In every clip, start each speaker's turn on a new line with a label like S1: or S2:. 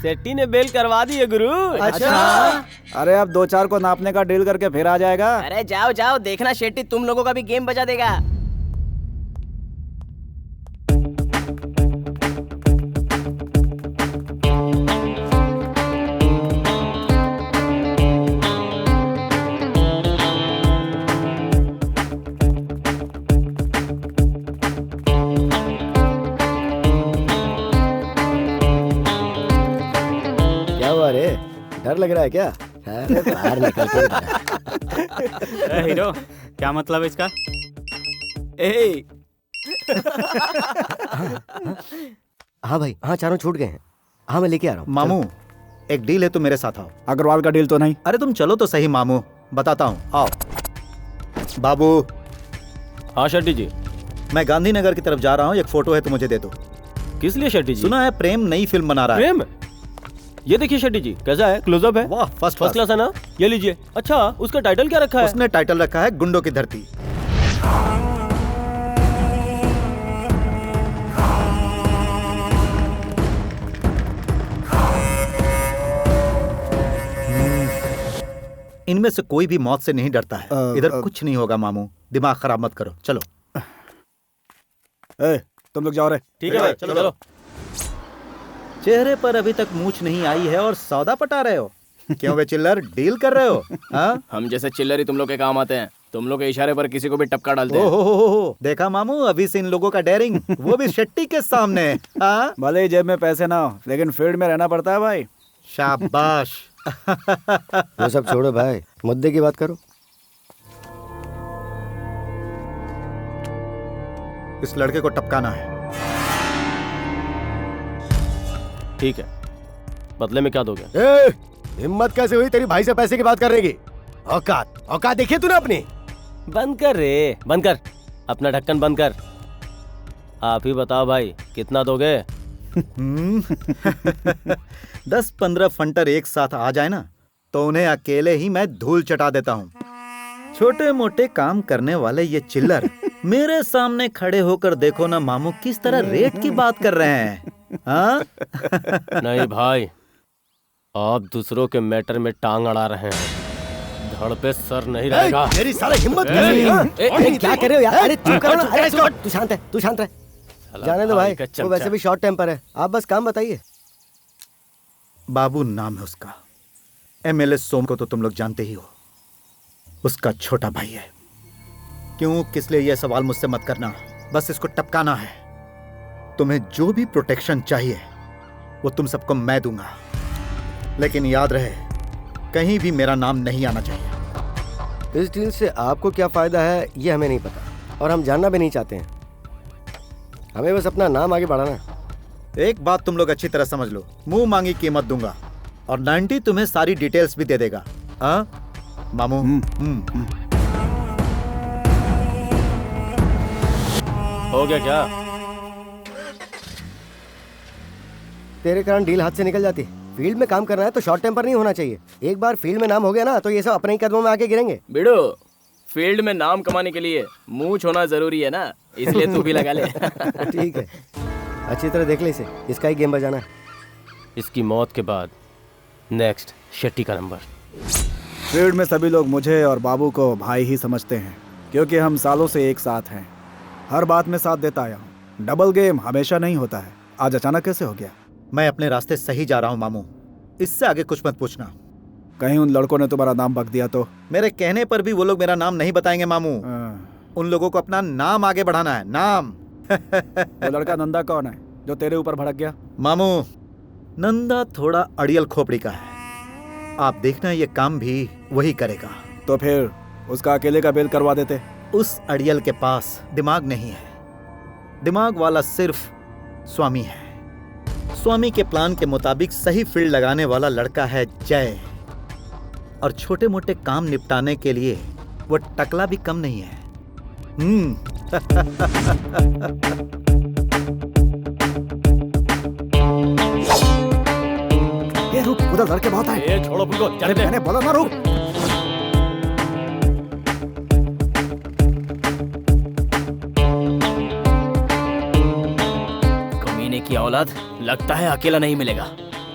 S1: शेट्टी ने बेल करवा दी है गुरु।
S2: अच्छा।
S3: अरे अब 2-4 को नापने का डील करके फिर आ जाएगा।
S1: अरे जाओ जाओ, देखना शेट्टी तुम लोगों का भी गेम बजा देगा।
S2: डर लग रहा है क्या? अरे बाहर निकल के।
S4: हीरो, क्या मतलब इसका?
S2: हाँ भाई, हाँ चारों छूट गए हैं। हाँ मैं लेके आ रहा हूँ।
S5: मामू एक डील है, तुम मेरे साथ आओ।
S3: अग्रवाल का डील तो नहीं?
S5: अरे तुम चलो तो सही मामू, बताता हूँ, आओ। बाबू।
S1: हाँ शेट्टी जी।
S5: मैं गांधीनगर की तरफ जा रहा हूँ, एक फोटो है तो मुझे दे दो।
S1: किस लिए शेट्टी जी?
S5: सुना है प्रेम नई फिल्म बना रहा है।
S1: प्रेम? ये देखिए शेट्टी जी, कैसा है? क्लोजअप है?
S5: वाह, फर्स्ट
S1: क्लास है ना? ये लीजिए। अच्छा, उसका टाइटल क्या रखा है?
S5: उसने टाइटल रखा है गुंडों की धरती। इनमें से कोई भी मौत से नहीं डरता है। इधर कुछ नहीं होगा मामू, दिमाग खराब मत करो। चलो।
S3: तुम लोग जाओ रे।
S1: ठीक है भाई, चलो।
S5: चेहरे पर अभी तक मूछ नहीं आई है और सौदा पटा रहे हो। क्यों बे चिल्लर, डील कर रहे हो? हाँ?
S1: हम जैसे चिल्लर ही तुम लोग के काम आते हैं। तुम लोग के इशारे पर किसी को भी टपका डालते हैं।
S5: ओहो, देखा मामू, अभी से इन लोगों का डेयरिंग, वो भी शेट्टी के सामने। हाँ?
S3: भले ही जेब में पैसे ना हो, लेकिन फील्ड में रहना पड़ता है भाई।
S5: शाबाश।
S2: वो सब छोड़ो भाई, मुद्दे की बात करो।
S5: इस लड़के को टपकाना है।
S1: ठीक है, बदले में क्या दोगे?
S2: हिम्मत कैसे हुई तेरी भाई से पैसे की बात करने की? औकात देखिए तूने अपनी।
S1: बंद कर रे, बंद कर, अपना ढक्कन बंद कर। आप ही बताओ भाई, कितना दोगे?
S5: 10-15 फंटर एक साथ आ जाए ना तो उन्हें अकेले ही मैं धूल चटा देता हूँ। छोटे मोटे काम करने वाले ये चिल्लर मेरे सामने खड़े होकर देखो ना मामू, किस तरह रेट की बात कर रहे हैं। हाँ?
S1: नहीं भाई, आप दूसरों के मैटर में टांग अड़ा रहे हैं। धड़ पे सर नहीं रहेगा।
S2: मेरी सारी हिम्मत कैसे? क्या कर रहे हो यार? अरे चुप करो ना। अरे तू शांत है। जाने दो भाई, वो वैसे भी शॉर्ट टेम्पर है। आप बस काम बताइए।
S5: बाबू नाम है उसका। एमएलए सोम को तो तुम लोग जानते ही हो, उसका छोटा भाई है। क्यों, किस लिए यह सवाल मुझसे मत करना, बस इसको टपकाना है। तुम्हें जो भी प्रोटेक्शन चाहिए वो तुम सबको मैं दूंगा, लेकिन याद रहे कहीं भी मेरा नाम नहीं आना चाहिए।
S2: इस डील से आपको क्या फायदा है ये हमें नहीं पता, और हम जानना भी नहीं चाहते हैं। हमें बस अपना नाम आगे बढ़ाना है।
S5: एक बात तुम लोग अच्छी तरह समझ लो, मुंह मांगी कीमत दूंगा और 90 तुम्हें सारी डिटेल्स भी दे देगा। हाँ मामू?
S1: हो गया क्या?
S2: तेरे कारण डील हाथ से निकल जाती। फील्ड में काम करना है तो शॉर्ट टेम्पर नहीं होना चाहिए। एक बार फील्ड में नाम हो गया ना तो ये सब अपने ही कदमों में आके गिरेंगे।
S1: बिडो, फील्ड में नाम कमाने के लिए मूंछ होना जरूरी है ना, इसलिए तू भी लगा ले।
S2: ठीक है, अच्छी तरह देख ले इसे, इसका ही गेम बजाना है।
S1: इसकी मौत के बाद नेक्स्ट शेट्टी का नंबर।
S3: फील्ड में सभी लोग मुझे और बाबू को भाई ही समझते हैं, क्योंकि हम सालों से एक साथ हैं। हर बात में साथ देता आया हूँ। डबल गेम हमेशा नहीं होता है। आज अचानक कैसे हो गया?
S5: मैं अपने रास्ते सही जा रहा हूँ मामू, इससे आगे कुछ मत पूछना।
S3: कहीं उन लड़कों ने तुम्हारा नाम बक दिया तो?
S5: मेरे कहने पर भी वो लोग मेरा नाम नहीं बताएंगे मामू। उन लोगों को अपना नाम आगे बढ़ाना है, नाम।
S3: वो लड़का नंदा कौन है जो तेरे ऊपर भड़क गया?
S5: मामू, नंदा थोड़ा अड़ियल खोपड़ी का है। आप देखना ये काम भी वही करेगा।
S3: तो फिर उसका अकेले का बेल करवा देते।
S5: उस अड़ियल के पास दिमाग नहीं है, दिमाग वाला सिर्फ स्वामी है। स्वामी के प्लान के मुताबिक सही फील्ड लगाने वाला लड़का है जय, और छोटे मोटे काम निपटाने के लिए वो टकला भी कम नहीं है।
S3: ये रुक, उधर लड़के बहुत आए।
S1: ये छोड़ो उनको, जाने दे।
S3: मैंने बोला ना रुक।
S1: कमीने की औलाद, लगता है अकेला नहीं मिलेगा।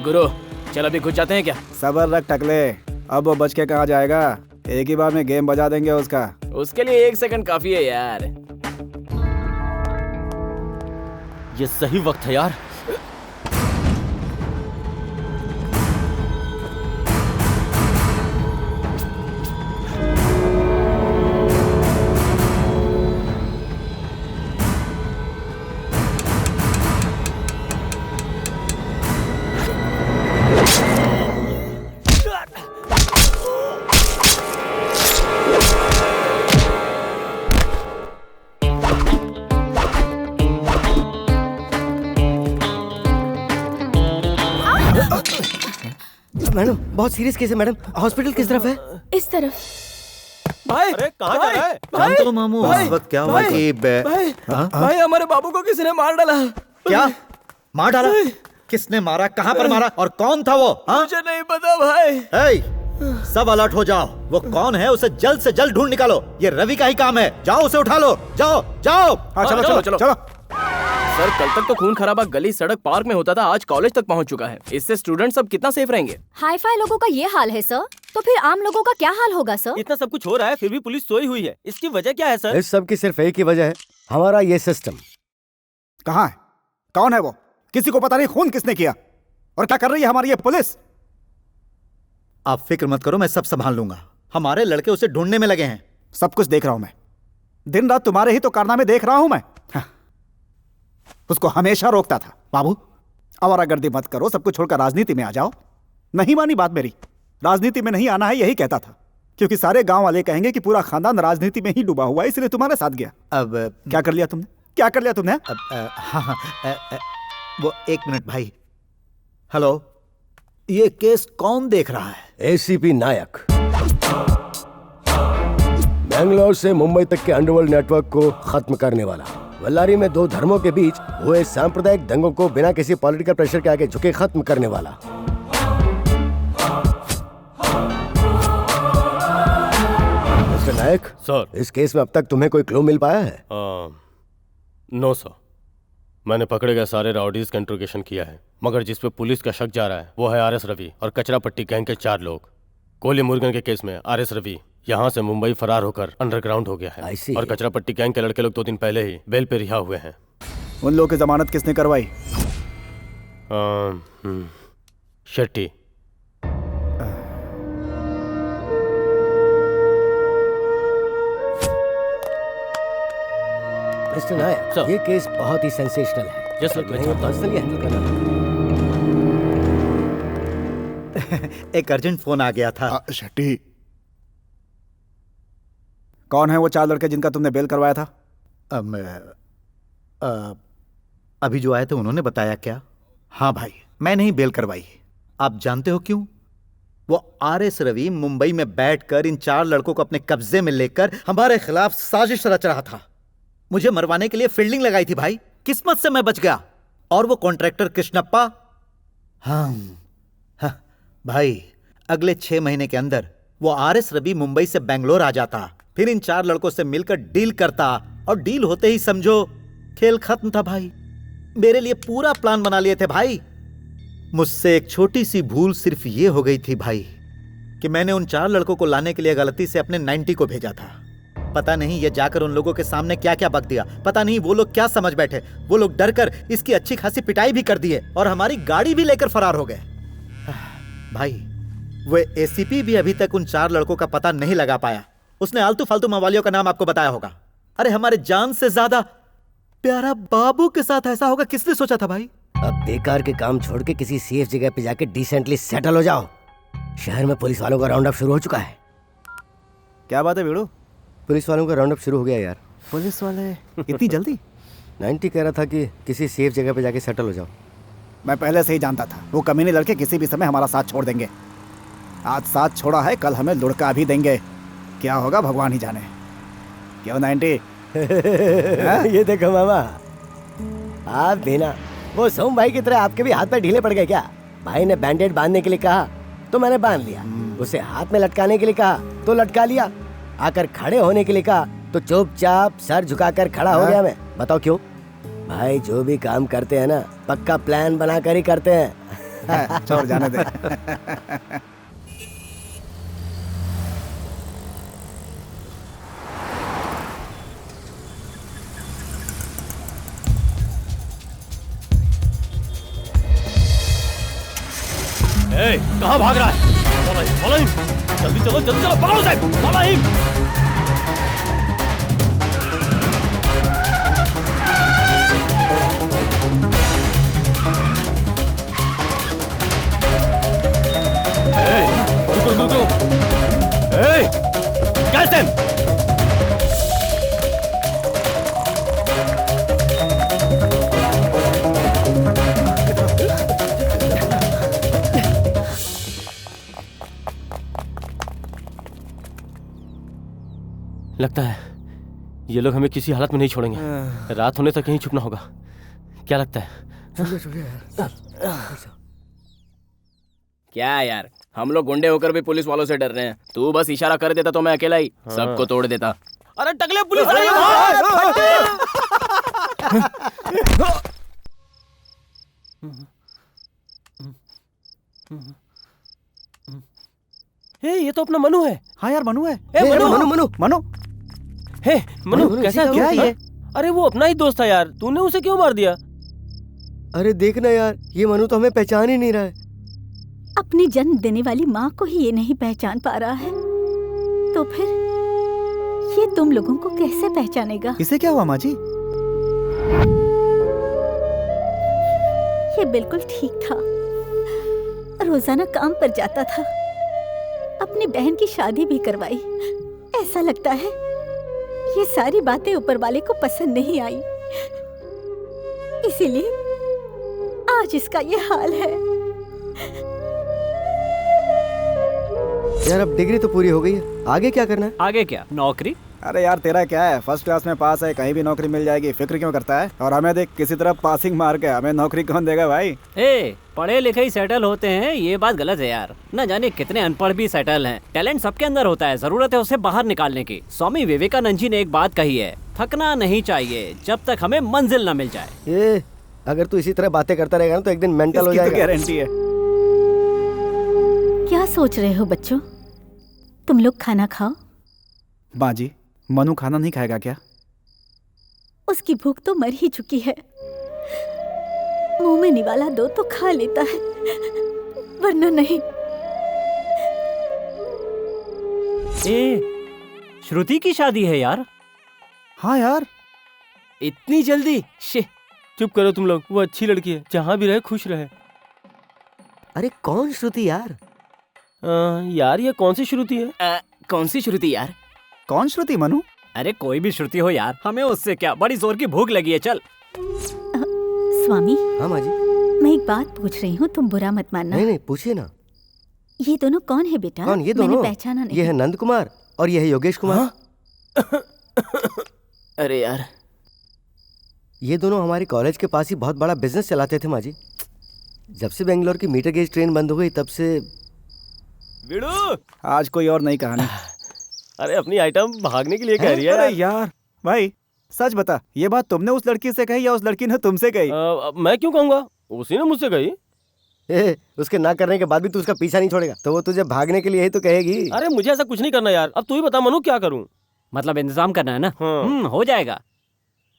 S6: गुरु चल अभी घुस जाते हैं क्या?
S3: सबर रख टकले, अब वो बच के कहाँ जाएगा? एक ही बार में गेम बजा देंगे उसका।
S6: उसके लिए 1 सेकंड काफी है यार।
S1: ये सही वक्त है यार।
S2: मैडम बहुत सीरियस केस है मैडम। हॉस्पिटल किस तरफ है?
S7: इस तरफ।
S6: भाई
S1: अरे कहाँ जा रहा है?
S5: जानते हो मामू उस वक्त क्या हुआ कि
S6: भाई हमारे बाबू को किसी ने मार डाला।
S5: क्या मार डाला? किसने मारा? कहाँ पर मारा? और कौन था वो?
S6: मुझे नहीं पता भाई।
S5: ए, सब अलर्ट हो जाओ। वो कौन है उसे जल्द से जल्द ढूंढ निकालो। ये रवि का ही काम है। जाओ उसे उठा लो। जाओ जाओ।
S3: हाँ चलो चलो चलो चलो।
S6: सर कल तक तो खून खराबा गली सड़क पार्क में होता था, आज कॉलेज तक पहुंच चुका है। इससे स्टूडेंट सब कितना सेफ रहेंगे?
S7: हाई फाई लोगों का ये हाल है सर, तो फिर आम लोगों का क्या हाल होगा सर?
S1: इतना सब कुछ हो रहा है फिर भी पुलिस सोई हुई है, इसकी वजह क्या है सर?
S2: इस सब की सिर्फ एक ही वजह है, हमारा ये सिस्टम।
S3: कहाँ है? कौन है वो? किसी को पता नहीं खून किसने किया। और क्या कर रही है हमारी ये पुलिस?
S5: आप फिक्र मत करो, मैं सब संभाल लूंगा। हमारे लड़के उसे ढूंढने में लगे हैं।
S3: सब कुछ देख रहा हूं मैं, दिन रात तुम्हारे ही तो कारनामे देख रहा हूं मैं। हाँ। उसको हमेशा रोकता था, बाबू आवारागर्दी मत करो, सब कुछ छोड़कर राजनीति में आ जाओ। नहीं मानी बात मेरी, राजनीति में नहीं आना है यही कहता था, क्योंकि सारे गांव वाले कहेंगे कि पूरा खानदान राजनीति में ही डूबा हुआ है, इसलिए तुम्हारे साथ गया।
S5: अब
S3: क्या कर लिया तुमने? क्या कर लिया तुमने?
S5: हाँ, वो 1 मिनट भाई। हेलो, ये केस कौन देख रहा है?
S2: एसीपी नायक बेंगलोर से मुंबई तक के अंडरवर्ल्ड नेटवर्क को खत्म करने वाला, बल्लारी में 2 धर्मों के बीच हुए सांप्रदायिक दंगों को बिना किसी पॉलिटिकल प्रेशर के आगे झुके खत्म करने वाला। मिस्टर नायक
S1: सर।
S2: इस केस में अब तक तुम्हें कोई क्लू मिल पाया है?
S1: नो सर, मैंने पकड़े गए सारे राउडीज का इंट्रोगेशन किया है, मगर जिस पे पुलिस का शक जा रहा है वो है आरएस रवि और कचरा पट्टी गैंग के 4 लोग। कोली मुर्गन के केस में आरएस रवि यहाँ से मुंबई फरार होकर अंडरग्राउंड हो गया है और कचरा पट्टी गैंग के लड़के लोग 2 दिन पहले ही बेल पे रिहा हुए हैं।
S3: उन लोगों की जमानत किसने करवाई?
S1: शेट्टी।
S2: मिस्टर नायक, ये केस बहुत ही सेंसेशनल है।
S1: यस सर, मैं
S2: पर्सनली हैंडल करना।
S5: एक अर्जेंट फोन आ गया था।
S3: शेट्टी, कौन है वो 4 लड़के जिनका तुमने बेल करवाया था?
S5: अभी जो आए थे उन्होंने बताया क्या? हाँ भाई, मैंने ही बेल करवाई। आप जानते हो क्यों? वो आरएस रवि मुंबई में बैठकर इन 4 लड़कों को अपने कब्जे में लेकर हमारे खिलाफ साजिश रच रहा था। मुझे मरवाने के लिए फील्डिंग लगाई थी भाई, किस्मत से मैं बच गया। और वो कॉन्ट्रैक्टर कृष्णप्पा, हाँ भाई, अगले 6 महीने के अंदर वो आरएस रवि मुंबई से बेंगलोर आ जाता, फिर इन 4 लड़कों से मिलकर डील करता, और डील होते ही समझो खेल खत्म था भाई। मेरे लिए पूरा प्लान बना लिए थे भाई। मुझसे एक छोटी सी भूल सिर्फ ये हो गई थी भाई कि मैंने उन 4 लड़कों को लाने के लिए गलती से अपने 90 को भेजा था। पता नहीं ये जाकर उन लोगों के सामने क्या क्या बक दिया, पता नहीं वो लोग क्या समझ बैठे। वो लोग डर कर इसकी अच्छी खासी पिटाई भी कर दिए और हमारी गाड़ी भी लेकर फरार हो गए। भाई, वो एसीपी भी अभी तक उन 4 लड़कों का पता नहीं लगा पाया। उसने आलतू फालतू मवालियों का नाम आपको बताया होगा। अरे हमारे जान से ज्यादा प्यारा बाबू के साथ ऐसा होगा किसने सोचा था भाई?
S2: अब बेकार के काम छोड़ के किसी सेफ जगह पे जाके डिसेंटली सेटल हो जाओ। शहर में पुलिस वालों का राउंड अप शुरू हो चुका है।
S3: क्या बात है वीड़ू?
S2: पुलिस वालों का राउंड अप शुरू हो गया यार।
S3: पुलिस वाले इतनी जल्दी?
S2: 90 कह रहा था कि किसी सेफ जगह पे जाके सेटल हो जाओ।
S3: मैं पहले से ही जानता था वो कमीने लड़के किसी भी समय हमारा साथ छोड़ देंगे। आज साथ छोड़ा है, कल हमें लुढ़का भी देंगे। क्या होगा भगवान ही जाने। क्यों 90?
S2: ये देखो मामा, आप भी ना वो सोम भाई की तरह आपके भी हाथ पे ढीले पड़ गए क्या? भाई ने बैंडेड बांधने के लिए कहा तो मैंने बांध लिया, उसे हाथ में लटकाने के लिए कहा तो लटका लिया, आकर खड़े होने के लिए कहा तो चुपचाप सर झुकाकर खड़ा हो गया मैं। बताओ क्यों? भाई जो भी काम करते हैं ना पक्का प्लान बनाकर ही करते हैं।
S3: छोड़ जाने दे।
S1: कहाँ भाग रहा है? follow him, जल्दी चलो जल्दी चलो, पकड़ो उसे, follow him। रुको, catch them। लगता है ये लोग हमें किसी हालत में नहीं छोड़ेंगे। रात होने तक कहीं छुपना होगा। क्या लगता है?
S6: क्या यार, हम लोग गुंडे होकर भी पुलिस वालों से डर रहे हैं। तू बस इशारा कर देता तो मैं अकेला ही सबको तोड़ देता।
S1: अरे टकले, पुलिस आ रही है। ये तो अपना मनु है।
S3: हाँ यार मनु है।
S2: मनु मनु मनु
S3: मनु
S1: मनु कैसा है?
S3: क्या ये?
S1: अरे वो अपना ही दोस्त था यार, तूने उसे क्यों मार दिया?
S2: अरे देखना यार, ये मनु तो हमें पहचान ही नहीं रहा है।
S8: अपनी जन्म देने वाली माँ को ही ये नहीं पहचान पा रहा है, तो फिर ये तुम लोगों को कैसे पहचानेगा?
S3: इसे क्या हुआ माँ जी?
S8: ये बिल्कुल ठीक था। रोजाना काम पर जाता था, अपनी बहन की शादी भी करवाई। ऐसा लगता है ये सारी बातें ऊपर वाले को पसंद नहीं आई, इसीलिए आज इसका ये हाल है।
S2: यार अब डिग्री तो पूरी हो गई है, आगे क्या करना है?
S4: आगे क्या, नौकरी?
S3: अरे यार तेरा क्या है, फर्स्ट क्लास में पास है, कहीं भी नौकरी मिल जाएगी, फिक्र क्यों करता है? और हमें देख किसी तरह पासिंग मार के, हमें नौकरी कौन देगा भाई?
S4: पढ़े लिखे ही सेटल होते हैं, ये बात गलत है यार। न जाने कितने अनपढ़ भी सेटल हैं। टैलेंट सबके अंदर होता है, जरूरत है उसे बाहर निकालने की। स्वामी विवेकानंद जी ने एक बात कही है, थकना नहीं चाहिए जब तक हमें मंजिल न मिल जाए।
S2: ये अगर तू इसी तरह बातें करता रहेगा ना तो एक दिन मेंटल हो
S3: इसकी तो
S2: जाएगा।
S3: गारंटी है।
S8: क्या सोच रहे हो बच्चों? तुम लोग खाना खाओ।
S3: माँ जी, मनु खाना नहीं खाएगा क्या?
S8: उसकी भूख तो मर ही चुकी है। मुंह में निवाला दो तो खा लेता है, वरना नहीं।
S4: श्रुति की शादी है यार।
S3: हाँ यार,
S6: इतनी जल्दी?
S1: चुप करो तुम लोग, वो अच्छी लड़की है, जहाँ भी रहे खुश रहे।
S2: अरे कौन श्रुति यार?
S1: यार ये कौन सी श्रुति है?
S6: कौन सी श्रुति यार?
S3: कौन श्रुति मनु?
S4: अरे कोई भी श्रुति हो यार, हमें उससे क्या, बड़ी जोर की भूख लगी है। चल
S8: स्वामी,
S2: हाँ माँ जी।
S8: मैं एक बात पूछ रही हूँ, तुम बुरा मत मानना।
S2: नहीं नहीं, पूछिए ना।
S8: ये दोनों कौन है बेटा?
S2: कौन? ये दोनों?
S8: मैंने पहचाना नहीं।
S2: ये है नंद कुमार और ये है योगेश कुमार।
S6: अरे यार,
S2: ये दोनों हमारे कॉलेज के पास ही बहुत बड़ा बिजनेस चलाते थे माँ जी। जब से बेंगलोर की मीटर गेज ट्रेन बंद हो गई तब से।
S1: बिड़ू,
S3: आज कोई और नई कहानी।
S1: अरे अपनी आइटम भागने के लिए कह रही है
S3: अरे यार भाई, सच बता, ये बात तुमने उस लड़की से कही या उस लड़की ने तुमसे कही?
S1: मैं क्यों कहूँगा, उसी ने मुझसे कही।
S2: उसके ना करने के बाद भी तू उसका पीछा नहीं छोड़ेगा, तो वो तुझे भागने के लिए ही तो कहेगी।
S1: अरे मुझे ऐसा कुछ नहीं करना यार, अब तू ही बता मनु, क्या करूँ?
S4: मतलब इंतजाम करना है ना?
S1: हाँ।
S4: हो जाएगा।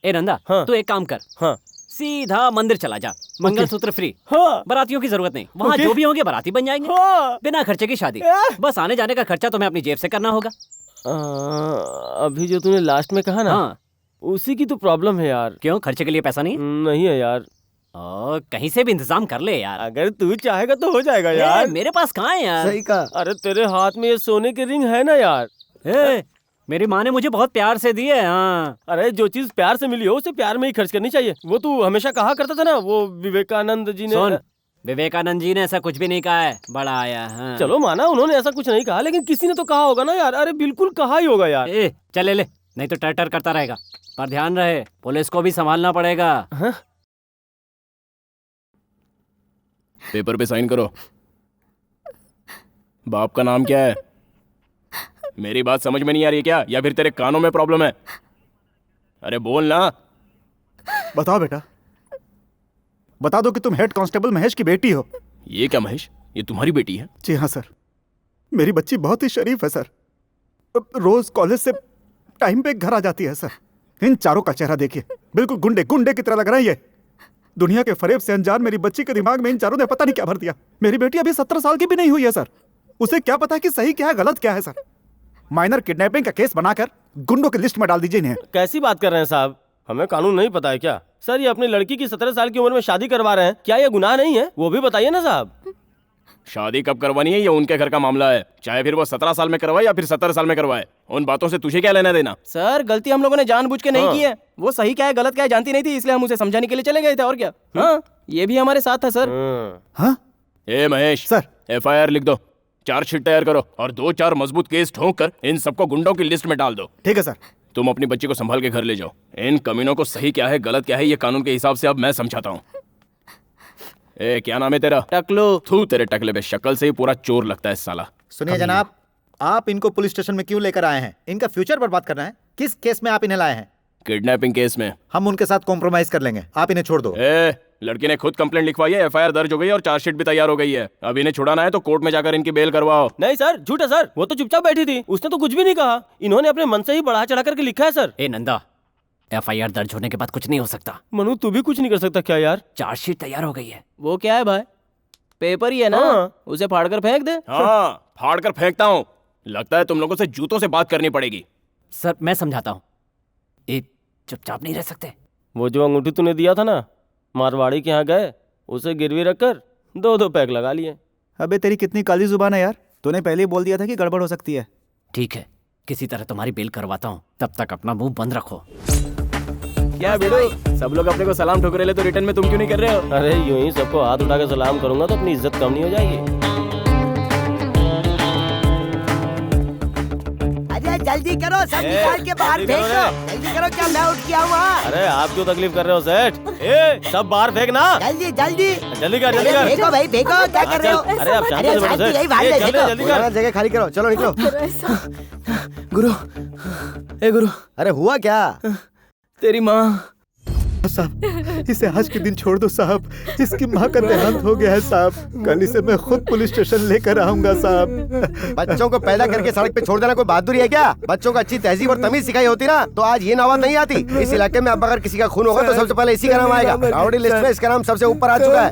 S4: ए नंदा,
S1: हाँ।
S4: तू एक काम कर,
S1: हाँ
S4: सीधा मंदिर चला जा, मंगलसूत्र फ्री।
S1: हाँ
S4: बारातियों की जरूरत नहीं, वहाँ
S1: ओके।
S4: जो भी होंगे बाराती बन जाएंगे।
S1: हाँ।
S4: बिना खर्चे की शादी, बस आने जाने का खर्चा तुम्हें अपनी जेब से करना होगा।
S1: अभी जो तूने लास्ट में कहा ना,
S4: हाँ।
S1: उसी की तो प्रॉब्लम है यार।
S4: क्यों, खर्चे के लिए पैसा नहीं?
S1: नहीं है यार।
S4: कहीं से भी इंतजाम कर ले यार।
S1: अगर तू चाहेगा तो हो जाएगा यार।
S4: मेरे पास कहाँ है यार?
S2: सही कहा।
S1: अरे तेरे हाथ में ये सोने की रिंग है ना यार।
S4: मेरी माँ ने मुझे बहुत प्यार से दी है। हाँ।
S1: अरे जो चीज प्यार से मिली हो उसे प्यार में ही खर्च करनी चाहिए। वो तू हमेशा कहा करता था ना, वो विवेकानंद जी ने।
S4: सुन, विवेकानंद जी ने ऐसा कुछ भी नहीं कहा है, बड़ा आया। हाँ।
S1: चलो माना उन्होंने ऐसा कुछ नहीं कहा, लेकिन किसी ने तो कहा होगा ना यार। अरे बिल्कुल कहा ही होगा यार।
S4: चल ले, नहीं तो टर करता रहेगा। पर ध्यान रहे, पुलिस को भी संभालना पड़ेगा।
S1: हाँ?
S6: पेपर पे साइन करो। बाप का नाम क्या है? मेरी बात समझ में नहीं आ रही है क्या, या फिर तेरे कानों में प्रॉब्लम है? अरे बोल ना।
S3: बताओ बेटा, बता दो कि तुम हेड कांस्टेबल महेश की बेटी हो।
S6: ये क्या महेश, ये तुम्हारी बेटी है?
S3: जी हाँ सर, मेरी बच्ची बहुत ही शरीफ है सर। रोज कॉलेज से टाइम पे घर आ जाती है सर। इन चारों का चेहरा देखिए, बिल्कुल गुंडे गुंडे की तरह लग रहा है ये। दुनिया के फरेब से अनजान मेरी बच्ची के दिमाग में इन चारों ने पता नहीं क्या भर दिया। मेरी बेटी अभी 17 साल की भी नहीं हुई है सर। उसे क्या पता कि सही क्या है गलत क्या है सर। माइनर किडनैपिंग का केस बनाकर गुंडों की लिस्ट में डाल दीजिए इन्हें।
S1: कैसी बात कर रहे हैं साहब, हमें कानून नहीं पता है क्या? सर ये अपनी लड़की की 17 साल की उम्र में शादी करवा रहे हैं, क्या ये गुनाह नहीं है? वो भी बताइए ना साहब।
S6: शादी कब करवानी है ये उनके घर का मामला है, चाहे फिर वो 17 साल में करवाए या फिर 70 साल में करवाए। उन बातों से तुझे क्या लेना देना? सर गलती हम लोगों ने जानबूझ के नहीं की है, वो सही क्या है गलत क्या है जानती नहीं थी, इसलिए हम उसे समझाने के लिए चले गए थे, और क्या। हाँ, ये भी हमारे साथ था सर।
S3: हाँ
S6: ए महेश
S3: सर,
S6: FIR लिख दो, चार्जशीट तैयार करो और 2-4 मजबूत केस ठोक कर इन सबको गुंडों की लिस्ट में डाल दो।
S3: ठीक है सर।
S6: तुम अपनी बच्ची को संभाल के घर ले जाओ। इन कमीनों को सही क्या है गलत क्या है ये कानून के हिसाब से अब मैं समझाता हूँ। ए क्या नाम है तेरा? टकलू। थू, तेरे टकले पे शक्ल से ही पूरा चोर लगता है साला।
S5: सुनिए जनाब, आप इनको पुलिस स्टेशन में क्यों लेकर आए हैं? इनका फ्यूचर बर्बाद करना है? किस केस में आप इन्हें लाए हैं?
S6: किडनैपिंग केस में।
S5: हम उनके साथ कॉम्प्रोमाइज कर लेंगे, आप इन्हें छोड़ दो।
S6: ए, लड़की ने खुद कंप्लेंट लिखवाई है, FIR दर्ज हो गई और चार्जशीट भी तैयार हो गई है। अब इन्हें छुड़ाना है तो कोर्ट में जाकर इनकी बेल करवाओ।
S1: नहीं सर, झूठ है सर, वो तो चुपचाप बैठी थी, उसने तो कुछ भी नहीं कहा। इन्होंने अपने मन से ही बढ़ा चढ़ा करके लिखा है सर।
S4: ए नंदा, FIR दर्ज होने के बाद कुछ नहीं हो सकता।
S1: मनु तू भी कुछ नहीं कर सकता क्या यार?
S4: चार्जशीट तैयार हो गई है।
S6: वो क्या है भाई? पेपर ही है ना? उसे फाड़ कर फेंक दे। हाँ, फाड़ कर फेंकता हूँ। लगता है तुम लोगों से जूतों से बात करनी पड़ेगी।
S4: सर मैं समझाता हूँ, ये चुपचाप नहीं रह सकते।
S1: वो जो अंगूठी तूने दिया था ना, मारवाड़ी के यहाँ गए, उसे गिरवी रखकर 2-2 पैक लगा लिए।
S3: अबे तेरी कितनी काली जुबान है यार, तूने पहले ही बोल दिया था कि गड़बड़ हो सकती है।
S4: ठीक है, किसी तरह तुम्हारी बेल करवाता हूँ, तब तक अपना मुंह बंद रखो।
S6: क्या बेड़ो, सब लोग अपने को सलाम ठुकरे ले तो रिटर्न में तुम क्यों नहीं कर रहे हो?
S1: अरे यूं ही सबको हाथ उठा के सलाम करूंगा तो अपनी इज्जत कम नहीं हो जाएगी?
S2: अरे जल्दी करो, सब निकाल के बाहर फेंक दो। जल्दी करो, क्या मैं उठ के आऊँ वहाँ?
S1: अरे आप क्यों तकलीफ कर रहे हो सेठ? ए सब बाहर फेंकना।
S2: जल्दी जल्दी
S1: जल्दी कर, जल्दी
S2: अरे
S1: कर।
S2: फेंको भाई, फेंको, क्या कर रहे हो?
S1: अरे आप शांति से बैठो
S2: शांति,
S1: सेठ।
S2: यही बाहर
S1: ए,
S2: ले,
S1: जल्दी,
S2: फेंको।
S1: जल्दी कर।
S2: जगह खाली करो, चलो निकलो।
S6: गुरु, ए गुरु,
S2: अरे हुआ क्या?
S6: तेरी माँ।
S3: साहब इसे आज के दिन छोड़ दो साहब, इसकी माँ का देहांत हो गया है साहब। कल इसे मैं खुद पुलिस स्टेशन लेकर आऊंगा साहब।
S2: बच्चों को पैदा करके सड़क पे छोड़ देना कोई बहादुरी है क्या? बच्चों को अच्छी तहजीब और तमीज सिखाई होती ना तो आज ये नौबत नहीं आती। इस इलाके में अब अगर किसी का खून होगा तो सबसे पहले इसी का नाम आएगा। राउडी लिस्ट में इसका नाम सबसे ऊपर आ चुका है।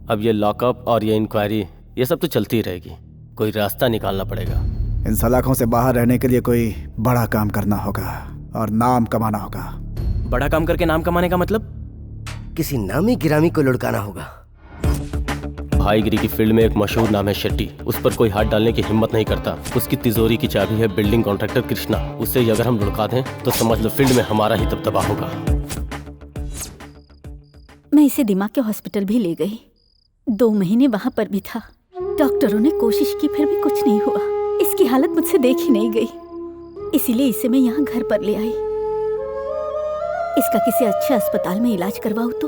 S1: अब ये लॉकअप और ये इंक्वायरी, ये सब तो चलती रहेगी, कोई रास्ता निकालना पड़ेगा।
S3: इन सलाखों से बाहर रहने के लिए कोई बड़ा काम करना होगा और नाम कमाना होगा।
S6: बड़ा काम करके नाम कमाने का मतलब?
S2: किसी नामी गिरामी को लुढ़काना होगा।
S1: भाईगिरी की फील्ड में एक मशहूर नाम है शेट्टी, उस पर कोई हाथ डालने की हिम्मत नहीं करता। उसकी तिजोरी की चाबी है बिल्डिंग कॉन्ट्रैक्टर कृष्णा। उसे अगर हम लुढ़का दें तो समझ लो फील्ड में हमारा ही दबदबा होगा।
S8: मैं इसे दिमाग के हॉस्पिटल भी ले गई, 2 महीने वहां पर भी था। डॉक्टरों ने कोशिश की फिर भी कुछ नहीं हुआ। इसकी हालत मुझसे देखी नहीं गई, इसीलिए इसे मैं यहाँ घर पर ले आई। इसका किसी अच्छे अस्पताल में इलाज करवाऊं तो?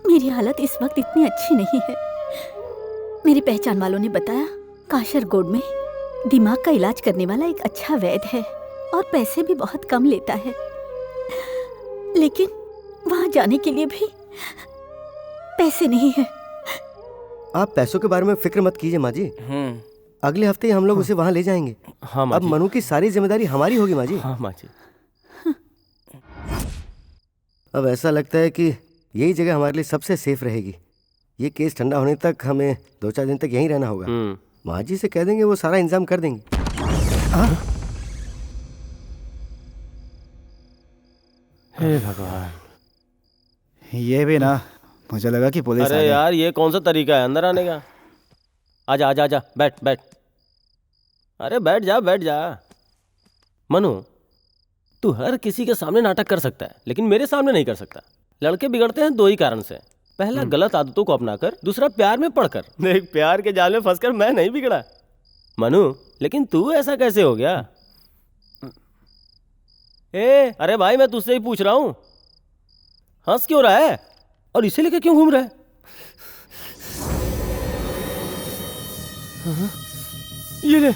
S8: मेरी हालत इस वक्त इतनी अच्छी नहीं है। मेरी पहचान वालों ने बताया काशरगोड में दिमाग का इलाज करने वाला एक अच्छा वैद्य है और पैसे भी बहुत कम लेता है, लेकिन वहां जाने के लिए भी पैसे नहीं है।
S2: आप पैसों के बारे में फिक्र मत कीजिए माँ जी, अगले हफ्ते ही हम लोग उसे वहाँ ले जाएंगे।
S1: हाँ माँ
S2: अब
S1: जी।
S2: मनु की सारी जिम्मेदारी हमारी होगी माँ जी।
S1: हाँ माँ जी।
S2: अब ऐसा लगता है कि यही जगह हमारे लिए सबसे सेफ रहेगी। ये केस ठंडा होने तक हमें 2-4 दिन तक यहीं रहना होगा। माँ जी से कह देंगे, वो सारा इंतजाम कर देंगे।
S1: हे भगवान,
S3: ये भी ना, मुझे लगा कि पुलिस आ
S1: अरे
S3: गई।
S1: यार ये कौन सा तरीका है अंदर आने का? आजा आजा आजा, बैठ बैठ। अरे बैठ जा बैठ जा। मनु, तू हर किसी के सामने नाटक कर सकता है लेकिन मेरे सामने नहीं कर सकता। लड़के बिगड़ते हैं 2 ही कारण से, पहला गलत आदतों को अपनाकर, दूसरा प्यार में पड़कर। देख प्यार के जाल में फंसकर मैं नहीं बिगड़ा मनु, लेकिन तू ऐसा कैसे हो गया? अरे भाई मैं तुझसे ही पूछ रहा हूं, हंस क्यों रहा है और इसे लेकर क्यों घूम रहा है? ये ले।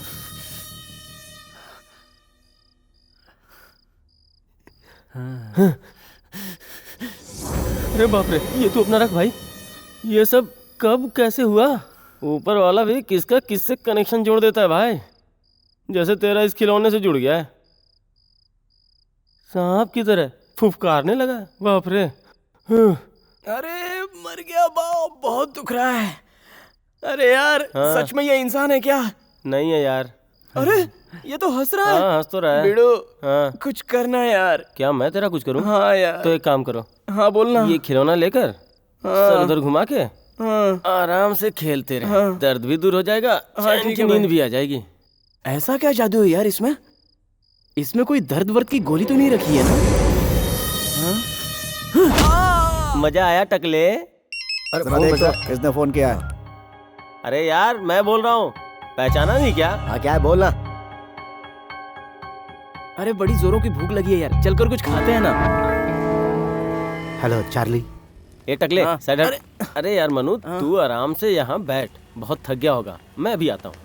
S1: अरे बाप रे, ये तू अपना रख भाई, ये सब कब कैसे हुआ? ऊपर वाला भी किसका किससे कनेक्शन जोड़ देता है भाई, जैसे तेरा इस खिलौने से जुड़ गया है। सांप की तरह फुफकारने लगा। बाप रे।
S6: अरे मर गया बाप, बहुत दुख रहा है। अरे यार
S1: हाँ।
S6: सच में ये इंसान है क्या?
S1: नहीं है यार।
S6: अरे ये तो हंस रहा है।
S1: हाँ हंस तो रहा है।
S6: बिड़ू
S1: हाँ
S6: कुछ करना यार।
S1: क्या मैं तेरा कुछ करूं?
S6: हाँ यार।
S1: तो एक काम करो,
S6: हाँ बोलना।
S1: ये खिलौना लेकर सर उधर घुमा के
S6: हाँ
S1: आराम से खेलते रहे।
S6: हाँ।
S1: दर्द भी दूर हो जाएगा,
S6: हाँ,
S1: चैन
S6: ठीक
S1: की
S6: है
S1: नींद
S6: भाई।
S1: भी आ जाएगी।
S6: ऐसा क्या जादू है यार इसमें? इसमें कोई दर्द वर्द की गोली तो नहीं रखी है ना?
S1: मजा आया टकले?
S2: अरे
S3: जरा
S2: फोन
S3: देख
S2: बजा।
S3: तो, किसने फोन किया है?
S1: अरे यार मैं बोल रहा हूँ, पहचाना नहीं क्या?
S2: हाँ क्या है बोलना।
S6: अरे बड़ी जोरों की भूख लगी है यार, चलकर कुछ खाते हैं ना।
S3: Hello Charlie.
S1: ये टकले
S6: हाँ।
S1: साइड हट। अरे यार मनु, तू आराम से यहाँ बैठ, बहुत थक गया होगा, मैं अभी आता हूँ।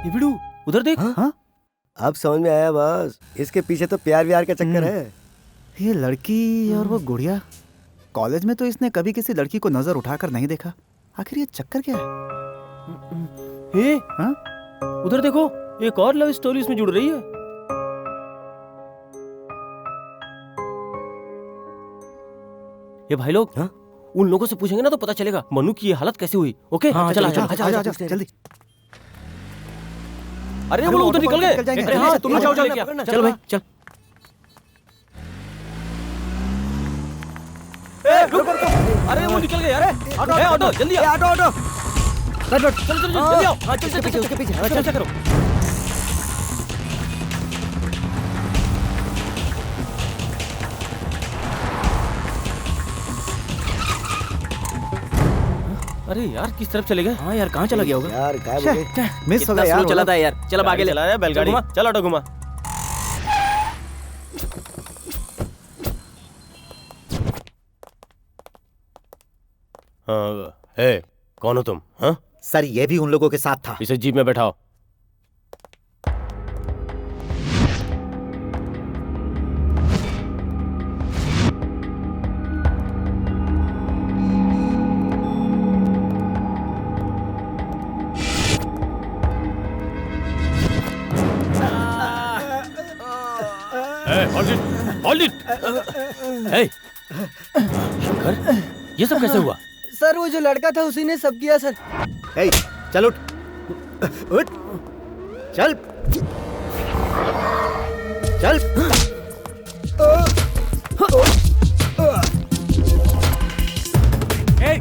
S1: ये बिड़ू उधर देख।
S3: हाँ?
S2: अब समझ में आया बस, इसके पीछे तो प्यार व्यार का चक्कर है।
S3: ये लड़की और वो गुड़िया, कॉलेज में तो इसने कभी किसी लड़की को नजर उठाकर नहीं देखा। आखिर ये चक्कर क्या है?
S1: हे
S3: हाँ?
S1: उधर देखो, एक और लव स्टोरी इसमें जुड़ रही है। ये भाई लोग
S2: हाँ?
S1: उन लोगों से पूछेंगे ना तो पता चलेगा मनु की ये हालत कैसे हुई। ओके
S6: हाँ,
S1: चल
S6: चलो,
S1: आजा।
S3: आजा जल्दी।
S1: अरे वो लोग उधर निकल
S3: निकल
S1: गए।
S3: जाएंगे।
S1: अरे हाँ तुम लोग जाओ जाओ।
S6: चल भाई चल।
S1: अरे वो निकल गए यार। ऑटो जल्दी आओ।
S2: ऑटो
S1: चल जल्दी आओ। हाँ चल पीछे उसके पीछे। अच्छा करो। अरे यार किस तरफ चले गए?
S6: हाँ यार कहाँ चला गया होगा?
S2: यार गायब हो गए।
S3: मिस हो
S6: कितना
S3: गया यार।
S6: स्लो चला था यार। चल अब आगे ले।
S1: चला रहा है बैलगाड़ी। चल ऑटो घुमा। हाँ हे कौन हो तुम? हाँ
S5: सर ये भी उन लोगों के साथ था।
S1: इसे जीप में बैठाओ। Hold it! Hey! शंकर, ये सब कैसे हुआ?
S2: सर वो जो लड़का था उसी ने सब किया सर।
S5: ए, चल उठ उठ चल चल।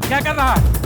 S6: क्या कर रहा है?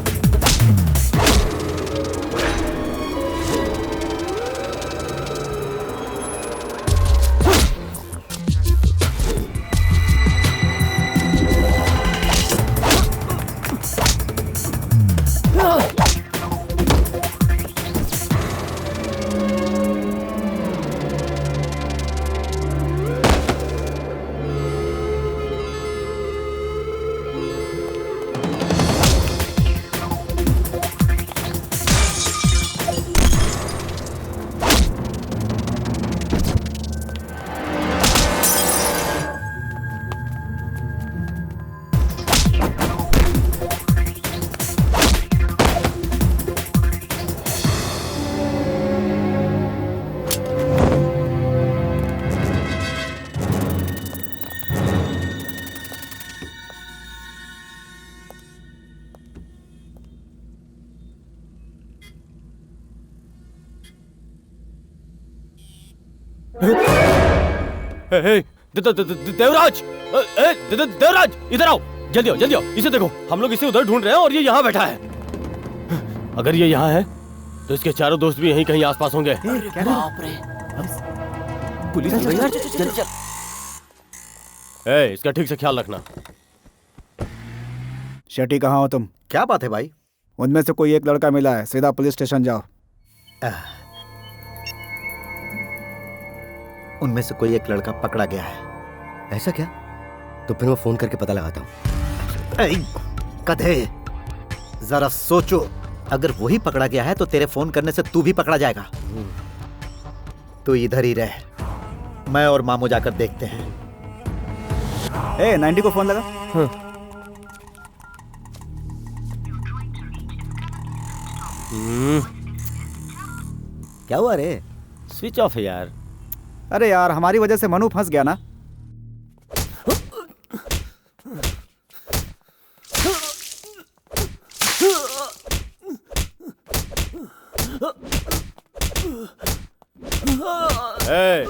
S1: देवराज, देवराज इधर आओ, जल्दी आओ, इसे देखो, हम लोग इसे उधर ढूंढ रहे हैं और ये यहाँ बैठा है। अगर ये यहाँ है तो इसके चारों दोस्त भी यहीं कहीं आसपास होंगे।
S6: पुलिस यार जल्दी चल।
S1: इसका ठीक से ख्याल रखना।
S3: शेट्टी कहाँ हो तुम?
S5: क्या बात है भाई?
S3: उनमें से कोई एक लड़का मिला है, सीधा पुलिस स्टेशन जाओ।
S5: उनमें से कोई एक लड़का पकड़ा गया है।
S2: ऐसा क्या? तो फिर मैं फोन करके पता लगाता हूँ।
S5: ऐ, गधे, जरा सोचो, अगर वही पकड़ा गया है तो तेरे फोन करने से तू भी पकड़ा जाएगा। तू इधर ही रह, मैं और मामू जाकर देखते हैं।
S3: 90 को फोन लगा।
S2: क्या हुआ रे?
S1: स्विच ऑफ है यार।
S3: अरे यार, हमारी वजह से मनु फंस गया ना।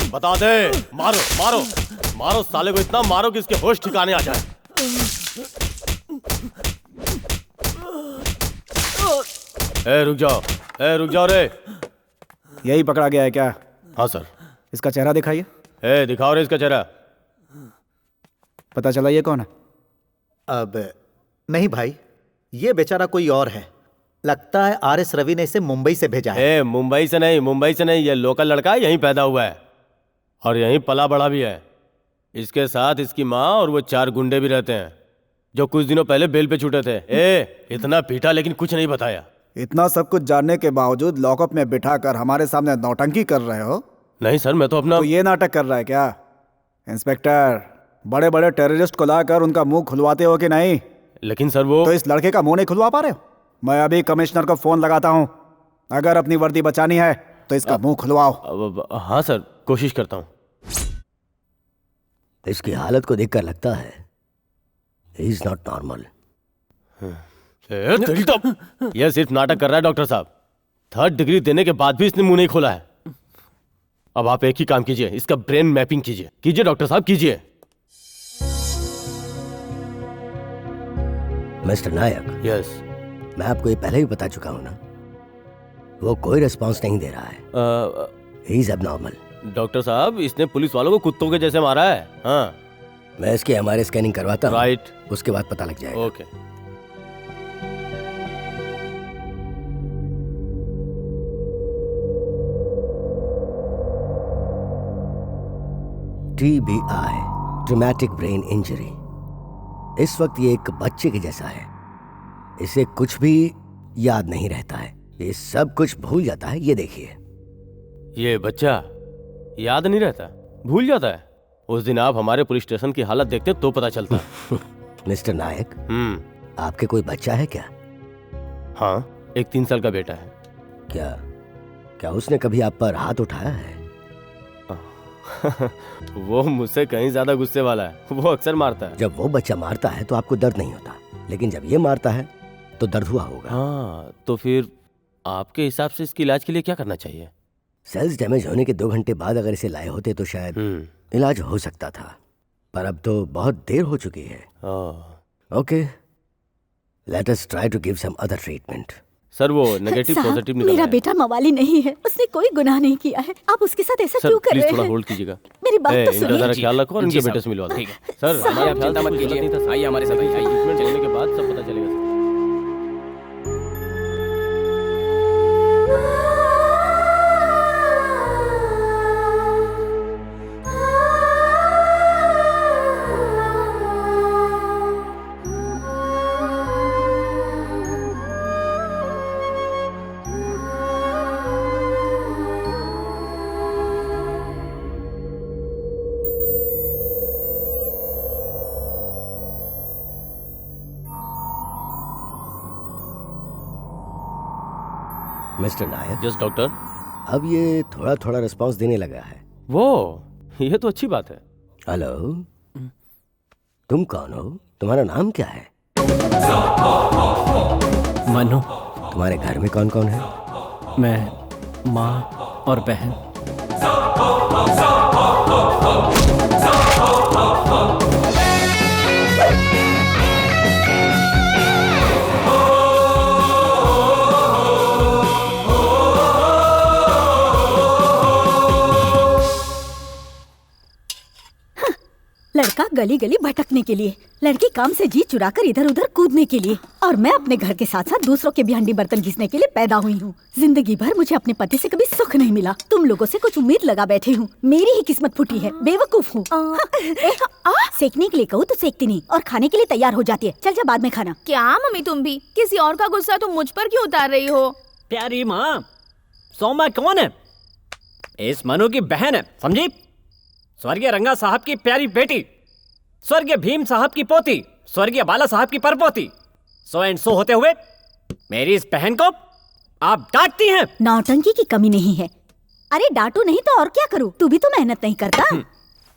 S1: बता दे, मारो मारो मारो साले को, इतना मारो कि इसके होश ठिकाने आ जाए। रुक जाओ रे।
S3: यही पकड़ा गया है क्या?
S1: हाँ सर।
S3: इसका चेहरा दिखाइए।
S1: दिखाओ रे इसका चेहरा।
S3: पता चला ये कौन है?
S5: अब नहीं भाई, ये बेचारा कोई और है। लगता है आरएस रवि ने इसे मुंबई से भेजा है।
S1: मुंबई से नहीं, ये लोकल लड़का है, यहीं पैदा हुआ है और यहीं पला बड़ा भी है। इसके साथ इसकी माँ और वो 4 गुंडे भी रहते हैं जो कुछ दिनों पहले बेल पे छूटे थे। इतना पीटा लेकिन कुछ नहीं बताया।
S3: इतना सब कुछ जानने के बावजूद लॉकअप में बिठाकर हमारे सामने नौटंकी कर रहे हो?
S1: नहीं सर, मैं तो अपना।
S3: तो ये नाटक कर रहा है क्या? इंस्पेक्टर, बड़े बड़े टेररिस्ट को लाकर उनका मुंह खुलवाते हो कि नहीं?
S1: लेकिन सर वो।
S3: तो इस लड़के का मुंह नहीं खुलवा पा रहे हो? मैं अभी कमिश्नर को फोन लगाता हूँ। अगर अपनी वर्दी बचानी है तो इसका मुंह खुलवाओ।
S1: हाँ सर, कोशिश करता हूँ।
S2: इसकी हालत को देखकर लगता है ही इज नॉट नॉर्मल।
S1: यह सिर्फ नाटक कर रहा है डॉक्टर साहब। 3rd डिग्री देने के बाद भी इसने मुंह नहीं खोला है। अब आप एक ही काम कीजिए, इसका ब्रेन मैपिंग कीजिए डॉक्टर साहब, कीजिए।
S2: मिस्टर नायक।
S1: यस।
S2: मैं आपको ये पहले भी बता चुका हूं ना, वो कोई रिस्पांस नहीं दे रहा है। He is abnormal.
S1: डॉक्टर साहब, इसने पुलिस वालों को कुत्तों के जैसे मारा है। हाँ,
S2: मैं इसकी एमआरआई स्कैनिंग करवाता हूं।
S1: राइट।
S2: उसके बाद पता लग जाएगा।
S1: Okay.
S2: TBI, traumatic brain injury. इस वक्त ये एक बच्चे के जैसा है। इसे कुछ भी याद नहीं रहता है, ये सब कुछ भूल जाता है। ये देखिए।
S1: ये बच्चा याद नहीं रहता, भूल जाता है। उस दिन आप हमारे पुलिस स्टेशन की हालत देखते तो पता चलता।
S2: मिस्टर नायक, आपके कोई बच्चा है क्या?
S1: हाँ, एक 3 साल का बेटा है।
S2: क्या उसने कभी आप पर हाथ उठाया है?
S1: वो मुझसे कहीं ज्यादा गुस्से वाला है, वो अक्सर मारता है।
S2: जब वो बच्चा मारता है तो आपको दर्द नहीं होता, लेकिन जब ये मारता है तो दर्द हुआ होगा।
S1: हाँ, तो फिर आपके हिसाब से इसके इलाज के लिए क्या करना चाहिए?
S2: सेल्स डैमेज होने के 2 घंटे बाद अगर इसे लाए होते तो शायद इलाज हो सकता था, पर अब तो बहुत देर हो चुकी है। Okay, let us try to give some other treatment.
S1: Sir, वो नेगेटिव पॉजिटिव निकला है।
S8: मेरा बेटा मवाली नहीं है, उसने कोई गुनाह नहीं किया है। आप उसके साथ ऐसा क्यों कर रहे हैं?
S1: प्लीज थोड़ा होल्ड कीजिएगा।
S8: मेरी बात तो सुनिए।
S1: इनका जरा ख्याल रखो और इनके बेटे से मिलवा दो। सर, हमारा ख्याल मत कीजिए। आइए हमारे साथ, ट्रीटमेंट चलने के बाद सब पता चलेगा।
S2: मिस्टर नायक।
S1: Yes doctor.
S2: अब ये थोड़ा थोड़ा रिस्पांस देने लगा है।
S1: वो, ये तो अच्छी बात है।
S2: हेलो, तुम कौन हो? तुम्हारा नाम क्या है?
S4: मनु।
S2: तुम्हारे घर में कौन कौन है?
S4: मैं, माँ और बहन।
S8: लड़का गली गली भटकने के लिए, लड़की काम से जी चुराकर इधर उधर कूदने के लिए, और मैं अपने घर के साथ साथ दूसरों के भी हंडी बर्तन घिसने के लिए पैदा हुई हूँ। जिंदगी भर मुझे अपने पति से कभी सुख नहीं मिला। तुम लोगों से कुछ उम्मीद लगा बैठी हूँ। मेरी ही किस्मत फूटी है, बेवकूफ हूँ। सेकने के लिए कहूँ तो सेकती नहीं, और खाने के लिए तैयार हो जाती है। चल जा बाद में खाना।
S9: क्या मम्मी, तुम भी किसी और का गुस्सा तुम मुझ पर क्यों उतार रही हो?
S4: प्यारी माँ, सौम्या कौन है? इस मनु की बहन है, समझी? स्वर्गीय रंगा साहब की प्यारी बेटी, स्वर्गीय भीम साहब की पोती, स्वर्गीय बाला साहब की परपोती। सो एंड सो होते हुए मेरी इस बहन को आप डांटती हैं?
S8: नौटंकी की कमी नहीं है। अरे डांटू नहीं तो और क्या करूँ? तू भी तो मेहनत नहीं करता।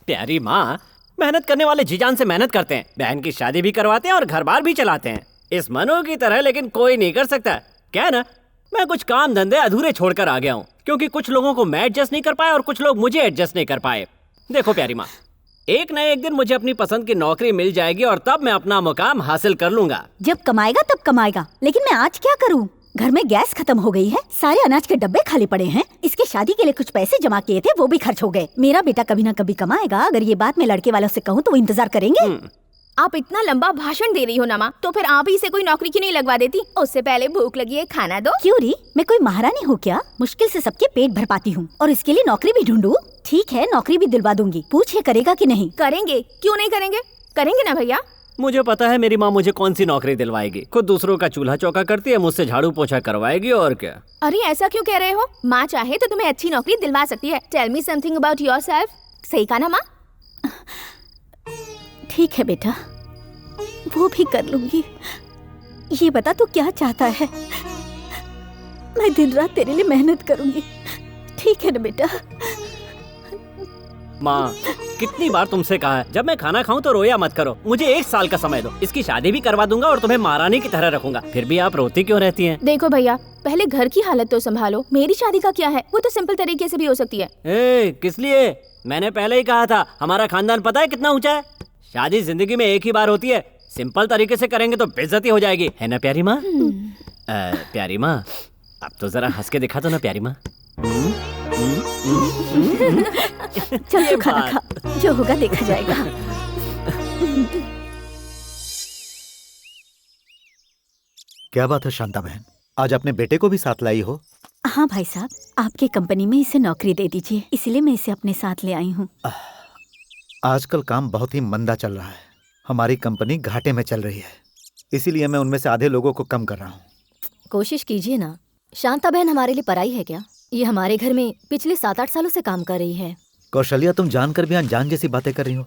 S4: प्यारी माँ, मेहनत करने वाले जी जान से मेहनत करते हैं, बहन की शादी भी करवाते हैं और घर बार भी चलाते हैं। इस मनु की तरह लेकिन कोई नहीं कर सकता। क्या है ना, मैं कुछ काम धंधे अधूरे छोड़कर आ गया हूँ, क्योंकि कुछ लोगों को मैं एडजस्ट नहीं कर पाया और कुछ लोग मुझे एडजस्ट नहीं कर पाए। देखो प्यारी माँ, एक न एक दिन मुझे अपनी पसंद की नौकरी मिल जाएगी और तब मैं अपना मुकाम हासिल कर लूंगा।
S8: जब कमाएगा तब कमाएगा, लेकिन मैं आज क्या करूं? घर में गैस खत्म हो गई है, सारे अनाज के डब्बे खाली पड़े हैं। इसके शादी के लिए कुछ पैसे जमा किए थे, वो भी खर्च हो गए। मेरा बेटा कभी ना कभी कमाएगा। अगर ये बात मैं लड़के वालों से कहूँ तो वो इंतजार करेंगे।
S9: आप इतना लंबा भाषण दे रही हो ना माँ, तो फिर आप ही से कोई नौकरी क्यों नहीं लगवा देती? उससे पहले भूख लगी है, खाना दो।
S8: क्यों री, मैं कोई महारानी हूँ क्या? मुश्किल से सबके पेट भर पाती हूँ, और इसके लिए नौकरी भी ढूंढूं? ठीक है, नौकरी भी दिलवा दूंगी। पूछे करेगा कि नहीं?
S9: करेंगे, क्यों नहीं करेंगे? करेंगे ना भैया।
S4: मुझे पता है मेरी माँ मुझे कौन सी नौकरी दिलवाएगी। खुद दूसरों का चूल्हा चौका करती है, मुझसे झाड़ू पोछा करवाएगी और क्या।
S9: अरे ऐसा क्यों कह रहे हो? माँ चाहे तो तुम्हें अच्छी नौकरी दिलवा सकती है। Tell me something about yourself. सही कहा ना माँ?
S8: ठीक है बेटा, वो भी कर लूंगी। ये बता तू क्या चाहता है? मैं दिन रात तेरे लिए मेहनत करूंगी, ठीक है ना बेटा?
S4: माँ, कितनी बार तुमसे कहा है जब मैं खाना खाऊं तो रोया मत करो। मुझे 1 साल का समय दो, इसकी शादी भी करवा दूंगा और तुम्हें महारानी की तरह रखूंगा। फिर भी आप रोती क्यों रहती हैं?
S9: देखो भैया, पहले घर की हालत तो संभालो। मेरी शादी का क्या है, वो तो सिंपल तरीके से भी हो सकती है।
S4: किस लिए? मैंने पहले ही कहा था, हमारा खानदान पता है कितना ऊंचा है। शादी जिंदगी में एक ही बार होती है, सिंपल तरीके से करेंगे तो बेइज्जती हो जाएगी, है ना प्यारी माँ? प्यारी माँ, अब तो जरा हंस के दिखा दो ना प्यारी माँ।
S8: चल तू खाना खा, जो होगा देखा जाएगा।
S5: क्या बात है शांता बहन, आज अपने बेटे को भी साथ लाई हो?
S8: हाँ भाई साहब, आपके कंपनी में इसे नौकरी दे दीजिए, इसलिए मैं इसे अपने साथ ले आई हूँ।
S5: आजकल काम बहुत ही मंदा चल रहा है, हमारी कंपनी घाटे में चल रही है, इसीलिए मैं उनमें से आधे लोगों को कम कर रहा हूँ।
S7: कोशिश कीजिए ना। शांता बहन हमारे लिए पराई है क्या? ये हमारे घर में पिछले 7-8 सालों से काम कर रही है।
S5: कौशल्या, तुम जानकर भी अनजान जैसी बातें कर रही हो।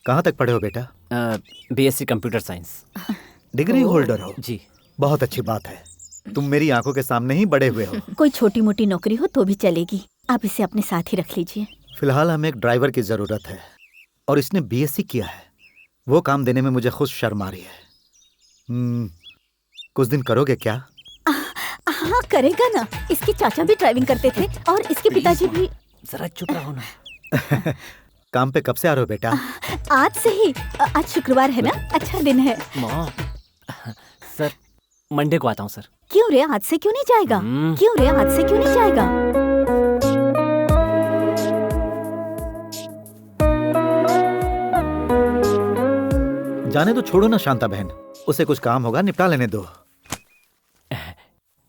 S5: कहाँ तक पढ़े हो बेटा?
S4: BSc computer science.
S5: Degree holder हो
S4: जी।
S5: बहुत अच्छी बात है, तुम मेरी आंखों के सामने ही बड़े हुए हो।
S8: कोई छोटी मोटी नौकरी हो तो भी चलेगी, आप इसे अपने साथ ही रख लीजिए।
S5: फिलहाल हमें एक ड्राइवर की जरूरत है और इसने BSc किया है, वो काम देने में मुझे खुद शर्म आ रही है। कुछ दिन करोगे क्या?
S8: हाँ करेगा ना, इसके चाचा भी ड्राइविंग करते थे और इसके पिताजी भी।
S4: जरा चुप रहो ना।
S5: काम पे कब से आ रहे हो बेटा?
S8: आज से ही। आज शुक्रवार है ना, अच्छा दिन है।
S4: माँ, सर मंडे को आता हूँ सर।
S8: क्यों रे, आज से क्यों नहीं जाएगा? क्यों रे, आज से क्यों नहीं जाएगा?
S5: जाने तो छोड़ो ना शांता बहन, उसे कुछ काम होगा, निपटा लेने दो।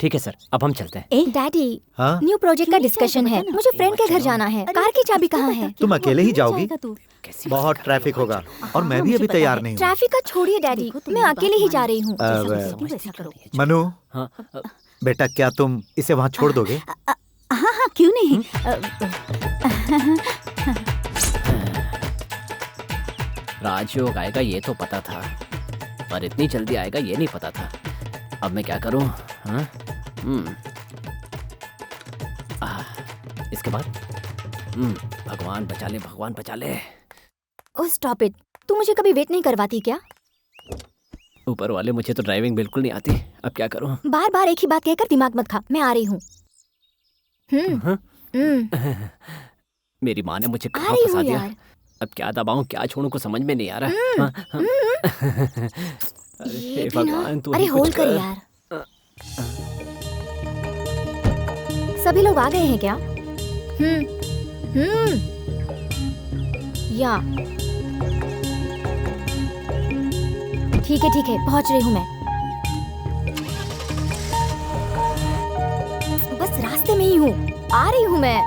S4: ठीक है सर, अब हम चलते हैं।
S7: डैडी,
S5: हाँ?
S7: न्यू प्रोजेक्ट का डिस्कशन है, मुझे फ्रेंड के घर जाना है। कार की चाबी कहाँ है?
S5: तुम अकेले ही जाओगी? बहुत ट्रैफिक होगा और मैं भी अभी तैयार नहीं हूँ।
S7: ट्रैफिक का छोड़िए डैडी, मैं अकेले ही जा रही हूँ।
S5: मनु,
S4: हाँ,
S5: बेटा क्या तुम इसे वहाँ छोड़ दोगे?
S8: हाँ हाँ क्यों नहीं।
S4: राजयोग आएगा ये तो पता था, पर इतनी जल्दी आएगा ये नहीं पता था। अब मैं क्या करूं? हाँ? इसके बाद भगवान बचा ले, भगवान बचा ले।
S7: ओह स्टॉप इट, तू मुझे कभी वेट नहीं करवाती क्या?
S4: ऊपर वाले, मुझे तो ड्राइविंग बिल्कुल नहीं आती, अब क्या करूं?
S7: बार बार एक ही बात कहकर दिमाग मत खा, मैं आ रही हूँ।
S4: मेरी माँ ने मुझे
S7: आ
S4: कहाँ
S7: रही
S4: फंसा
S7: हूँ
S4: दिया।
S7: यार।
S4: अब क्या दबाऊं क्या छोड़ूं को समझ में नहीं आ रहा।
S7: ये भी ना।
S4: भगवान तू
S7: अरे
S4: ही कुछ
S7: होल्ड कर यार। सभी लोग आ गए हैं क्या? या ठीक है, पहुंच रही हूँ मैं। बस रास्ते में ही हूँ, आ रही हूँ मैं।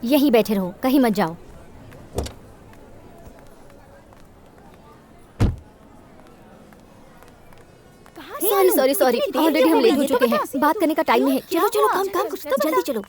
S7: यहीं बैठे रहो, कहीं मत जाओ। सॉरी, ऑलरेडी हम लेट हो चुके हैं। बात करने का टाइम नहीं है। चलो काम कुछ तो जल्दी चलो।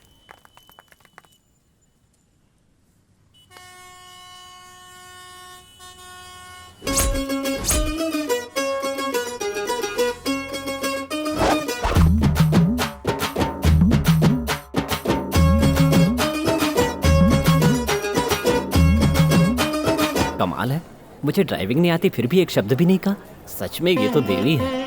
S4: कमाल है, मुझे ड्राइविंग नहीं आती फिर भी एक शब्द भी नहीं कहा। सच में ये तो देवी है।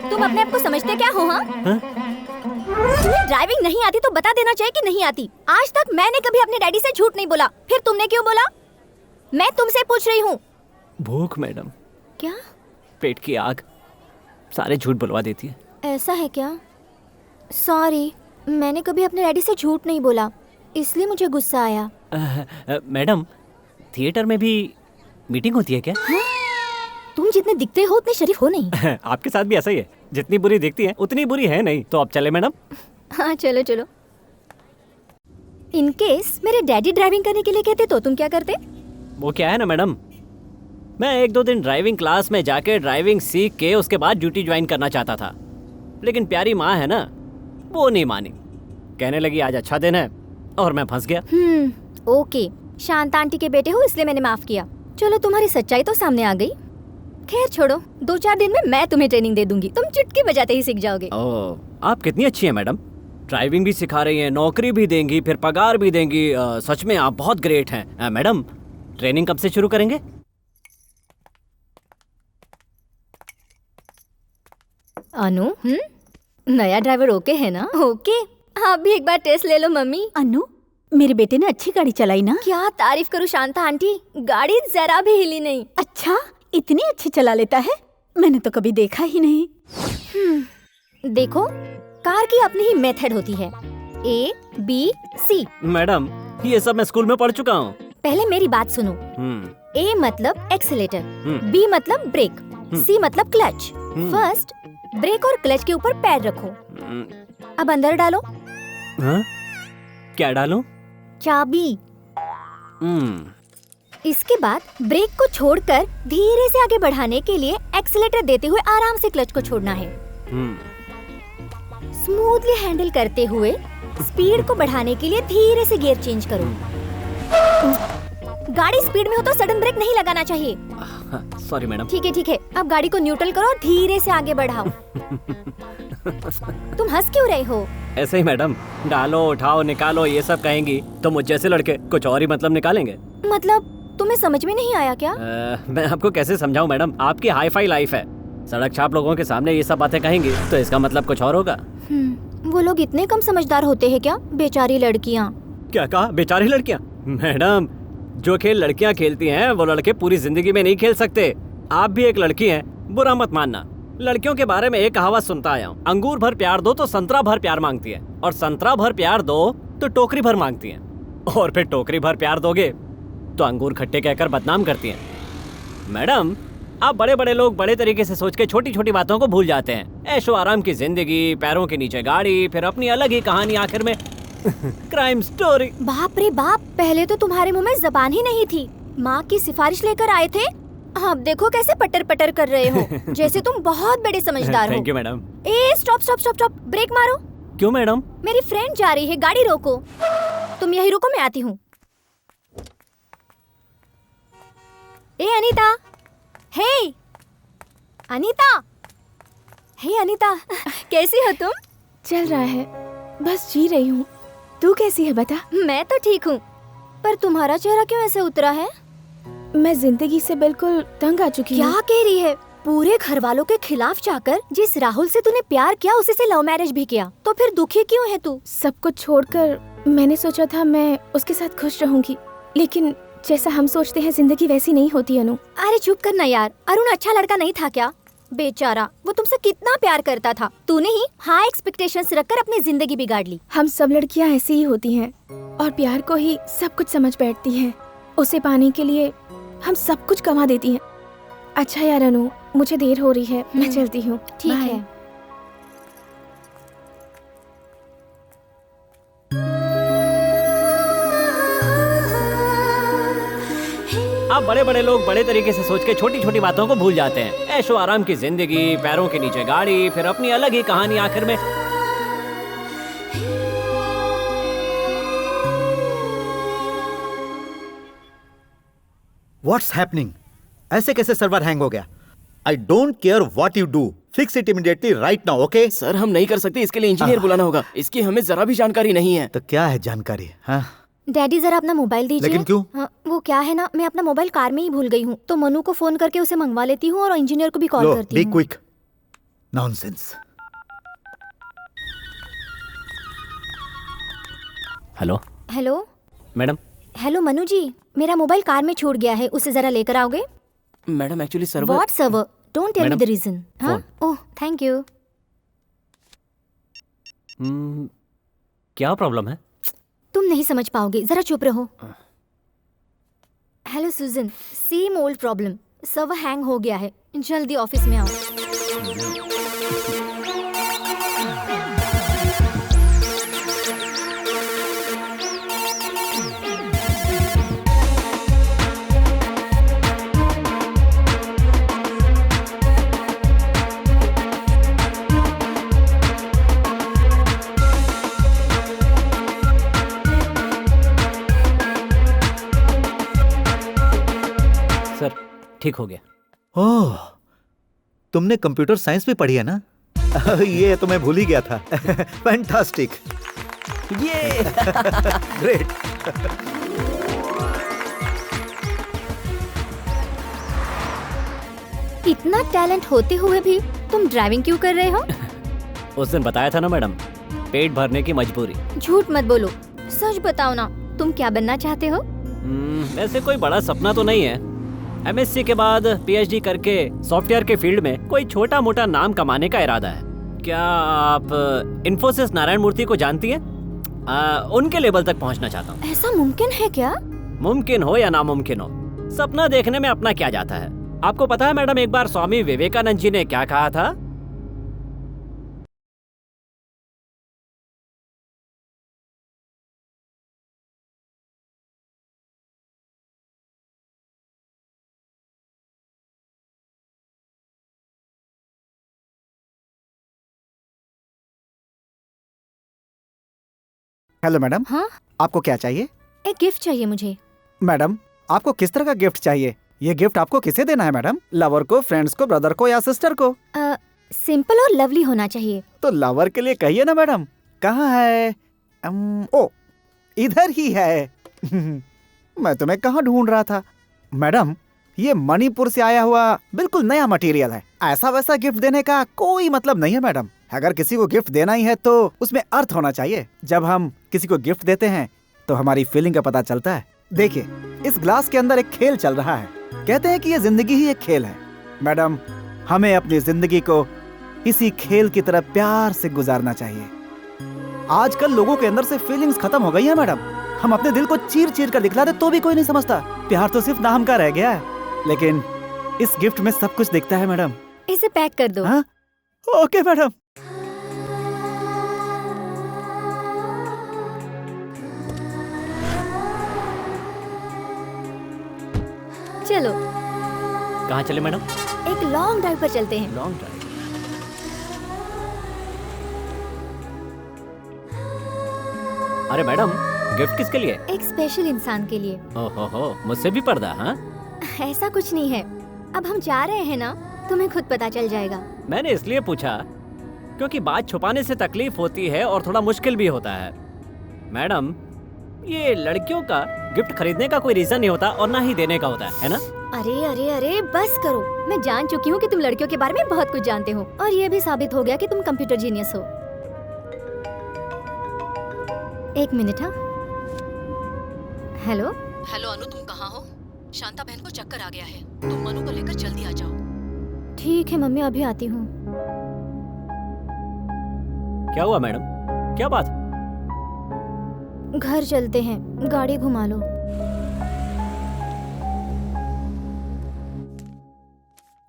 S7: तुम अपने आप को समझते क्या हो? हाँ, तुम्हें ड्राइविंग नहीं आती तो बता देना चाहिए कि नहीं आती। आज तक मैंने कभी अपने डैडी से झूठ नहीं बोला, फिर तुमने क्यों बोला? मैं तुमसे पूछ रही हूँ।
S4: भूख मैडम।
S7: क्या?
S4: पेट की आग सारे झूठ बुलवा देती है।
S7: ऐसा है क्या? सॉरी, मैंने कभी अपने डैडी से झूठ नहीं बोला, इसलिए मुझे गुस्सा आया।
S4: मैडम, थिएटर में भी मीटिंग होती है क्या?
S7: हाँ? तुम जितने दिखते हो उतने शरीफ हो नहीं।
S4: आपके साथ भी ऐसा ही है, जितनी बुरी दिखती है उतनी बुरी है नहीं। तो अब चले मैडम?
S7: हाँ चलो। इन केस मेरे डैडी ड्राइविंग करने के लिए कहते तो तुम क्या करते?
S4: वो क्या है ना मैडम, मैं 1-2 दिन ड्राइविंग क्लास में जाके ड्राइविंग सीख के उसके बाद ड्यूटी ज्वाइन करना चाहता था, लेकिन प्यारी माँ है ना, वो नहीं मानी। कहने लगी आज अच्छा दिन है, और मैं फंस गया।
S7: ओके, शांता आंटी के बेटे हो इसलिए मैंने माफ किया। चलो, तुम्हारी सच्चाई तो सामने आ गई। खैर छोड़ो, 2-4 दिन में मैं तुम्हें ट्रेनिंग दे दूंगी, तुम चुटकी बजाते ही सीख जाओगे।
S4: ओह, आप कितनी अच्छी हैं मैडम, ड्राइविंग भी सिखा रही हैं, नौकरी भी देंगी, फिर पगार भी देंगी। सच में आप बहुत ग्रेट हैं। मैडम, ट्रेनिंग कब से शुरू करेंगे?
S7: अनु, नया ड्राइवर ओके है ना? ओके, आप भी एक बार टेस्ट ले लो मम्मी।
S8: अनु, मेरे बेटे ने अच्छी गाड़ी चलाई ना?
S7: क्या तारीफ करूं शांता आंटी, गाड़ी जरा भी हिली नहीं।
S8: अच्छा, इतनी अच्छी चला लेता है? मैंने तो कभी देखा ही नहीं।
S7: देखो, कार की अपनी ही मेथड होती है, A-B-C।
S4: मैडम, ये सब मैं स्कूल में पढ़ चुका हूँ।
S7: पहले मेरी बात सुनो। A मतलब एक्सीलेटर, B मतलब ब्रेक, C मतलब क्लच। फर्स्ट ब्रेक और क्लच के ऊपर पैर रखो। अब अंदर डालो।
S4: हाँ? क्या डालूं?
S7: चाबी। इसके बाद ब्रेक को छोड़कर धीरे से आगे बढ़ाने के लिए एक्सीलेटर देते हुए आराम से क्लच को छोड़ना है। स्मूथली हैंडल करते हुए स्पीड को बढ़ाने के लिए धीरे से गियर चेंज करो। गाड़ी स्पीड में हो तो सडन ब्रेक नहीं लगाना चाहिए।
S4: Sorry madam.
S7: ठीक है, अब गाड़ी को न्यूट्रल करो और धीरे से आगे बढ़ाओ। तुम हंस क्यों रहे हो?
S4: ऐसे ही मैडम, डालो, उठाओ, निकालो ये सब कहेंगी तो मुझ जैसे लड़के कुछ और ही मतलब निकालेंगे।
S7: मतलब तुम्हें समझ में नहीं आया क्या?
S4: मैं आपको कैसे समझाऊं मैडम, आपकी हाई फाई लाइफ है, सड़क छाप लोगों के सामने ये सब बातें कहेंगी तो इसका मतलब कुछ और होगा।
S7: वो लोग इतने कम समझदार होते हैं क्या? बेचारी लड़कियाँ।
S4: क्या कहा? बेचारी लड़कियाँ? मैडम, जो खेल लड़कियाँ खेलती हैं वो लड़के पूरी जिंदगी में नहीं खेल सकते। आप भी एक लड़की हैं, बुरा मत मानना। लड़कियों के बारे में एक कहावत सुनता आया हूँ, अंगूर भर प्यार दो तो संतरा भर प्यार मांगती है, और संतरा भर प्यार दो तो टोकरी भर मांगती है, और फिर टोकरी भर प्यार दोगे तो अंगूर खट्टे कहकर बदनाम करती हैं। मैडम, आप बड़े बड़े लोग बड़े तरीके से सोच के छोटी छोटी बातों को भूल जाते हैं। ऐशो आराम की जिंदगी, पैरों के नीचे गाड़ी, फिर अपनी अलग ही कहानी, आखिर में क्राइम स्टोरी।
S7: बाप रे बाप, पहले तो तुम्हारे मुंह में जबान ही नहीं थी। माँ की सिफारिश लेकर आए थे, अब देखो कैसे पटर पटर कर रहे हो, जैसे तुम बहुत बड़े समझदार हो।
S4: Thank you madam.
S7: ए स्टॉप, ब्रेक मारो।
S4: क्यों मैडम?
S7: मेरी फ्रेंड जा रही है, गाड़ी रोको। तुम यही रुको, मैं आती हूँ। ए अनीता, हे अनीता, कैसी हो तुम?
S10: चल रहा है, बस जी रही हूँ। तू कैसी है बता?
S7: मैं तो ठीक हूँ, पर तुम्हारा चेहरा क्यों ऐसे उतरा है?
S10: मैं जिंदगी से बिल्कुल तंग आ चुकी हूँ।
S7: क्या कह रही है? पूरे घर वालों के खिलाफ जाकर जिस राहुल से तूने प्यार किया उसी से लव मैरिज भी किया, तो फिर दुखी क्यों है तू?
S10: सब कुछ छोड़कर मैंने सोचा था मैं उसके साथ खुश रहूंगी, लेकिन जैसा हम सोचते हैं जिंदगी वैसी नहीं होती अनु।
S7: अरे चुप करना यार, अरुण अच्छा लड़का नहीं था क्या? बेचारा, वो तुमसे कितना प्यार करता था। तूने ही हाई एक्सपेक्टेशंस रखकर अपनी जिंदगी बिगाड़ ली।
S10: हम सब लड़कियां ऐसी ही होती हैं और प्यार को ही सब कुछ समझ बैठती हैं। उसे पाने के लिए हम सब कुछ गंवा देती हैं। अच्छा यार अनु, मुझे देर हो रही है, मैं चलती हूँ।
S7: ठीक है।
S4: अब बड़े बड़े लोग बड़े तरीके से सोच के छोटी छोटी बातों को भूल जाते हैं। ऐशो आराम की जिंदगी, पैरों के नीचे गाड़ी, फिर अपनी अलग ही कहानी आखिर में।
S5: What's happening? ऐसे कैसे सर्वर हैंग हो गया? I don't care what you do, fix it immediately right now, okay?
S6: Sir हम नहीं कर सकते, इसके लिए इंजीनियर बुलाना होगा। इसकी हमें जरा भी जानकारी नहीं है।
S5: तो क्या है जानकारी? हाँ,
S7: डैडी जरा अपना मोबाइल दीजिए।
S5: लेकिन क्यों?
S7: हाँ, वो क्या है ना, मैं अपना मोबाइल कार में ही भूल गई हूँ, तो मनु को फोन करके उसे मंगवा लेती हूँ और इंजीनियर को भी कॉल
S5: लो,
S7: करती
S5: बी
S7: हूँ।
S5: Quick. Nonsense.
S4: Hello
S7: hello
S4: madam.
S7: Hello Manu ji, मेरा मोबाइल कार में छूट गया है, उसे जरा लेकर आओगे?
S6: Madam actually server.
S7: What server? Don't tell me
S4: madam,
S7: the reason. हाँ, ओह थैंक यू।
S4: क्या प्रॉब्लम है?
S7: तुम नहीं समझ पाओगे, जरा चुप रहो। Hello Sujan, same old problem, server hang हो गया है, जल्दी ऑफिस में आओ।
S4: सर ठीक हो गया।
S5: ओह, तुमने कंप्यूटर साइंस भी पढ़ी है ना? ये तो मैं भूल ही गया था। फैंटास्टिक,
S2: ये
S5: ग्रेट।
S7: इतना टैलेंट होते हुए भी तुम ड्राइविंग क्यों कर रहे हो?
S4: उस दिन बताया था ना मैडम, पेट भरने की मजबूरी।
S7: झूठ मत बोलो, सच बताओ ना, तुम क्या बनना चाहते हो?
S4: वैसे कोई बड़ा सपना तो नहीं है। एमएससी के बाद पीएचडी करके सॉफ्टवेयर के फील्ड में कोई छोटा मोटा नाम कमाने का इरादा है। क्या आप इन्फोसिस नारायण मूर्ति को जानती हैं? उनके लेवल तक पहुंचना चाहता हूँ।
S7: ऐसा मुमकिन है क्या?
S4: मुमकिन हो या नामुमकिन हो, सपना देखने में अपना क्या जाता है। आपको पता है मैडम, एक बार स्वामी विवेकानंद जी ने क्या कहा था?
S3: Hello madam.
S7: हाँ,
S3: आपको क्या चाहिए?
S7: एक गिफ्ट चाहिए मुझे।
S3: मैडम, आपको किस तरह का गिफ्ट चाहिए? ये गिफ्ट आपको किसे देना है मैडम? लवर को, फ्रेंड्स को, ब्रदर को या सिस्टर को?
S7: सिंपल और लवली होना चाहिए।
S3: तो लवर के लिए कहिए ना मैडम। कहाँ है? ओ, इधर ही है। मैं तुम्हें कहाँ ढूंढ रहा था। मैडम, ये मणिपुर से आया हुआ बिल्कुल नया मटेरियल है। ऐसा वैसा गिफ्ट देने का कोई मतलब नहीं है मैडम। अगर किसी को गिफ्ट देना ही है तो उसमें अर्थ होना चाहिए। जब हम किसी को गिफ्ट देते हैं तो हमारी फीलिंग का पता चलता है। देखिए, इस ग्लास के अंदर एक खेल चल रहा है। कहते हैं कि ये जिंदगी ही एक खेल है। मैडम, हमें अपनी जिंदगी को इसी खेल की तरह प्यार से गुजारना चाहिए। आजकल लोगों के अंदर से फीलिंग्स खत्म हो गई है मैडम। हम अपने दिल को चीर चीर कर दिखला दे तो भी कोई नहीं समझता। प्यार तो सिर्फ नाम का रह गया है। लेकिन इस गिफ्ट में सब कुछ दिखता है मैडम।
S7: इसे पैक कर दो।
S3: हाँ? Okay madam.
S7: चलो।
S4: कहाँ चले मैडम?
S7: एक लॉन्ग ड्राइव पर चलते हैं।
S4: Long drive. अरे मैडम, गिफ्ट किसके लिए?
S7: एक स्पेशल इंसान के लिए।
S4: ओहो, मुझसे भी पर्दा? हाँ,
S7: ऐसा कुछ नहीं है, अब हम जा रहे हैं ना, तुम्हें खुद पता चल जाएगा।
S4: मैंने इसलिए पूछा क्योंकि बात छुपाने से तकलीफ होती है और थोड़ा मुश्किल भी होता है। मैडम, ये लड़कियों का गिफ्ट खरीदने का कोई रीजन नहीं होता और ना ही देने का होता है ना?
S7: अरे अरे अरे बस करो, मैं जान चुकी हूँ कि तुम लड़कियों के बारे में बहुत कुछ जानते हो और ये भी साबित हो गया कि तुम कंप्यूटर जीनियस हो। एक मिनट। हाँ, हेलो।
S8: हेलो अनु, तुम कहाँ हो? शांता बहन को चक्कर आ गया है, तुम मनु को लेकर जल्दी आ जाओ। ठीक है मम्मी, अभी आती हूँ।
S4: क्या हुआ मैडम, क्या बात?
S8: घर चलते हैं, गाड़ी घुमा लो।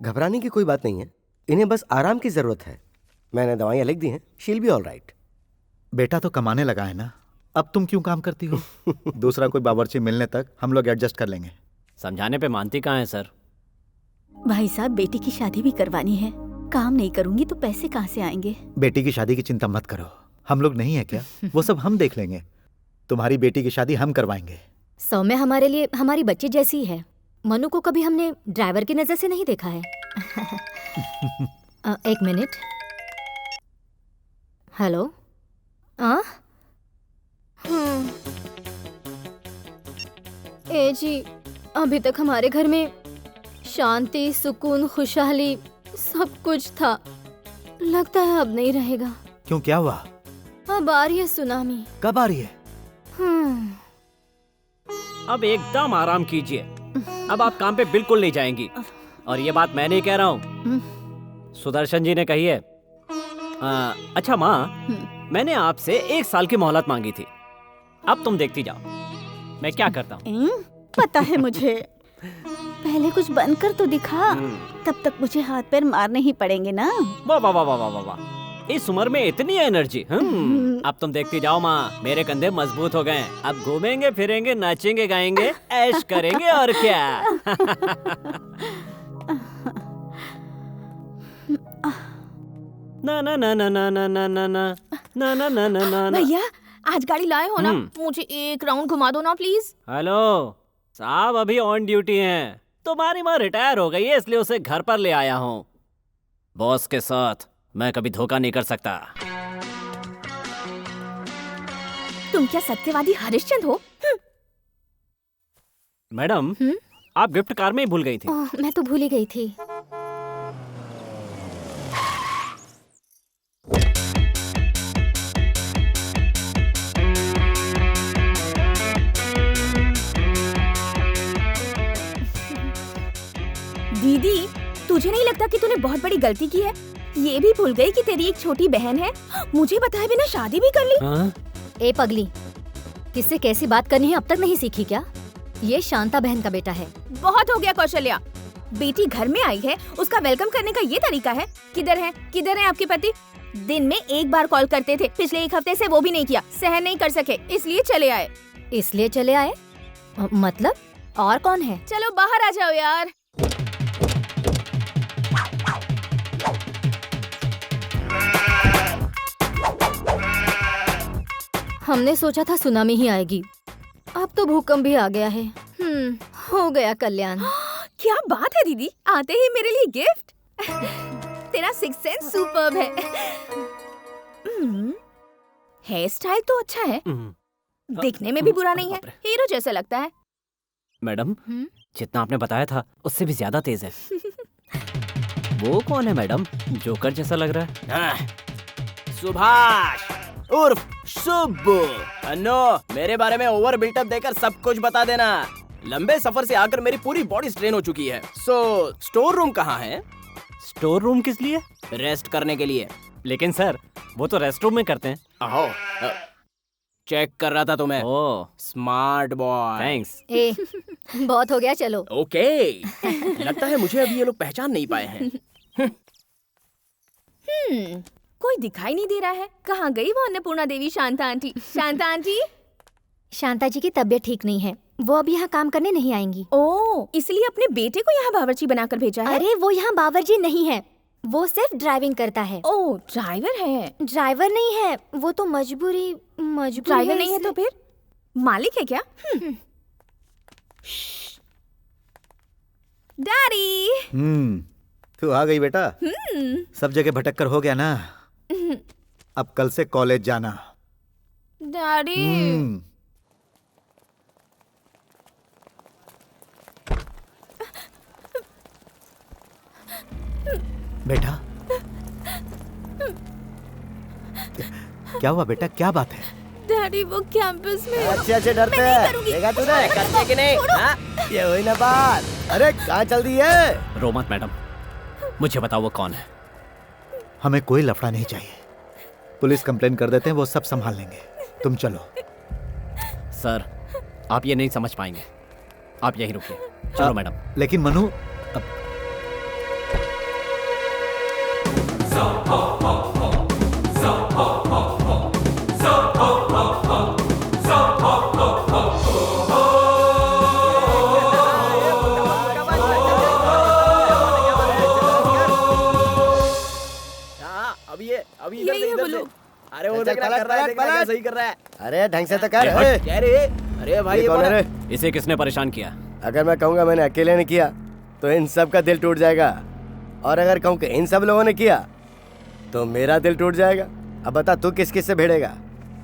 S2: घबराने की कोई बात नहीं है, इन्हें बस आराम की जरूरत है। मैंने दवाइयाँ लिख दी हैं, शील बी ऑल राइट।
S5: बेटा तो कमाने लगा है ना, अब तुम क्यों काम करती हो? दूसरा कोई बावर्ची मिलने तक हम लोग एडजस्ट कर लेंगे।
S4: समझाने पे मानती कहाँ है सर?
S8: भाई साहब, बेटी की शादी भी करवानी है, काम नहीं करूंगी तो पैसे कहाँ से आएंगे?
S5: बेटी की शादी की चिंता मत करो, हम लोग नहीं है क्या? वो सब हम देख लेंगे। तुम्हारी बेटी की शादी हम करवाएंगे।
S8: सौम्या हमारे लिए हमारी बच्ची जैसी ही है। मनु को कभी हमने ड्राइवर की नजर से नहीं देखा है। एक मिनट। हेलो। ए जी, अभी तक हमारे घर में शांति, सुकून, खुशहाली सब कुछ था। लगता है अब नहीं रहेगा।
S5: क्यों, क्या हुआ?
S8: अब आ रही है सुनामी।
S5: कब आ रही है?
S4: अब एकदम आराम कीजिए, अब आप काम पे बिल्कुल नहीं जाएंगी। और ये बात मैं नहीं कह रहा हूँ, सुदर्शन जी ने कही है। अच्छा माँ, मैंने आपसे 1 साल की मोहलत मांगी थी, अब तुम देखती जाओ मैं क्या करता हूँ।
S8: पता है मुझे। पहले कुछ बनकर तो दिखा, तब तक मुझे हाथ पैर मारने ही पड़ेंगे ना।
S4: वाह वाह वाह वाह वाह वाह, इस उम्र में इतनी एनर्जी। अब तुम देखती जाओ माँ, मेरे कंधे मजबूत हो गए। अब घूमेंगे फिरेंगे, नाचेंगे गाएंगे, ऐश करेंगे और क्या। ना ना ना ना ना ना ना ना ना ना ना ना ना ना।
S9: भैया आज गाड़ी लाए हो ना, मुझे एक राउंड घुमा दो ना प्लीज।
S4: हेलो साहब, अभी ऑन ड्यूटी हैं। तुम्हारी माँ रिटायर हो गई है, इसलिए उसे घर पर ले आया हूँ। बॉस के साथ मैं कभी धोखा नहीं कर सकता।
S9: तुम क्या सत्यवादी हरिश्चंद्र हो?
S4: मैडम, आप गिफ्ट कार में ही भूल गई थी।
S8: मैं तो भूल ही गई थी।
S9: दीदी, तुझे नहीं लगता कि तूने बहुत बड़ी गलती की है? ये भी भूल गई कि तेरी एक छोटी बहन है। मुझे बताए बिना शादी भी कर ली।
S8: ए पगली, किससे कैसी बात करनी है अब तक नहीं सीखी क्या? ये शांता बहन का बेटा है।
S9: बहुत हो गया कौशल्या, बेटी घर में आई है, उसका वेलकम करने का ये तरीका है? किधर है आपके पति? दिन में 1 बार कॉल करते थे, पिछले 1 हफ्ते से वो भी नहीं किया। सहन नहीं कर सके इसलिए चले आए।
S8: मतलब और कौन है?
S9: चलो बाहर आ जाओ यार।
S8: हमने सोचा था सुनामी ही आएगी, अब तो भूकंप भी आ गया है। हो गया कल्याण।
S9: क्या बात है दीदी, आते ही मेरे लिए गिफ्ट। तेरा सिक्स सेंस सुपर्ब है। हेयर स्टाइल तो अच्छा है, दिखने में भी बुरा नहीं है, हीरो जैसा लगता है।
S4: मैडम, जितना आपने बताया था उससे भी ज्यादा तेज है। वो कौन है मैडम, जोकर जैसा लग रहा है?
S6: सुभाष उर्फ सुब्बू। अन्नो, मेरे बारे में ओवर बिल्टअप देकर सब कुछ बता देना। लंबे सफर से आकर मेरी पूरी बॉडी स्ट्रेन हो चुकी है। स्टोर रूम कहाँ है?
S4: स्टोर रूम किस लिए?
S6: रेस्ट करने के लिए।
S4: लेकिन सर, वो तो रेस्ट रूम में करते हैं।
S6: आहो, चेक कर रहा था तुम्हें।
S4: ओह,
S6: स्मार्ट बॉय।
S4: थैंक्स।
S8: बहुत हो गया, चलो।
S6: ओके। लगता है मुझे अभी ये लोग पहचान नहीं पाए हैं।
S9: कोई दिखाई नहीं दे रहा है। कहाँ गई वो अन्नपूर्णा देवी? Shanta aunty, Shanta aunty.
S8: शांता जी की तबीयत ठीक नहीं है, वो अब यहाँ काम करने नहीं आएंगी।
S9: ओह, इसलिए अपने बेटे को यहाँ बावर्ची बनाकर भेजा है?
S8: अरे वो यहाँ बावर्ची नहीं है, वो सिर्फ ड्राइविंग करता है।
S9: ओह, ड्राइवर है?
S8: ड्राइवर नहीं है, वो तो मजबूरी
S9: ड्राइवर नहीं है तो फिर मालिक है क्या? डैडी।
S5: तू आ गई बेटा। सब जगह भटक कर हो गया ना, अब कल से कॉलेज जाना।
S9: डैडी।
S5: बेटा, क्या हुआ बेटा, क्या बात है?
S9: डैडी, वो कैंपस में
S2: अच्छे डरते हैं, देखा तूने?
S6: करते कि नहीं?
S2: ये हुई ना बात। अरे कहाँ चल दी है?
S4: रो मत मैडम, मुझे बताओ वो कौन है।
S5: हमें कोई लफड़ा नहीं चाहिए। पुलिस कंप्लेन कर देते हैं, वो सब संभाल लेंगे। तुम चलो।
S4: सर आप ये नहीं समझ पाएंगे, आप यहीं रुकिए। चलो मैडम।
S5: लेकिन मनु,
S6: अभी इधर से इधर से। अरे वो देख रहा है, क्या सही कर रहा है।
S2: अरे ढंग से तो कर।
S6: क्या रे? अरे भाई ये
S2: कौन है रे?
S4: इसे किसने परेशान किया?
S2: अगर मैं कहूँगा मैंने अकेले ने किया तो इन सब का दिल टूट जाएगा, और अगर कहूँ कि इन सब लोगों ने किया तो मेरा दिल टूट जाएगा। अब बता तू किस किस से भिड़ेगा?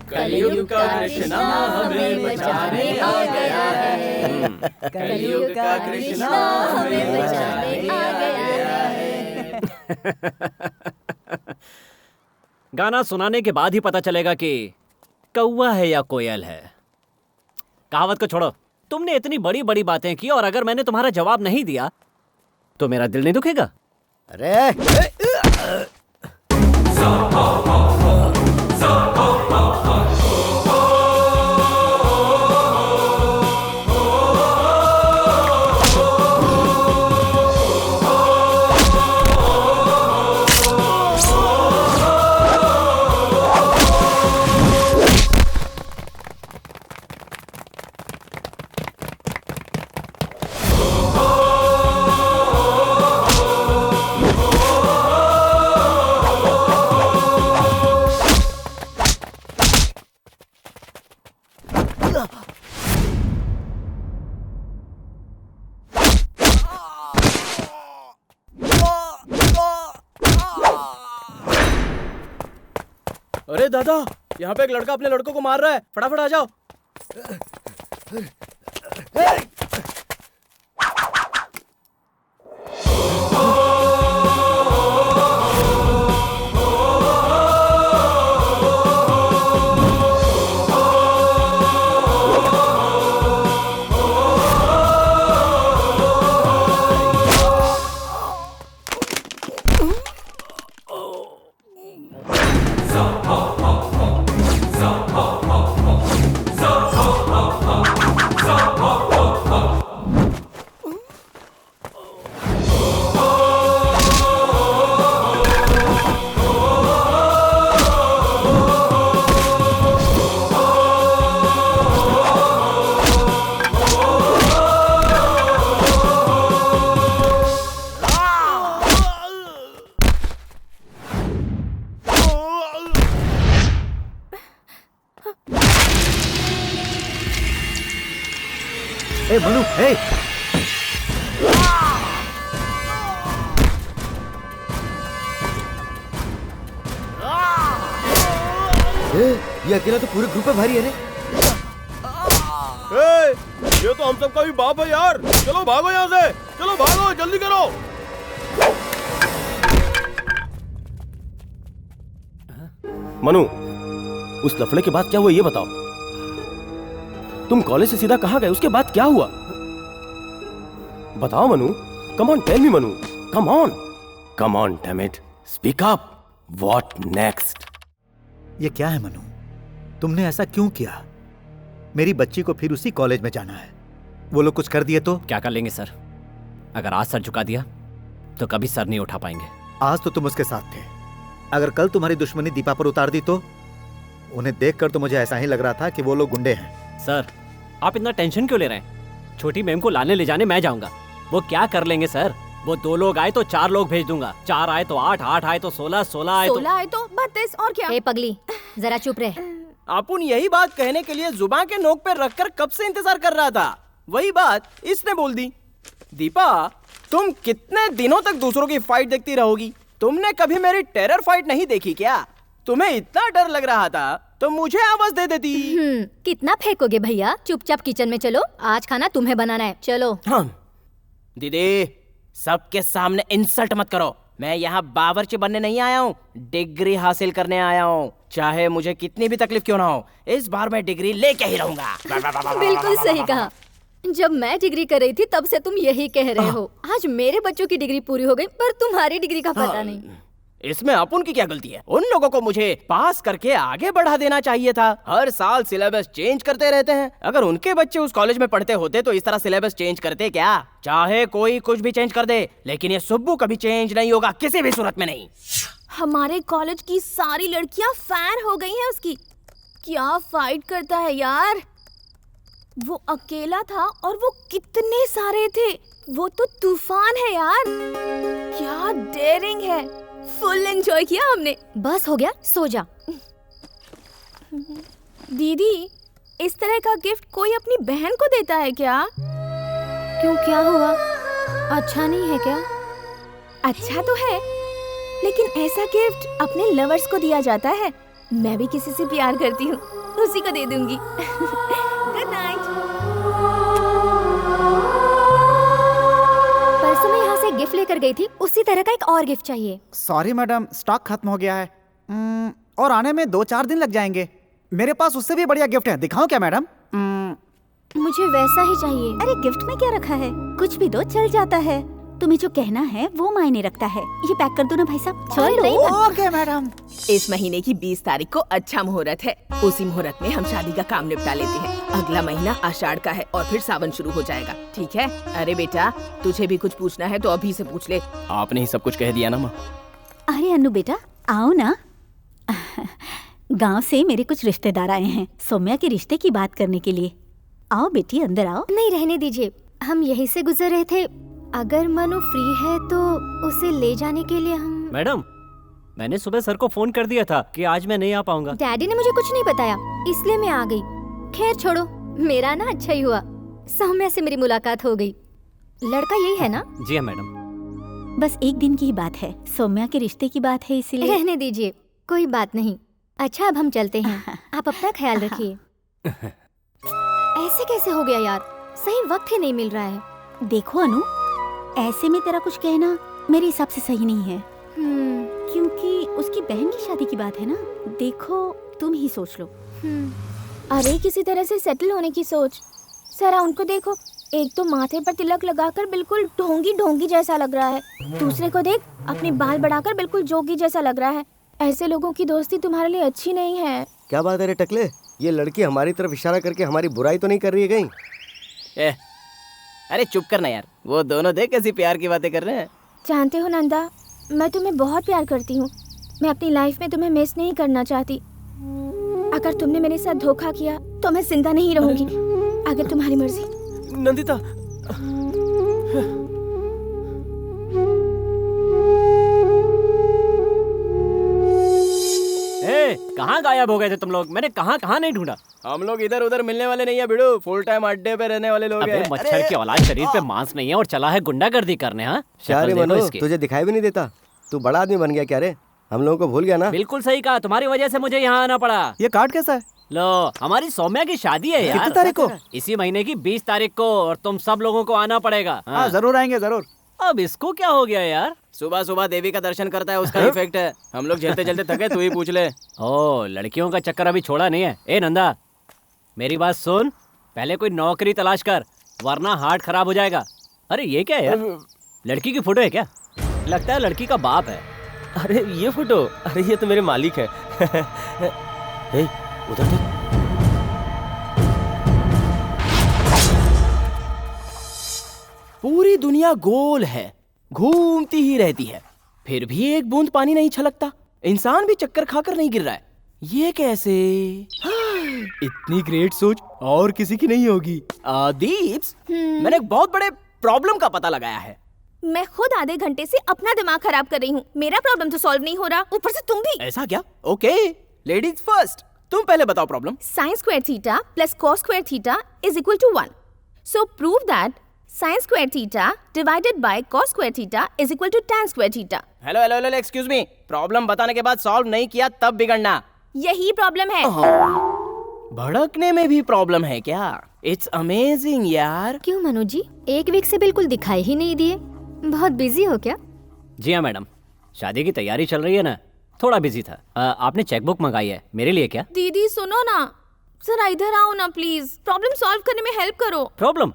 S6: कलयुग का कृष्णा हमें बचाने आ गया है। कलयुग का कृष्णा हमें बचाने आ गया है।
S4: गाना सुनाने के बाद ही पता चलेगा कि कौवा है या कोयल है। कहावत को छोड़ो, तुमने इतनी बड़ी बड़ी बातें की और अगर मैंने तुम्हारा जवाब नहीं दिया तो मेरा दिल नहीं दुखेगा?
S2: अरे
S6: अरे दादा, यहाँ पे एक लड़का अपने लड़कों को मार रहा है, फटाफट आ जाओ।
S5: ए मनु, ए
S2: ये अकेला तो पूरे ग्रुप पे भारी है रे।
S1: ये तो हम सबका भी बाप है यार। चलो भागो यहाँ से, चलो भागो, जल्दी करो। मनु, उस लफड़े के बाद क्या हुआ ये बताओ। तुम कॉलेज से सीधा कहाँ गए, उसके बाद क्या हुआ बताओ Manu. Come on tell me Manu, come on, come on damn it, speak up. What next?
S5: ये क्या है मनु? तुमने ऐसा क्यों किया? मेरी बच्ची को फिर उसी कॉलेज में जाना है। वो लोग कुछ कर दिए तो?
S4: क्या कर लेंगे सर? अगर आज सर झुका दिया तो कभी सर नहीं उठा पाएंगे।
S5: आज तो तुम उसके साथ थे, अगर कल तुम्हारी दुश्मनी दीपा पर उतार दी तो? उन्हें देखकर तो मुझे ऐसा ही लग रहा था कि वो लोग गुंडे हैं।
S4: सर आप इतना टेंशन क्यों ले रहे हैं? छोटी मैम को लाने ले जाने मैं जाऊंगा, वो क्या कर लेंगे सर? वो 2 लोग आए तो 4 लोग भेज दूंगा, 4 आए तो 8, 8 आए तो 16, 16 आए तो
S9: 16 आए तो 32 और क्या?
S7: हे पगली, जरा चुप रहे।
S6: अपुन यही बात कहने के लिए जुबान के नोक पे रखकर कब से इंतजार कर रहा था। वही बात इसने बोल दी। दीपा, तुम कितने दिनों तक दूसरों की फाइट देखती रहोगी? तुमने कभी मेरी टेरर फाइट नहीं देखी क्या? तुम्हें इतना डर लग रहा था तो मुझे आवाज दे देती।
S7: कितना फेंकोगे भैया? चुपचाप किचन में चलो, आज खाना तुम्हें बनाना है। चलो।
S6: हाँ। दीदी, सबके सामने इंसल्ट मत करो। मैं यहाँ बावर्ची बनने नहीं आया हूँ, डिग्री हासिल करने आया हूँ। चाहे मुझे कितनी भी तकलीफ क्यों ना हो, इस बार मैं डिग्री लेके ही रहूंगा।
S7: बिल्कुल सही कहा। जब मैं डिग्री कर रही थी तब से तुम यही कह रहे हो। आज मेरे बच्चों की डिग्री पूरी हो गई पर तुम्हारी डिग्री का पता नहीं।
S6: इसमें अपन की क्या गलती है? उन लोगों को मुझे पास करके आगे बढ़ा देना चाहिए था। हर साल सिलेबस चेंज करते रहते हैं। अगर उनके बच्चे उस कॉलेज में पढ़ते होते तो इस तरह सिलेबस चेंज करते क्या? चाहे कोई कुछ भी चेंज कर दे, लेकिन ये सुब्बू कभी चेंज नहीं होगा, किसी भी सूरत में नहीं।
S9: हमारे कॉलेज की सारी लड़कियां फैन हो गई हैं उसकी। क्या फाइट करता है यार। वो अकेला था और वो कितने सारे थे। वो तो तूफान है यार। क्या डेयरिंग है। फुल एंजॉय किया हमने।
S7: बस हो गया, सो जा।
S9: दीदी, इस तरह का गिफ्ट कोई अपनी बहन को देता है क्या?
S7: क्यों, क्या हुआ? अच्छा नहीं है क्या?
S9: अच्छा तो है, लेकिन ऐसा गिफ्ट अपने लवर्स को दिया जाता है। मैं भी किसी से प्यार करती हूँ, उसी को दे दूंगी। Good night.
S7: परसों मैं यहाँ से गिफ्ट लेकर गई थी, उसी तरह का एक और गिफ्ट चाहिए।
S3: सॉरी मैडम, स्टॉक खत्म हो गया है। और आने में 2-4 दिन लग जाएंगे। मेरे पास उससे भी बढ़िया गिफ्ट है, दिखाऊं क्या मैडम?
S7: मुझे वैसा ही चाहिए।
S8: अरे गिफ्ट में क्या रखा है, कुछ भी दो चल जाता है। तुम्हें जो कहना है वो मायने रखता है। ये पैक कर दो ना भाई साहब। चलो।
S3: Okay madam.
S11: इस महीने की 20 तारीख को अच्छा मुहूर्त है। उसी मुहूर्त में हम शादी का काम निपटा लेते हैं। अगला महीना आषाढ़ का है और फिर सावन शुरू हो जाएगा, ठीक है? अरे बेटा, तुझे भी कुछ पूछना है तो अभी से पूछ ले।
S6: आपने ही सब कुछ कह दिया ना माँ।
S8: अरे अन्नू बेटा, आओ ना। गांव से मेरे कुछ रिश्तेदार आए हैं सौम्या के रिश्ते की बात करने के लिए। आओ बेटी, अंदर आओ।
S7: नहीं, रहने दीजिए, हम यहीं से गुजर रहे थे। अगर मनु फ्री है तो उसे ले जाने के लिए हम।
S4: मैडम, मैंने सुबह सर को फोन कर दिया था कि आज मैं नहीं आ पाऊंगा।
S7: डैडी ने मुझे कुछ नहीं बताया, इसलिए मैं आ गई। खैर छोड़ो, मेरा ना अच्छा ही हुआ, सौम्या से मेरी मुलाकात हो गई। लड़का यही है ना?
S4: जी हाँ मैडम।
S8: बस एक दिन की ही बात है, सौम्या के रिश्ते की बात है, इसीलिए।
S7: रहने दीजिए, कोई बात नहीं। अच्छा, अब हम चलते हैं। आप अपना ख्याल रखिए। ऐसे कैसे हो गया यार, सही वक्त ही नहीं मिल रहा है।
S8: देखो अनु, ऐसे में तेरा कुछ कहना मेरे हिसाब से सही नहीं है। क्योंकि उसकी बहन की शादी की बात है ना। देखो, तुम ही सोच लो।
S9: अरे किसी तरह से सेटल होने की सोच। जरा उनको देखो, एक तो माथे पर तिलक लगाकर बिल्कुल ढोंगी ढोंगी जैसा लग रहा है। दूसरे को देख, अपने बाल बढ़ाकर बिल्कुल जोगी जैसा लग रहा है। ऐसे लोगों की दोस्ती तुम्हारे लिए अच्छी नहीं है।
S2: क्या बात है रे टकले, ये लड़की हमारी तरफ इशारा करके हमारी बुराई तो नहीं कर रही है कहीं?
S6: अरे चुप करना यार, वो दोनों देख कैसी प्यार की बातें कर रहे हैं।
S9: जानते हो नंदा, मैं तुम्हें बहुत प्यार करती हूँ। मैं अपनी लाइफ में तुम्हें मिस नहीं करना चाहती। अगर तुमने मेरे साथ धोखा किया तो मैं जिंदा नहीं रहूंगी। अगर तुम्हारी मर्जी।
S6: नंदिता,
S4: कहाँ गायब हो गए थे तुम लोग? मैंने कहाँ कहाँ नहीं ढूंढा।
S6: हम लोग इधर उधर मिलने वाले नहीं है बिड़ू, फुल टाइम अड्डे पे रहने वाले लोग हैं।
S4: मच्छर की औलाद, शरीर पे मांस नहीं है और चला है गुंडागर्दी करने। हाँ,
S2: क्या रे मनु, तुझे दिखाई भी नहीं देता? तू बड़ा आदमी बन गया क्या रे? हम लोगों को भूल गया ना?
S4: बिल्कुल सही कहा, तुम्हारी वजह से मुझे यहाँ आना पड़ा।
S3: ये कार्ड कैसा है?
S4: लो, हमारी सौम्या की शादी है यार।
S3: कितनी तारीख को?
S4: इसी महीने की 20 तारीख को, और तुम सब लोगों को आना पड़ेगा।
S3: हाँ, जरूर आएंगे, जरूर।
S4: अब इसको क्या हो गया यार?
S6: सुबह सुबह देवी का दर्शन करता है, उसका इफेक्ट है। हम लोग चलते चलते थके, तू ही पूछ ले।
S4: ओ, लड़कियों का चक्कर अभी छोड़ा नहीं है। ए नंदा, मेरी बात सुन, पहले कोई नौकरी तलाश कर, वरना हार्ट खराब हो जाएगा। अरे ये क्या है यार, लड़की की फोटो है क्या? लगता है लड़की का बाप है।
S1: अरे ये फोटो, अरे ये तो मेरे मालिक है। ए, उधर देख।
S6: पूरी दुनिया गोल है, घूमती ही रहती है, फिर भी एक बूंद पानी नहीं छलकता। इंसान भी चक्कर खाकर नहीं गिर रहा है, ये कैसे? इतनी ग्रेट सोच और किसी की नहीं होगी। दीप्स, मैंने एक बहुत बड़े प्रॉब्लम का पता लगाया है।
S9: मैं खुद आधे घंटे से अपना दिमाग खराब कर रही हूँ। मेरा प्रॉब्लम तो सॉल्व नहीं हो रहा, ऊपर से तुम भी।
S6: ऐसा क्या? ओके, लेडीज फर्स्ट, तुम पहले बताओ problem.
S9: sin square theta plus cos square theta is equal to 1. So prove that sin square theta divided by cos square theta is equal to tan square theta.
S6: Hello hello hello, excuse me, problem बताने के बाद solve नहीं किया तब बिगड़ना।
S9: यही problem है।
S6: भड़कने में भी प्रॉब्लम है क्या? इट्स अमेजिंग यार।
S7: क्यों मनु जी, एक वीक से बिल्कुल दिखाई ही नहीं दिए, बहुत बिजी हो क्या?
S4: जी हाँ मैडम, शादी की तैयारी चल रही है ना, थोड़ा बिजी था। आपने चेकबुक मंगाई है मेरे लिए क्या?
S9: दीदी सुनो ना, जरा इधर आओ ना प्लीज, प्रॉब्लम सॉल्व करने में हेल्प करो।
S4: प्रॉब्लम?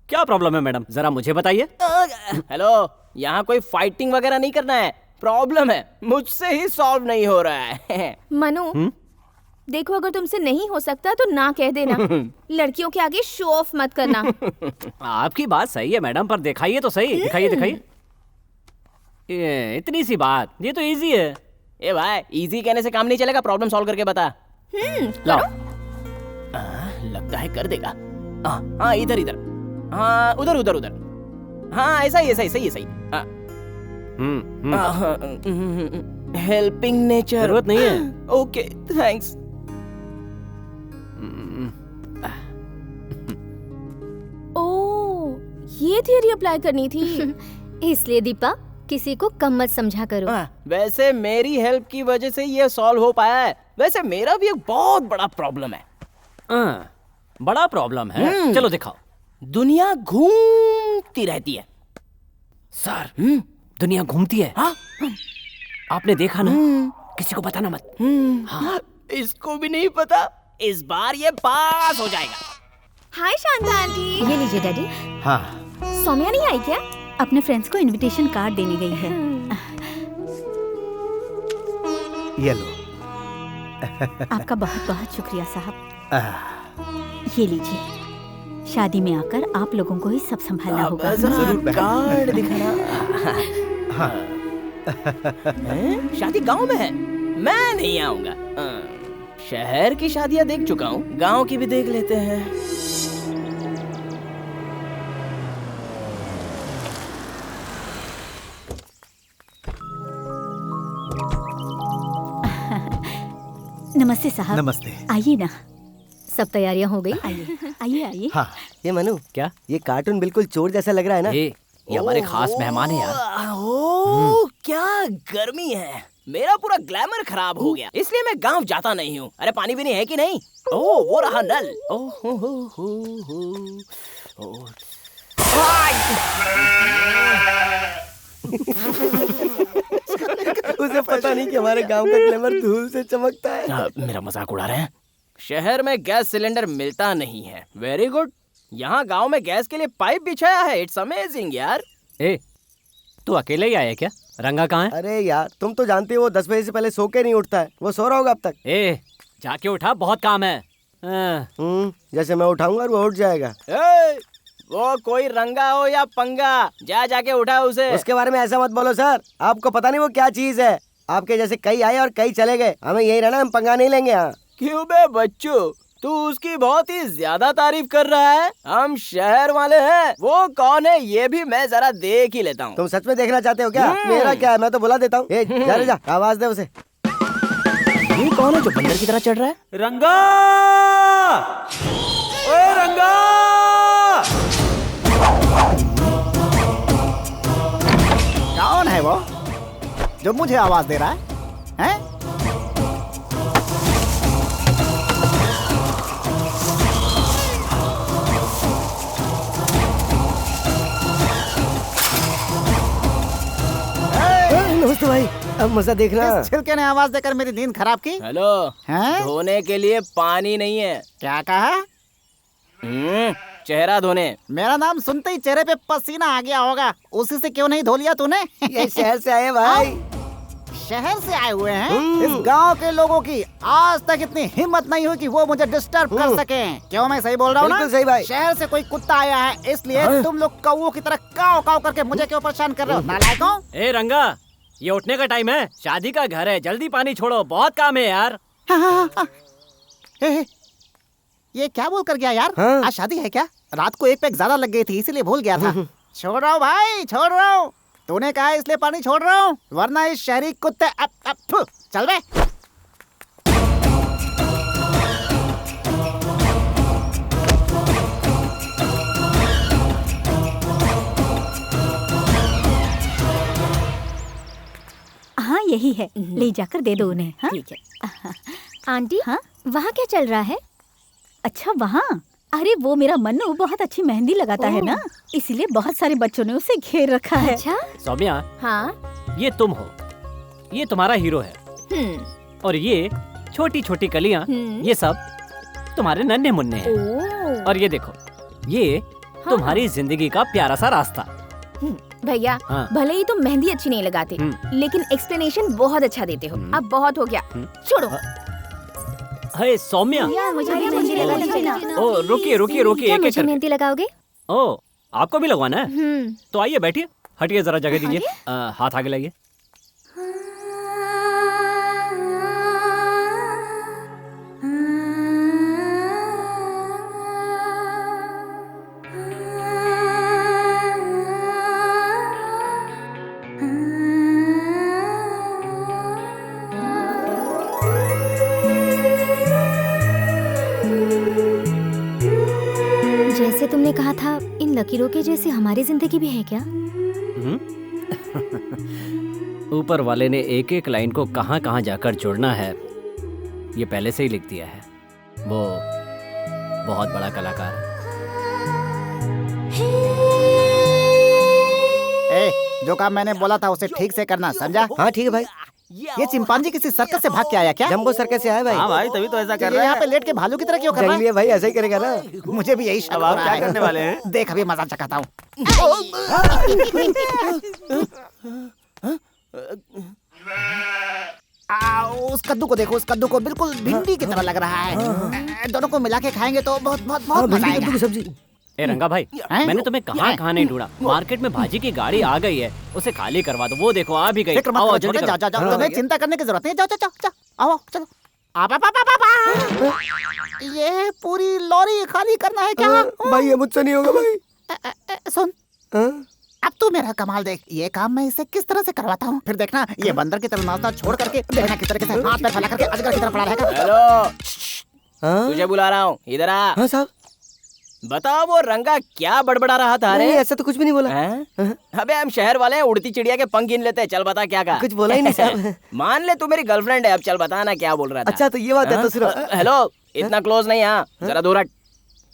S4: क्या प्रॉब्लम है मैडम, जरा मुझे बताइए।
S6: हेलो, यहाँ कोई फाइटिंग वगैरह नहीं करना है। प्रॉब्लम है मुझसे ही सॉल्व नहीं हो रहा है।
S9: मनु, देखो अगर तुमसे नहीं हो सकता तो ना कह देना। लड़कियों के आगे शो ऑफ मत करना।
S4: आपकी बात सही है मैडम, पर दिखाइए तो सही। दिखाइए दिखाइए। ये इतनी सी बात, ये तो इजी है।
S6: ए भाई, इजी कहने से काम नहीं चलेगा, प्रॉब्लम सॉल्व करके बता।
S4: लाओ।
S6: लगता है कर देगा। हाँ इधर इधर, हाँ उधर उधर उधर, हाँ ऐसा ही सही है, सही। Helping nature.
S4: जरूरत नहीं है।
S6: Okay thanks.
S9: ओ, ये थियरी अप्लाई करनी थी।
S7: इसलिए दीपा, किसी को कम मत समझा करो।
S6: वैसे मेरी हेल्प की वजह से ये सॉल्व हो पाया है। वैसे मेरा भी एक बहुत बड़ा प्रॉब्लम है।
S4: बड़ा प्रॉब्लम है? चलो दिखाओ।
S6: दुनिया घूमती रहती है।
S4: सर, दुनिया घूमती है?
S6: हाँ?
S4: आपने देखा ना? किसी को बताना मत।
S6: हाँ। इसको भी नहीं पता। इस बार ये पास हो जाएगा।
S9: हाय शांता आंटी।
S7: ये लीजिए डैडी।
S5: हाँ।
S9: सौम्या नहीं आई क्या?
S8: अपने फ्रेंड्स को इनविटेशन कार्ड देने गई है।
S5: ये लो।
S8: आपका बहुत बहुत शुक्रिया साहब। ये लीजिए, शादी में आकर आप लोगों को ही सब संभालना होगा।
S6: कार्ड दिखाना।
S5: हाँ।
S6: शादी गांव में है, मैं नहीं आऊंगा। शहर की शादियां देख चुका हूँ, गांव की भी देख लेते हैं।
S8: नमस्ते साहब।
S5: नमस्ते।
S8: आइए ना।
S7: सब तैयारियां हो गई?
S8: आइए आइए आइए।
S5: हाँ।
S2: ये मनु,
S4: क्या?
S2: ये कार्टून बिल्कुल चोर जैसा लग रहा है ना?
S4: ये हमारे खास मेहमान है यार।
S6: ओह क्या गर्मी है, मेरा पूरा ग्लैमर खराब हो गया, इसलिए मैं गांव जाता नहीं हूँ। अरे पानी भी नहीं है कि नहीं? ओह वो रहा नल। ओह
S2: उसे पता नहीं कि हमारे गांव का ग्लैमर धूल से चमकता है।
S6: मेरा मजाक उड़ा रहे हैं। शहर में गैस सिलेंडर मिलता नहीं है। वेरी गुड, यहाँ गांव में गैस के लिए पाइप बिछाया है। इट्स अमेजिंग यार।
S4: तू अकेले ही आया क्या? रंगा कहाँ है?
S2: अरे यार, तुम तो जानते हो वो 10 बजे से पहले सो के नहीं उठता है। वो सो रहा होगा अब तक।
S4: जाके उठा, बहुत काम है।
S2: जैसे मैं उठाऊंगा वो उठ जाएगा।
S6: वो कोई रंगा हो या पंगा, जाके उठा उसे।
S2: उसके बारे में ऐसा मत बोलो सर, आपको पता नहीं वो क्या चीज है। आपके जैसे कई आए और कई चले गए, हमें यही रहना, हम पंगा नहीं लेंगे। यहाँ
S6: क्यों बे बच्चों, तू उसकी बहुत ही ज्यादा तारीफ कर रहा है। हम शहर वाले हैं, वो कौन है ये भी मैं जरा देख ही लेता हूँ।
S2: तुम सच में देखना चाहते हो क्या? मेरा क्या है, मैं तो बुला देता हूँ। जा आवाज दे उसे।
S6: ये कौन है जो बंदर की तरह चढ़ रहा है?
S4: रंगा! ओए रंगा!
S3: कौन है वो जो मुझे आवाज दे रहा है? हैं?
S2: नमस्ते भाई, अब मजा देखना।
S3: किस छिलके ने आवाज देकर मेरी नींद खराब की?
S6: हेलो, धोने के लिए पानी नहीं है।
S3: क्या कहा?
S6: चेहरा धोने।
S3: मेरा नाम सुनते ही चेहरे पे पसीना आ गया होगा, उसी से क्यों नहीं धो लिया तूने?
S2: ये शहर से आए भाई।
S3: शहर से आए हुए हैं? इस गांव के लोगों की आज तक इतनी हिम्मत नहीं हुई कि वो मुझे डिस्टर्ब कर सकें। क्यों मैं सही बोल रहा हूँ ना?
S2: बिल्कुल सही भाई।
S3: शहर से कोई कुत्ता आया है, इसलिए तुम लोग कौओं की तरह काव काव करके मुझे क्यों परेशान कर रहे हो? नालायकों!
S4: ए रंगा, ये उठने का टाइम है, शादी का घर है, जल्दी पानी छोड़ो, बहुत काम है यार।
S3: ये क्या बोल कर गया यार? आज शादी है क्या? रात को एक पैक ज्यादा लग गई थी, इसीलिए भूल गया था। छोड़ रहा हूँ भाई, छोड़ रहा हूँ। तूने कहा इसलिए पानी छोड़ रहा हूँ, वरना इस शहरी कुत्ते चल बे।
S8: हाँ यही है, ले जाकर दे दो उन्हें। हाँ?
S7: ठीक है। आंटी,
S8: हाँ?
S7: वहाँ क्या चल रहा है?
S8: अच्छा वहाँ? अरे वो मेरा मन्नू बहुत अच्छी मेहंदी लगाता है ना, इसलिए बहुत सारे बच्चों ने उसे घेर रखा है।
S7: अच्छा?
S4: सौम्या,
S9: हाँ?
S4: ये तुम हो, ये तुम्हारा हीरो है, और ये छोटी छोटी कलियां, ये सब तुम्हारे नन्हे मुन्ने हैं। और ये देखो, ये तुम्हारी जिंदगी का प्यारा सा रास्ता।
S9: भैया
S4: हाँ।
S9: भले ही तुम मेहंदी अच्छी नहीं लगाते लेकिन एक्सप्लेनेशन बहुत अच्छा देते हो। अब बहुत हो गया, छोड़ो।
S4: हे सौम्या,
S7: मुझे भी मेहंदी लगा दीजिए।
S4: ओ रुकिए रुकिए रुकिए,
S7: क्या
S4: एक एक
S7: मुझे
S4: करके।
S7: मेहंदी लगाओगे?
S4: ओ आपको भी लगवाना है? तो आइए बैठिए, हटिए जरा जगह दीजिए। हाथ आगे लाइए।
S7: जैसे तुमने कहा था, इन लकीरों के जैसे हमारी जिंदगी भी है क्या?
S4: ऊपर वाले ने एक एक लाइन को कहाँ कहाँ जाकर जोड़ना है ये पहले से ही लिख दिया है। वो बहुत बड़ा कलाकार है।
S3: ए, जो काम मैंने बोला था उसे ठीक से करना, समझा?
S2: हाँ ठीक है भाई।
S3: ये चिंपांजी किसी सर्कस से भाग के आया क्या?
S2: जंबो सर्कस से आया भाई।
S6: हाँ भाई, तभी तो ऐसा कर
S3: ये
S6: रहा
S3: यहाँ
S6: है।
S3: पे लेट के भालू की तरह क्यों कर रहा है?
S2: जंगली भाई ऐसा ही करेगा ना।
S3: मुझे भी यही शक
S6: अब
S3: हो
S6: आप
S3: रहा
S6: क्या
S3: है।
S6: करने वाले हैं?
S3: देख अभी मजा चखाता हूँ। उस कद्दू को देखो, उस कद्दू को बिल्कुल भिंडी की तरह लग रहा है। दोनों को मिला के खाएंगे तो बहुत बहुत बहुत मजा आएगा।
S2: सब्जी।
S4: ए रंगा भाई,
S3: हैं?
S4: मैंने तुम्हें कहाँ कहाँ नहीं ढूंढा। मार्केट में भाजी की गाड़ी आ गई है, उसे खाली करवा दो। वो देखो आ भी गई।
S3: फिक्र मत
S4: आओ
S3: करो,
S4: जल्दी
S3: छोटे,
S4: करो।
S3: जाओ जाओ जाओ, तुम्हें चिंता करने की जरूरत नहीं। जाओ जाओ जाओ जाओ, आओ चलो। आप ये पूरी लॉरी खाली करना है क्या?
S2: भाई ये मुझसे नहीं होगा भाई।
S3: सुन, अब तू मेरा कमाल देख। ये काम मैं इसे किस तरह से करवाता हूँ, फिर देखना ये बंदर की तरह नाचना छोड़ करके देखना किस तरह से हाथ पैर फैला करके अजगर की तरह पड़ा रहेगा।
S6: हेलो, तुझे बुला रहा हूँ, इधर आ।
S2: हाँ साहब।
S6: बताओ वो रंगा क्या बड़बड़ा रहा था?
S2: नहीं,
S6: अरे
S2: ऐसा तो कुछ भी नहीं बोला।
S6: अबे हम शहर वाले हैं, उड़ती चिड़िया के पंख गिन लेते हैं। चल बता क्या कहा?
S2: कुछ बोला ही नहीं साहब।
S6: मान ले तू मेरी गर्लफ्रेंड है, अब चल बता ना क्या बोल रहा था।
S2: अच्छा तो ये बात है तो सुनो।
S6: हेलो, इतना क्लोज नहीं, हाँ जरा दूर हट।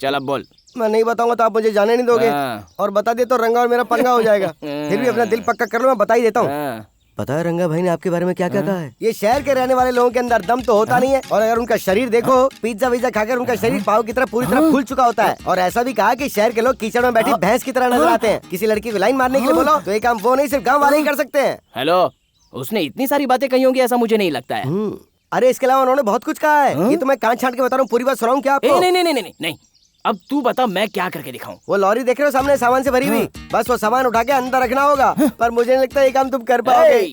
S6: चल अब बोल।
S2: मैं नहीं बताऊंगा तो आप मुझे जाने नहीं दोगे, और बता दे तो रंगा और मेरा पंगा हो जाएगा। फिर भी अपना दिल पक्का कर लो, मैं बता ही देता हूँ। पता है रंगा भाई ने आपके बारे में क्या क्या कहा है? ये शहर के रहने वाले लोगों के अंदर दम तो होता नहीं है, और अगर उनका शरीर देखो, पिज्जा विज्जा खाकर उनका शरीर पाव की तरह पूरी तरह फूल चुका होता है। और ऐसा भी कहा कि शहर के लोग कीचड़ में बैठी भैंस की तरह नजर आते हैं। किसी लड़की को लाइन मारने के लिए बोलो तो ये काम वो नहीं, सिर्फ गाँव वाले ही कर सकते हैं।
S6: हेलो, उसने इतनी सारी बातें कही होंगी ऐसा मुझे नहीं लगता है।
S2: अरे इसके अलावा उन्होंने बहुत कुछ कहा है। ये तो मैं कान छांट के बता रहा हूँ, पूरी बात सुनाऊं क्या आपको?
S6: नहीं नहीं नहीं नहीं नहीं, अब तू बता मैं क्या करके दिखाऊं?
S2: वो लॉरी देख रहे हो सामने सामान से भरी हुई, बस वो सामान उठा के अंदर रखना होगा। पर मुझे नहीं लगता ये काम तुम कर पाओगे।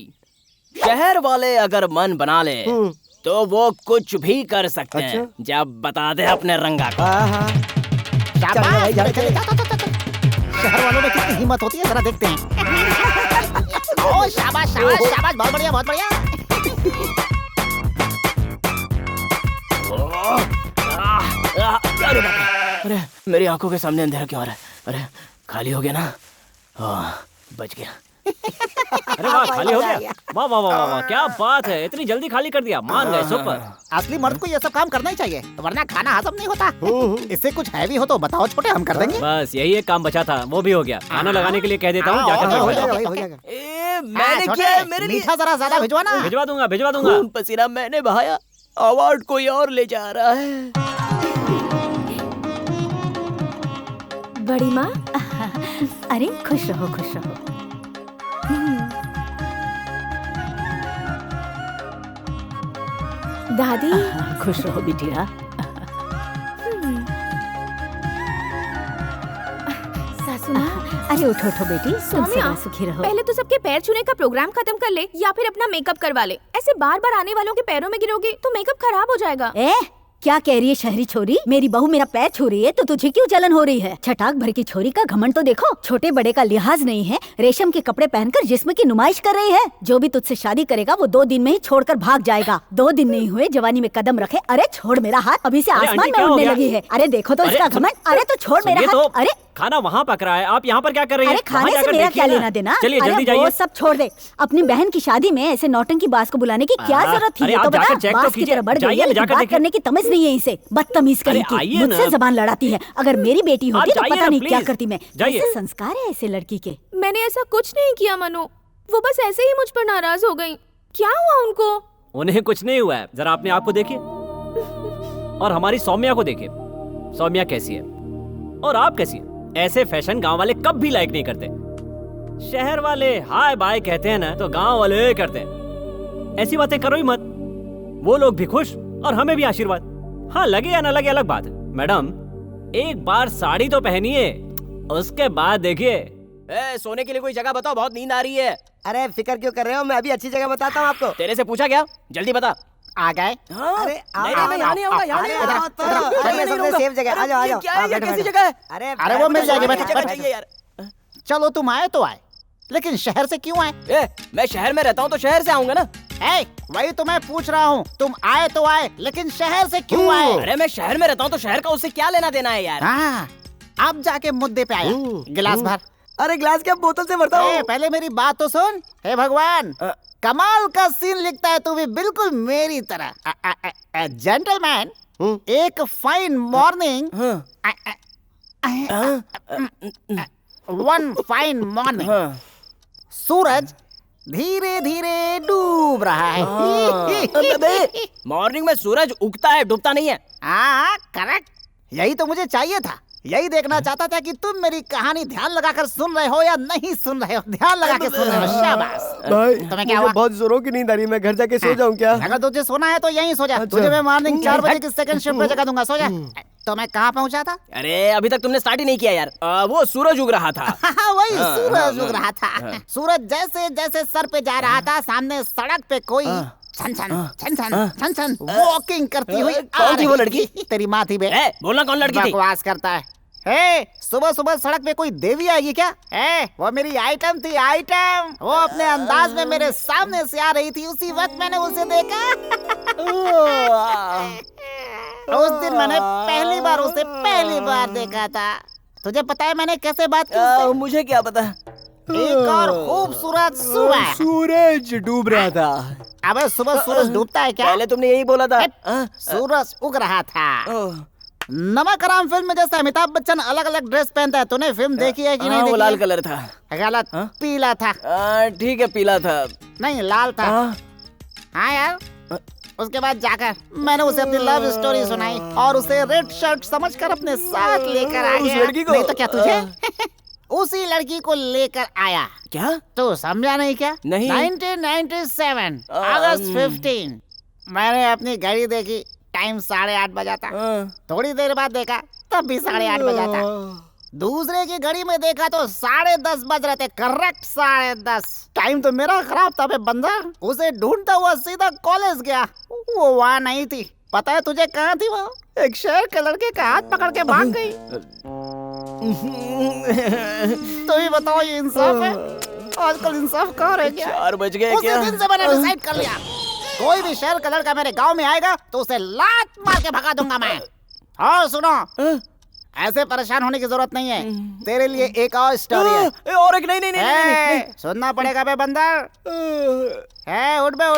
S6: शहर वाले अगर मन बना ले तो वो कुछ भी कर सकते हैं।
S2: अच्छा?
S6: जब बता दे अपने रंगा को।
S3: शाबाश, चले, चले, जाओ, जाओ, जाओ। शहर वालों में कितनी हिम्मत होती है जरा देखते हैं। ओ शाबाश शाबाश शाबाश, बहुत बढ़िया बहुत बढ़िया।
S6: अरे बाप रे, अरे मेरी आंखों के सामने अंधेरा क्यों आ रहा है? अरे खाली हो गया ना, बच गया।
S4: अरे वाह, खाली हो गया। वाह वाह वाह वाह, क्या बात है, इतनी जल्दी खाली कर दिया। मान गए, सुपर।
S3: असली मर्द को ये सब काम करना ही चाहिए, वरना खाना हजम नहीं होता। इससे कुछ हैवी हो तो बताओ छोटे, हम कर देंगे।
S4: बस यही एक काम बचा था, वो भी हो गया। खाना लगाने के लिए कह देता हूँ, जाकर
S3: हो
S4: भिजवा
S3: जाएगा
S4: दो।
S3: भाई, हो जाएगा।
S6: मैंने
S3: छोटे,
S6: किया है, मेरे लिए
S3: मीठा जरा ज्यादा भिजवा ना।
S4: भिजवा दूंगा भिजवा दूंगा।
S6: खून पसीना मैंने बहाया, अवार्ड कोई और ले जा रहा है।
S9: बड़ी माँ,
S8: अरे खुश रहो खुश रहो।
S9: दादी
S8: खुश रहो बिटिया।
S9: सासू माँ,
S8: अरे उठो उठो बेटी, तुम
S9: सौम्या,
S8: सदा सुखी रहो।
S9: पहले तो सबके पैर छूने का प्रोग्राम खत्म कर ले या फिर अपना मेकअप करवा ले। ऐसे बार बार आने वालों के पैरों में गिरोगी तो मेकअप खराब हो जाएगा।
S8: क्या कह रही है शहरी छोरी? मेरी बहू मेरा पैर छू रही है तो तुझे क्यों जलन हो रही है? छटाक भर की छोरी का घमंड तो देखो, छोटे बड़े का लिहाज नहीं है, रेशम के कपड़े पहनकर जिस्म की नुमाइश कर रही है। जो भी तुझसे शादी करेगा वो 2 दिन में ही छोड़कर भाग जाएगा। 2 दिन नहीं हुए जवानी में कदम रखे। अरे छोड़ मेरा हाथ, अभी से
S4: अरे
S8: आसमान
S4: आंटी,
S8: में
S4: क्या हो
S8: उड़ने
S4: गया?
S8: लगी है। अरे देखो तो
S4: अरे
S8: इसका घमंड। अरे तो छोड़ मेरा
S4: सुनिए
S8: हाथ।
S4: तो,
S8: अरे
S4: खाना वहाँ पक रहा है, आप यहाँ पर क्या कर रही हैं?
S8: अरे खाने
S4: वहाँ
S8: से
S4: जाकर
S8: मेरा
S4: देखिए
S8: क्या
S4: ना।
S8: लेना देना?
S4: चलिए
S8: अरे
S4: जल्दी
S8: वो
S4: जाइए।
S8: सब छोड़ दे। अपनी बहन की शादी में ऐसे नौटंकी बाज को बुलाने की क्या जरूरत थी?
S4: अरे
S8: ये
S4: आप
S8: तो बता,
S4: जाकर चेक तो
S8: बाज की
S4: कीजिए।
S8: तरह बढ़ गई
S4: जाइए
S8: है,
S4: ना,
S8: लेकिन
S4: जाकर
S8: बात
S4: देखिए।
S8: करने की तमीज नहीं है इसे। बदतमीज कहीं
S4: अरे आइए
S8: की,
S4: ना।
S8: मुझसे जबान लड़ाती है। अगर मेरी बेटी होती तो
S4: जाइए
S8: पता
S4: ना,
S8: नहीं क्या
S4: प्लीज।
S8: करती मैं।
S4: जाइए।
S8: कैसे संस्कार है ऐसे लड़की के?
S9: मैंने ऐसा कुछ नहीं किया मनु, वो बस ऐसे ही मुझ पर नाराज हो गई। क्या हुआ उनको?
S4: उन्हें कुछ नहीं हुआ है, जरा अपने आप को देखिए और हमारी सौम्या को देखिए। सौम्या कैसी है और आप कैसी है? ऐसे फैशन गांव वाले कब भी लाइक नहीं करते। शहर वाले हाय बाय कहते हैं ना, तो गांव वाले करते हैं। ऐसी बातें करो ही मत, वो लोग भी खुश और हमें भी आशीर्वाद। हाँ, लगे या ना लगे अलग बात है। मैडम, एक बार साड़ी तो पहनिए, उसके बाद देखिए।
S6: सोने के लिए कोई जगह बताओ, बहुत नींद आ रही है।
S2: अरे फिक्र क्यों कर रहे हो, मैं अभी अच्छी जगह बताता हूँ आपको।
S6: तेरे से पूछा क्या, जल्दी बता।
S3: आ गए?
S2: अरे
S6: यहाँ नहीं आऊंगा, यहाँ नहीं आऊंगा।
S2: सेफ जगह, आ जाओ आ जाओ।
S6: क्या है, ये कैसी जगह है?
S2: अरे
S3: वो मिल जाएगी, बैठो,
S6: जगह
S3: बैठो।
S6: चाहिए यार।
S3: चलो तुम आए तो आए, लेकिन शहर से क्यों आए?
S6: मैं शहर में रहता हूँ तो शहर से आऊंगा ना।
S3: वही तो मैं पूछ रहा हूँ, तुम आए तो आए, लेकिन शहर से क्यों आए?
S6: अरे मैं शहर में रहता हूँ तो शहर का उससे क्या लेना देना है यार।
S3: हाँ, अब जाके मुद्दे पे आया। गिलास भर।
S2: अरे ग्लास क्या, बोतल से भरता हूँ।
S3: पहले मेरी बात तो सुन। हे भगवान, कमाल का सीन लिखता है तू भी, बिल्कुल मेरी तरह। जेंटलमैन, एक fine morning, one fine morning, सूरज धीरे धीरे डूब रहा है।
S6: मॉर्निंग में सूरज उगता है, डूबता नहीं है।
S3: हाँ करेक्ट, यही तो मुझे चाहिए था। यही देखना चाहता था कि तुम मेरी कहानी ध्यान लगाकर सुन रहे हो या नहीं सुन रहे हो। ध्यान लगा के सुन रहे हो, शाबाश।
S2: भाई
S3: तुम्हें क्या हुआ?
S2: बहुत जोरों की नींद आ रही है, मैं घर जाके सो जाऊं क्या?
S3: अगर तुझे सोना है तो यहीं सो जा। तुझे मैं मॉर्निंग 4 बजे की सेकंड शिफ्ट पे जगह दूंगा, सो जा। तो मैं कहाँ पहुँचा था?
S6: अरे अभी तक तुमने स्टार्ट ही नहीं किया यार। वो सूरज उग रहा था।
S3: वही सूरज उग रहा था। सूरज जैसे जैसे सर पे जा रहा था, सामने सड़क पे कोई छन छन छन छन छन छन वॉकिंग करती हुई
S6: कौन थी वो लड़की?
S3: तेरी माँ थी बे।
S6: बोलना कौन लड़की थी?
S3: बकवास करता है। सुबह सुबह सड़क पे कोई देवी आएगी क्या? वो मेरी आइटम थी, आइटम। वो अपने अंदाज में मेरे सामने से आ रही थी, उसी वक्त मैंने उसे देखा। उस दिन मैंने पहली बार देखा था। तुझे पता है मैंने कैसे बात की?
S6: मुझे क्या पता।
S3: एक और खूबसूरत सुबह,
S2: सूरज डूब रहा था।
S3: अबे सुबह सूरज डूबता है क्या?
S6: पहले तुमने यही बोला था।
S3: सूरज उग रहा था। नमक हराम फिल्म में जैसे अमिताभ बच्चन अलग अलग ड्रेस पहनता है, तूने फिल्म देखी है कि नहीं?
S6: वो लाल कलर था।
S3: गलत, पीला था।
S6: ठीक है, पीला था।
S3: नहीं, लाल था। हाँ यार। उसके बाद जाकर मैंने उसे अपनी लव स्टोरी सुनाई और उसे रेड शर्ट समझकर अपने साथ लेकर आ गया।
S6: उस लड़की को?
S3: नहीं तो क्या तुझे? उसी लड़की को लेकर आया।
S6: क्या
S3: तू समझा नहीं क्या?
S6: नहीं।
S3: 1997 अगस्त 15 मैंने अपनी घड़ी देखी, टाइम 8:30 बजा था। थोड़ी देर बाद देखा तब भी 8:30 बजा था। दूसरे की घड़ी में देखा तो 10:30 बज रहे थे, करेक्ट 10:30। टाइम तो मेरा खराब था बे बंदर। उसे ढूंढता हुआ सीधा कॉलेज गया, वो वहाँ नहीं थी। पता है तुझे कहाँ थी वो? एक शहर के लड़के का हाथ पकड़ के भाग गई। तो ही बताओ, ये इंसाफ है? आजकल इंसाफ कहाँ रह गया?
S6: 4 बज गए क्या?
S3: उसी दिन से मैंने डिसाइड कर लिया, कोई भी शहर का लड़का मेरे गांव में आएगा तो उसे लात मार के भगा दूंगा मैं। और सुनो, ऐसे परेशान होने की जरूरत नहीं है। तेरे लिए एक और स्टोरी है।
S6: और एक नहीं।
S3: सुनना पड़ेगा बे बंदर। उठ बे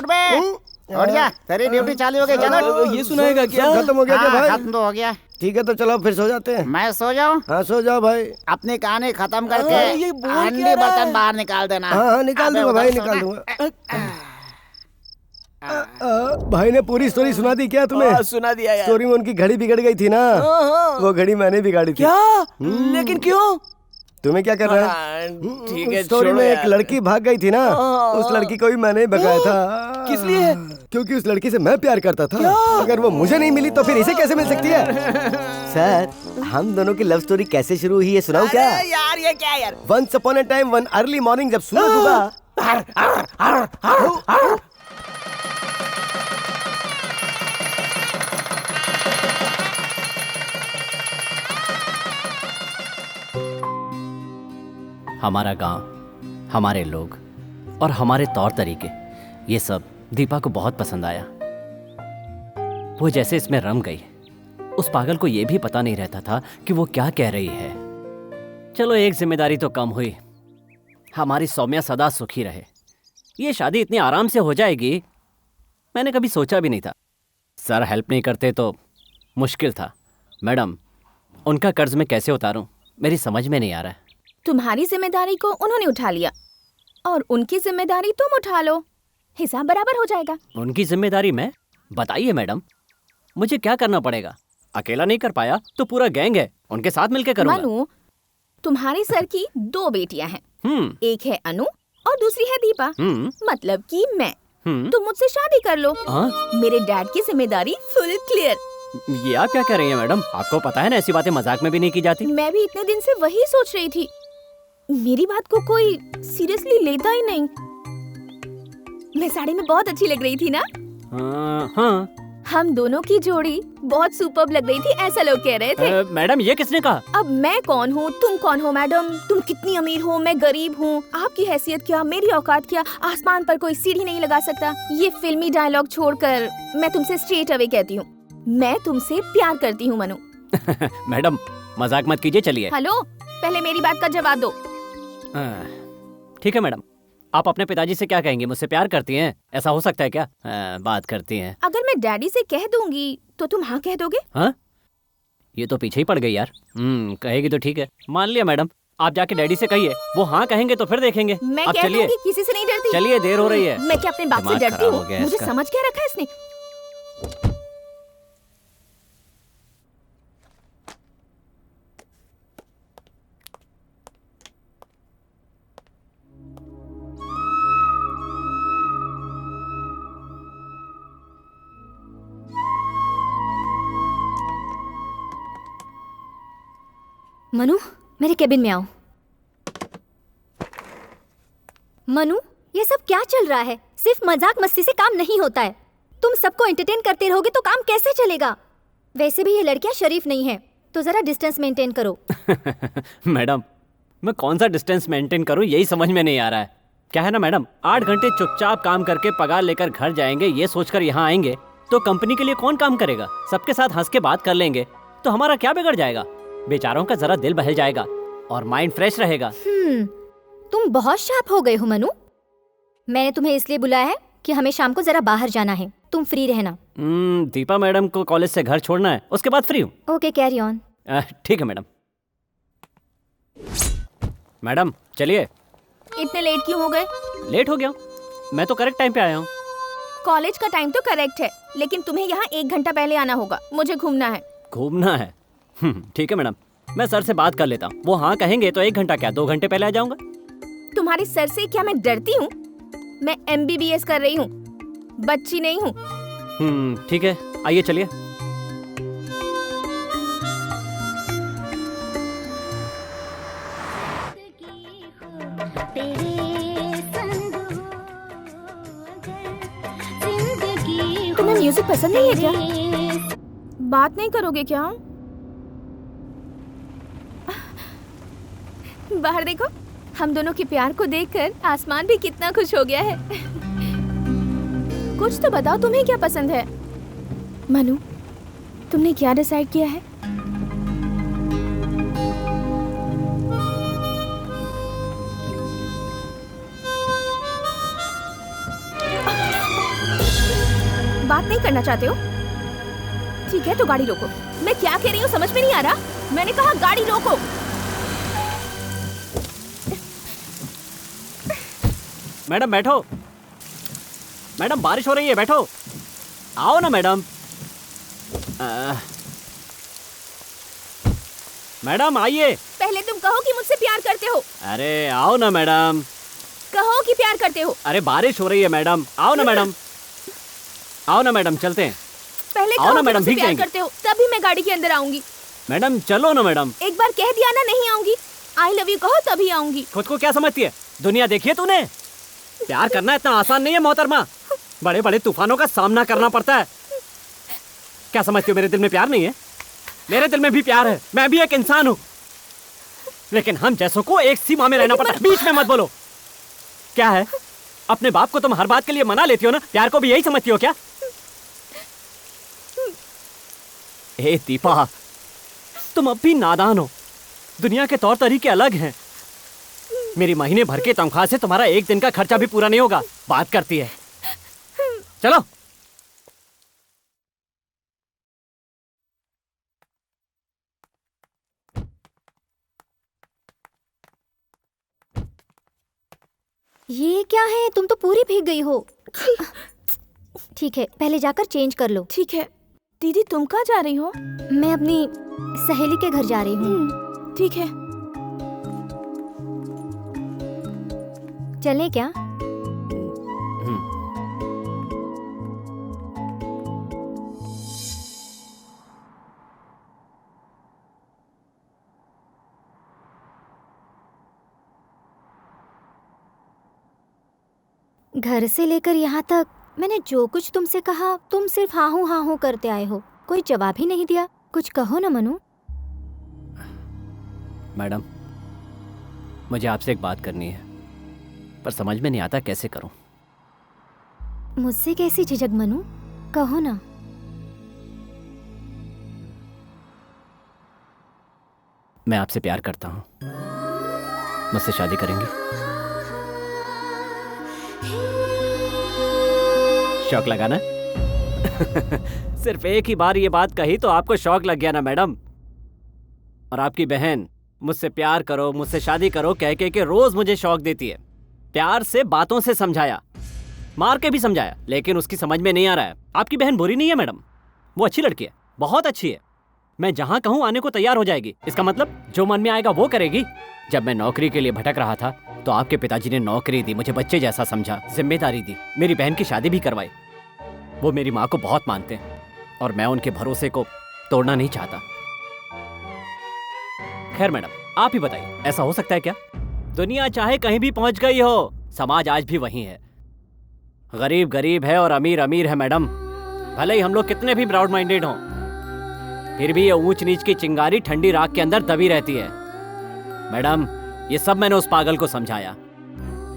S3: उठ जा, तेरी ड्यूटी चालू हो गई। चलो,
S6: ये सुनाएगा क्या?
S2: खत्म हो गया क्या भाई?
S3: खत्म तो हो गया।
S2: ठीक है, तो चलो फिर सो जाते हैं।
S3: मैं सो जाऊं?
S2: हाँ सो जाओ भाई।
S3: अपनी कहानी खत्म करके
S6: ये बोल क्या
S3: हंडी
S6: रहा है?
S3: बर्तन बाहर निकाल देना।
S2: हाँ निकाल दूंगा भाई, निकाल दूंगा। भाई ने पूरी स्टोरी सुना दी क्या तुम्हें?
S6: सुना दिया यार।
S2: स्टोरी में उनकी घड़ी बिगड़ गई थी ना, वो घड़ी मैंने बिगाड़ी थी।
S6: क्या? लेकिन क्यों?
S2: तुम्हें क्या कर रहा है?
S6: ठीक है,
S2: स्टोरी में एक लड़की भाग गई थी ना, उस लड़की को भी मैंने ही भगाया था।
S6: किस लिए?
S2: क्योंकि उस लड़की से मैं प्यार करता था। अगर वो मुझे नहीं मिली तो फिर इसे कैसे मिल सकती है? सर, हम दोनों की लव स्टोरी कैसे शुरू हुई है सुनाऊं क्या?
S6: यार ये क्या यार?
S2: Once upon a time one early morning, जब सूरज उगा।
S4: हमारा गांव, हमारे लोग और हमारे तौर तरीके, ये सब दीपा को बहुत पसंद आया। वो जैसे इसमें रम गई। उस पागल को ये भी पता नहीं रहता था कि वो क्या कह रही है। चलो एक जिम्मेदारी तो कम हुई। हमारी सौम्या सदा सुखी रहे। ये शादी इतनी आराम से हो जाएगी मैंने कभी सोचा भी नहीं था। सर हेल्प नहीं करते तो मुश्किल था। मैडम, उनका कर्ज मैं कैसे उतारूं, मेरी समझ में नहीं आ रहा है।
S9: तुम्हारी जिम्मेदारी को उन्होंने उठा लिया और उनकी जिम्मेदारी तुम उठा लो, हिसाब बराबर हो जाएगा।
S4: उनकी जिम्मेदारी मैं? बताइए मैडम, मुझे क्या करना पड़ेगा? अकेला नहीं कर पाया तो पूरा गैंग है, उनके साथ मिलकर करूंगा।
S9: मानू, तुम्हारे सर की 2 बेटियां हैं। एक है अनु और दूसरी है दीपा। मतलब कि मैं। तुम मुझसे शादी कर लो। मेरे डैड की जिम्मेदारी फुल क्लियर।
S4: ये आप क्या कह रही हैं मैडम? आपको पता है ना ऐसी बातें मजाक में भी नहीं की जाती।
S9: मैं भी इतने दिन से वही सोच रही थी। मेरी बात को कोई सीरियसली लेता ही नहीं। मैं साड़ी में बहुत अच्छी लग रही थी ना?
S4: हाँ।
S9: हम दोनों की जोड़ी बहुत सुपर्ब लग रही थी, ऐसा लोग कह रहे थे।
S4: मैडम ये किसने कहा?
S9: अब मैं कौन हूँ, तुम कौन हो मैडम? तुम कितनी अमीर हो, मैं गरीब हूँ। आपकी हैसियत क्या, मेरी औकात क्या? आसमान पर कोई सीढ़ी नहीं लगा सकता। ये फिल्मी डायलॉग छोड़कर मैं तुमसे स्ट्रेट अवे कहती हूँ, मैं तुमसे प्यार करती हूँ मनु।
S4: मैडम मजाक मत कीजिए, चलिए।
S9: हेलो, पहले मेरी बात का जवाब दो।
S4: ठीक है मैडम, आप अपने पिताजी से क्या कहेंगे? मुझसे प्यार करती हैं, ऐसा हो सकता है क्या? बात करती हैं।
S9: अगर मैं डैडी से कह दूंगी तो तुम हाँ कह दोगे?
S4: हाँ, ये तो पीछे ही पड़ गई यार। कहेगी तो ठीक है, मान लिया मैडम। आप जाके डैडी से कहिए, वो हाँ कहेंगे तो फिर देखेंगे।
S9: मैं
S4: आप
S9: कह
S4: चलिए,
S9: दूंगी, किसी से नहीं डरती।
S4: चलिए, देर हो रही है।
S9: मैं क्या अपने बाप से
S4: दिमाग
S9: डरती
S4: खराब हो
S9: हूँ?
S4: गया
S9: मुझे
S4: इसका।
S9: समझ क्या रखा है इसने?
S7: मनु, मेरे केबिन में आओ। मनु, ये सब क्या चल रहा है? सिर्फ मजाक मस्ती से काम नहीं होता है। तुम सबको एंटरटेन करते रहोगे तो काम कैसे चलेगा? वैसे भी ये लड़कियां शरीफ नहीं है, तो जरा डिस्टेंस मेंटेन करो।
S4: मैडम, मैं कौन सा डिस्टेंस मेंटेन करूं, यही समझ में नहीं आ रहा है। क्या है ना मैडम, 8 घंटे चुपचाप काम करके पगार लेकर घर जाएंगे, ये सोचकर यहाँ आएंगे तो कंपनी के लिए कौन काम करेगा? सबके साथ हंस के बात कर लेंगे तो हमारा क्या बिगड़ जाएगा? बेचारों का जरा दिल बहल जाएगा और माइंड फ्रेश रहेगा।
S7: तुम बहुत शार्प हो गए हो मनु। मैंने तुम्हें इसलिए बुलाया है कि हमें शाम को जरा बाहर जाना है, तुम फ्री रहना।
S4: दीपा मैडम को कॉलेज से घर छोड़ना है, उसके बाद फ्री हूँ।
S7: Okay, carry on.
S4: ठीक है मैडम। मैडम चलिए।
S9: इतने लेट क्यों हो गए?
S4: लेट हो गया? मैं तो करेक्ट टाइम पे आया हूँ।
S9: कॉलेज का टाइम तो करेक्ट है, लेकिन तुम्हें यहाँ 1 घंटा पहले आना होगा। मुझे घूमना है।
S4: घूमना है? ठीक है मैडम, मैं सर से बात कर लेता हूँ। वो हाँ कहेंगे तो 1 घंटा क्या 2 घंटे पहले आ जाऊंगा।
S9: तुम्हारे सर से क्या मैं डरती हूँ? मैं MBBS कर रही हूँ, बच्ची नहीं हूँ।
S4: ठीक है, आइए चलिए।
S9: तुम्हें म्यूजिक पसंद नहीं है क्या? बात नहीं करोगे क्या? बाहर देखो, हम दोनों के प्यार को देखकर आसमान भी कितना खुश हो गया है। कुछ तो बताओ, तुम्हें क्या पसंद है? मनु, तुमने क्या डिसाइड किया है? बात नहीं करना चाहते हो? ठीक है, तो गाड़ी रोको। मैं क्या कह रही हूँ समझ में नहीं आ रहा? मैंने कहा गाड़ी रोको।
S4: मैडम बैठो। मैडम बारिश हो रही है, बैठो। आओ ना मैडम। मैडम आइए।
S9: पहले तुम कहो कि मुझसे प्यार करते हो।
S4: अरे आओ ना मैडम।
S9: कहो कि प्यार करते हो।
S4: अरे बारिश हो रही है मैडम, आओ ना मैडम। आओ ना मैडम, चलते हैं।
S9: पहले
S4: आओ
S9: कहो
S4: ना
S9: कि
S4: मैडम,
S9: मुझसे
S4: भीग
S9: प्यार
S4: जाएंगे।
S9: करते हो, तभी मैं गाड़ी के अंदर आऊंगी।
S4: मैडम चलो ना मैडम।
S9: एक बार कह दिया ना नहीं आऊंगी। आई लव यू कहो तभी आऊंगी।
S4: खुद को क्या समझती है? दुनिया देखी है तूने? प्यार करना इतना आसान नहीं है मोहतरमा। बड़े बड़े तूफानों का सामना करना पड़ता है। क्या समझती हो मेरे दिल में प्यार नहीं है? मेरे दिल में भी प्यार है, मैं भी एक इंसान हूँ। लेकिन हम जैसों को एक सीमा में रहना पड़ता है। बीच में मत बोलो। क्या है, अपने बाप को तुम हर बात के लिए मना लेती हो ना? प्यार को भी यही समझती हो क्या? ए दीपा, तुम अब भी नादान हो। दुनिया के तौर तरीके अलग हैं। मेरी महीने भर के तनख्वाह से तुम्हारा 1 दिन का खर्चा भी पूरा नहीं होगा। बात करती है। चलो।
S7: ये क्या है? तुम तो पूरी भीग गई हो। ठीक है, पहले जाकर चेंज कर लो।
S9: ठीक है। दीदी तुम कहाँ जा रही हो?
S7: मैं अपनी सहेली के घर जा रही हूँ।
S9: ठीक है।
S7: चलें क्या? घर से लेकर यहाँ तक मैंने जो कुछ तुमसे कहा, तुम सिर्फ हाँ हूँ करते आए हो, कोई जवाब ही नहीं दिया। कुछ कहो ना मनु।
S4: मैडम, मुझे आपसे एक बात करनी है, पर समझ में नहीं आता कैसे करूं।
S7: मुझसे कैसी झिझक मनु, कहो ना।
S4: मैं आपसे प्यार करता हूं, मुझसे शादी करेंगी? शौक लगा ना? सिर्फ एक ही बार ये बात कही तो आपको शौक लग गया ना मैडम? और आपकी बहन मुझसे प्यार करो, मुझसे शादी करो कह के रोज मुझे शौक देती है। प्यार से, बातों से समझाया, मार के भी समझाया, लेकिन उसकी समझ में नहीं आ रहा है। आपकी बहन बुरी नहीं है मैडम, वो अच्छी लड़की है, बहुत अच्छी है। मैं जहां कहूं आने को तैयार हो जाएगी। इसका मतलब जो मन में आएगा वो करेगी। जब मैं नौकरी के लिए भटक रहा था तो आपके पिताजी ने नौकरी दी, मुझे बच्चे जैसा समझा, जिम्मेदारी दी, मेरी बहन की शादी भी करवाई। वो मेरी माँ को बहुत मानते हैं और मैं उनके भरोसे को तोड़ना नहीं चाहता। खैर मैडम, आप ही बताइए, ऐसा हो सकता है क्या? दुनिया चाहे कहीं भी पहुंच गई हो, समाज आज भी वही है। गरीब गरीब है और अमीर अमीर है मैडम। भले ही हम लोग कितने भी ब्रॉड माइंडेड हों, फिर भी ये ऊंच नीच की चिंगारी ठंडी राख के अंदर दबी रहती है। मैडम, ये सब मैंने उस पागल को समझाया,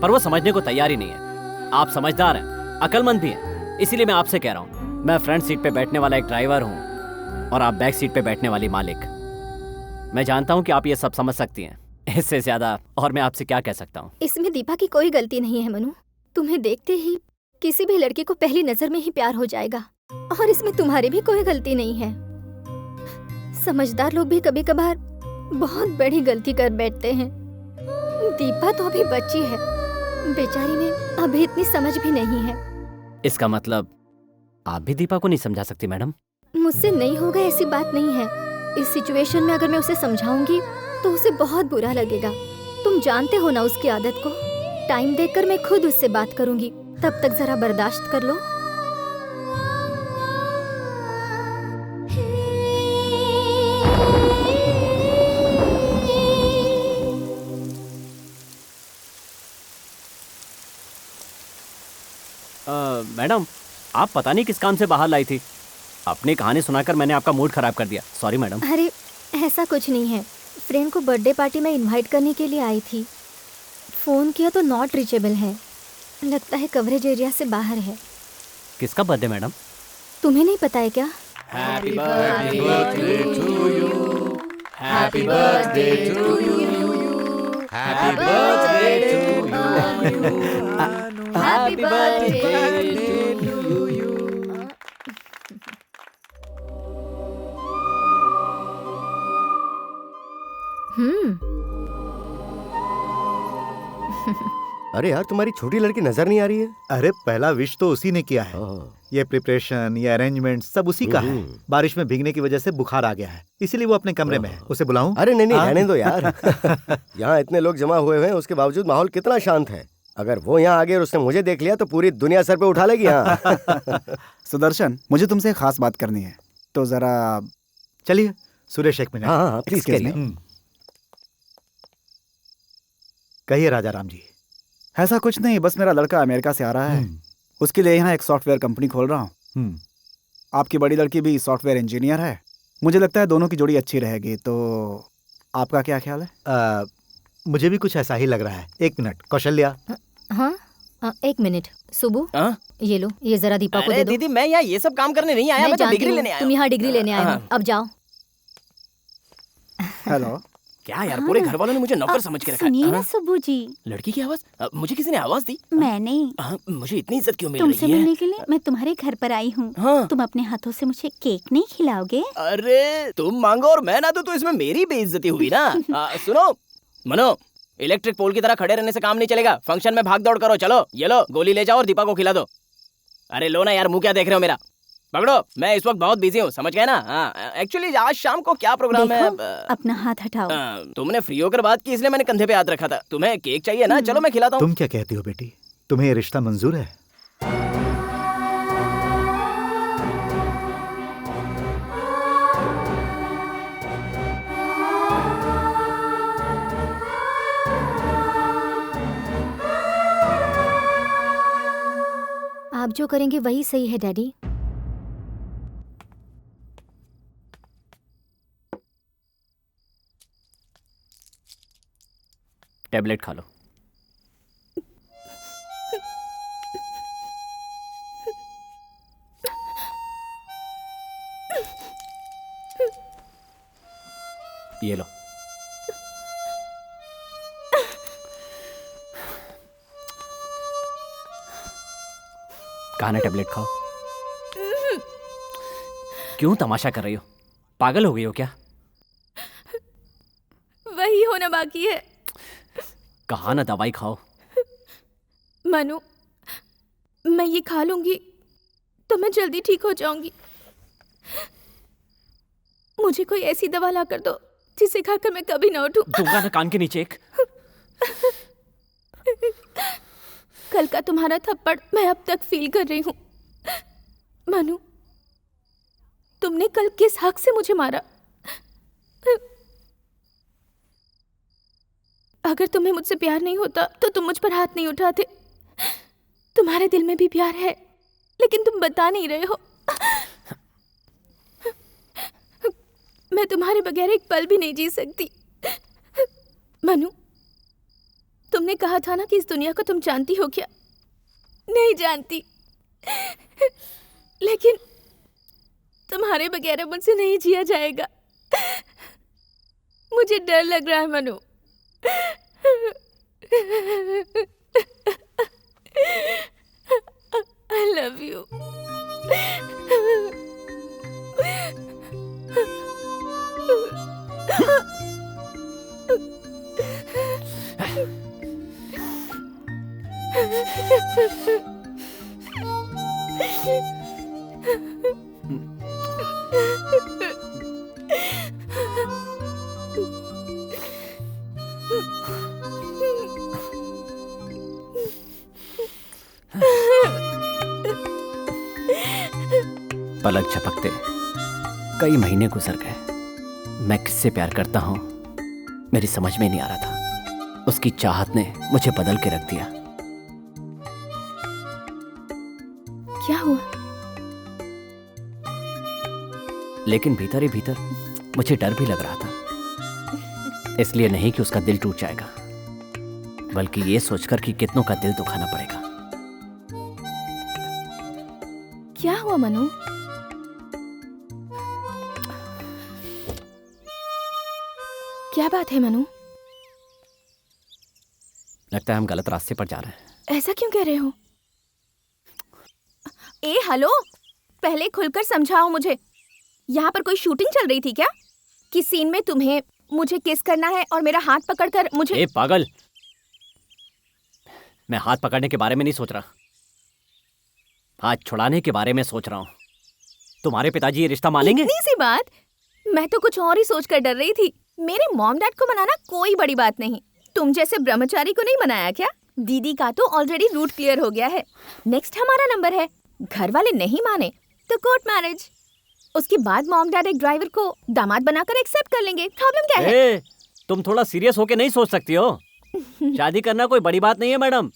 S4: पर वो समझने को तैयार ही नहीं है। आप समझदार हैं, अक्लमंद भी हैं, इसीलिए मैं आपसे कह रहा हूँ। मैं फ्रंट सीट पे बैठने वाला एक ड्राइवर हूँ और आप बैक सीट पे बैठने वाली मालिक। मैं जानता हूँ कि आप ये सब समझ सकती हैं, इससे ज्यादा और मैं आपसे क्या कह सकता हूँ।
S7: इसमें दीपा की कोई गलती नहीं है मनु। तुम्हें देखते ही किसी भी लड़के को पहली नजर में ही प्यार हो जाएगा, और इसमें तुम्हारी भी कोई गलती नहीं है। समझदार लोग भी कभी कभार बहुत बड़ी गलती कर बैठते हैं। दीपा तो अभी बच्ची है, बेचारी में अभी इतनी समझ भी नहीं है।
S4: इसका मतलब आप भी दीपा को नहीं समझा सकती मैडम?
S7: मुझसे नहीं होगा ऐसी बात नहीं है। इस सिचुएशन में अगर मैं उसे समझाऊंगी तो उसे बहुत बुरा लगेगा। तुम जानते हो ना उसकी आदत को। टाइम देखकर मैं खुद उससे बात करूंगी, तब तक जरा बर्दाश्त कर लो।
S4: मैडम, आप पता नहीं किस काम से बाहर लाई थी। अपनी कहानी सुनाकर मैंने आपका मूड खराब कर दिया, सॉरी मैडम।
S7: अरे ऐसा कुछ नहीं है, फ्रेंड को बर्थडे पार्टी में इनवाइट करने के लिए आई थी। फोन किया तो नॉट रीचेबल है, लगता है कवरेज एरिया से बाहर है।
S4: किसका बर्थडे मैडम?
S7: तुम्हें नहीं पता है क्या?
S6: Happy birthday to you. Happy birthday to you. Happy birthday to you. Happy birthday to you.
S2: अरे यार, तुम्हारी छोटी लड़की नजर नहीं आ रही है।
S5: अरे पहला विश तो उसी ने किया है। ये प्रिपरेशन, ये अरेंजमेंट सब उसी का है। बारिश में भीगने की वजह से बुखार आ गया है, इसीलिए वो अपने कमरे में है। उसे बुलाऊं?
S2: अरे नहीं नहीं, रहने दो यार। यहाँ इतने लोग जमा हुए हैं, उसके बावजूद माहौल कितना शांत है। अगर वो यहाँ आ गया और उसने मुझे देख लिया तो पूरी दुनिया सर पे उठा लेगी। हाँ।
S3: सुदर्शन, मुझे तुमसे एक खास बात करनी है, तो जरा
S5: चलिए। सुरेश, एक मिनट।
S2: हाँ प्लीज करिए।
S5: कहिए राजा राम जी।
S3: ऐसा कुछ नहीं, बस मेरा लड़का अमेरिका से आ रहा है, उसके लिए यहाँ एक सॉफ्टवेयर कंपनी खोल रहा हूँ। आपकी बड़ी लड़की भी सॉफ्टवेयर इंजीनियर है, मुझे लगता है दोनों की जोड़ी अच्छी रहेगी। तो आपका क्या ख्याल है?
S5: मुझे भी कुछ ऐसा ही लग रहा है। एक मिनट कौशल्या।
S7: हाँ एक मिनट। सुबु, ये लो, ये जरा दीपा को दे दो।
S6: दीदी, मैं यहाँ ये सब काम करने नहीं आया, मैं तो डिग्री लेने आया।
S7: तुम यहाँ डिग्री लेने आए हो, अब जाओ।
S3: हेलो।
S6: क्या यार, पूरे घर वालों ने मुझे नौकर समझ के रखा है।
S8: सुनिए ना सुब्बू जी।
S6: लड़की की आवाज? मुझे किसी ने आवाज दी?
S8: मैंने।
S6: मुझे इतनी इज्जत क्यों मिल
S8: तुमसे
S6: रही है?
S8: मिलने के लिए मैं तुम्हारे घर पर आई हूँ। तुम अपने हाथों से मुझे केक नहीं खिलाओगे?
S6: अरे तुम मांगो और मैं ना दूं तो इसमें मेरी बेइज्जती हुई ना। सुनो मनो, इलेक्ट्रिक पोल की तरह खड़े रहने से काम नहीं चलेगा। फंक्शन में भाग दौड़ करो। चलो ये लो, गोली ले जाओ और दीपा को खिला दो। अरे लो ना यार, मुंह क्या देख रहे हो मेरा? पकड़ो, मैं इस वक्त बहुत बिजी हूँ, समझ गए ना? हाँ, एक्चुअली आज शाम को क्या प्रोग्राम है?
S8: देखो, अपना हाथ हटाओ।
S6: तुमने फ्री होकर बात की इसलिए मैंने कंधे पे हाथ रखा था। तुम्हें केक चाहिए ना? चलो मैं खिलाता हूँ।
S5: तुम क्या कहती हो बेटी, तुम्हें ये रिश्ता मंजूर है?
S7: आप जो करेंगे वही सही है डैडी।
S4: टेबलेट खा लो। ये लो। कहा ना टेबलेट खाओ। क्यों तमाशा कर रही हो? पागल हो गई हो क्या?
S10: वही होना बाकी है।
S4: कहा ना दवाई खाओ।
S10: मनु, मैं ये खा लूंगी तो मैं जल्दी ठीक हो जाऊंगी। मुझे कोई ऐसी दवा ला कर दो जिसे खाकर मैं कभी ना उठूं।
S4: दूंगा ना कान के नीचे एक।
S10: कल का तुम्हारा थप्पड़ मैं अब तक फील कर रही हूँ। मनु, तुमने कल किस हक से मुझे मारा? अगर तुम्हें मुझसे प्यार नहीं होता तो तुम मुझ पर हाथ नहीं उठाते। तुम्हारे दिल में भी प्यार है लेकिन तुम बता नहीं रहे हो। मैं तुम्हारे बगैर एक पल भी नहीं जी सकती। मनु, तुमने कहा था ना कि इस दुनिया को तुम जानती हो क्या? नहीं जानती, लेकिन तुम्हारे बगैर मुझसे नहीं जिया जाएगा। मुझे डर लग रहा है मनु। I love you.
S4: पलक झपकते कई महीने गुजर गए। मैं किससे प्यार करता हूं मेरी समझ में नहीं आ रहा था। उसकी चाहत ने मुझे बदल के रख दिया।
S10: क्या हुआ?
S4: लेकिन भीतर ही भीतर मुझे डर भी लग रहा था। इसलिए नहीं कि उसका दिल टूट जाएगा, बल्कि ये सोचकर कि कितनों का दिल दुखाना पड़ेगा।
S10: क्या हुआ मनु? क्या बात है मनु?
S4: लगता है हम गलत रास्ते पर जा रहे हैं।
S10: ऐसा क्यों कह रहे हो? हेलो, पहले खुलकर समझाओ मुझे। यहाँ पर कोई शूटिंग चल रही थी क्या? किस सीन में तुम्हें मुझे किस करना है और मेरा हाथ पकड़कर मुझे?
S4: ए पागल, मैं हाथ पकड़ने के बारे में नहीं सोच रहा, हाथ छुड़ाने के बारे में सोच रहा हूँ। तुम्हारे पिताजी ये रिश्ता मानेंगे?
S10: इतनी सी बात? मैं तो कुछ और ही सोचकर डर रही थी। मेरे मॉम डैड को मनाना कोई बड़ी बात नहीं। तुम जैसे ब्रह्मचारी को नहीं मनाया क्या? दीदी का तो ऑलरेडी रूट क्लियर हो गया है। नेक्स्ट हमारा नंबर है। घर वाले नहीं माने तो कोर्ट मैरिज। उसके बाद मॉम डैड एक ड्राइवर को दामाद बनाकर एक्सेप्ट कर लेंगे। प्रॉब्लम क्या है?
S4: तुम थोड़ा सीरियस होके नहीं सोच सकती हो? शादी करना कोई बड़ी बात नहीं है मैडम,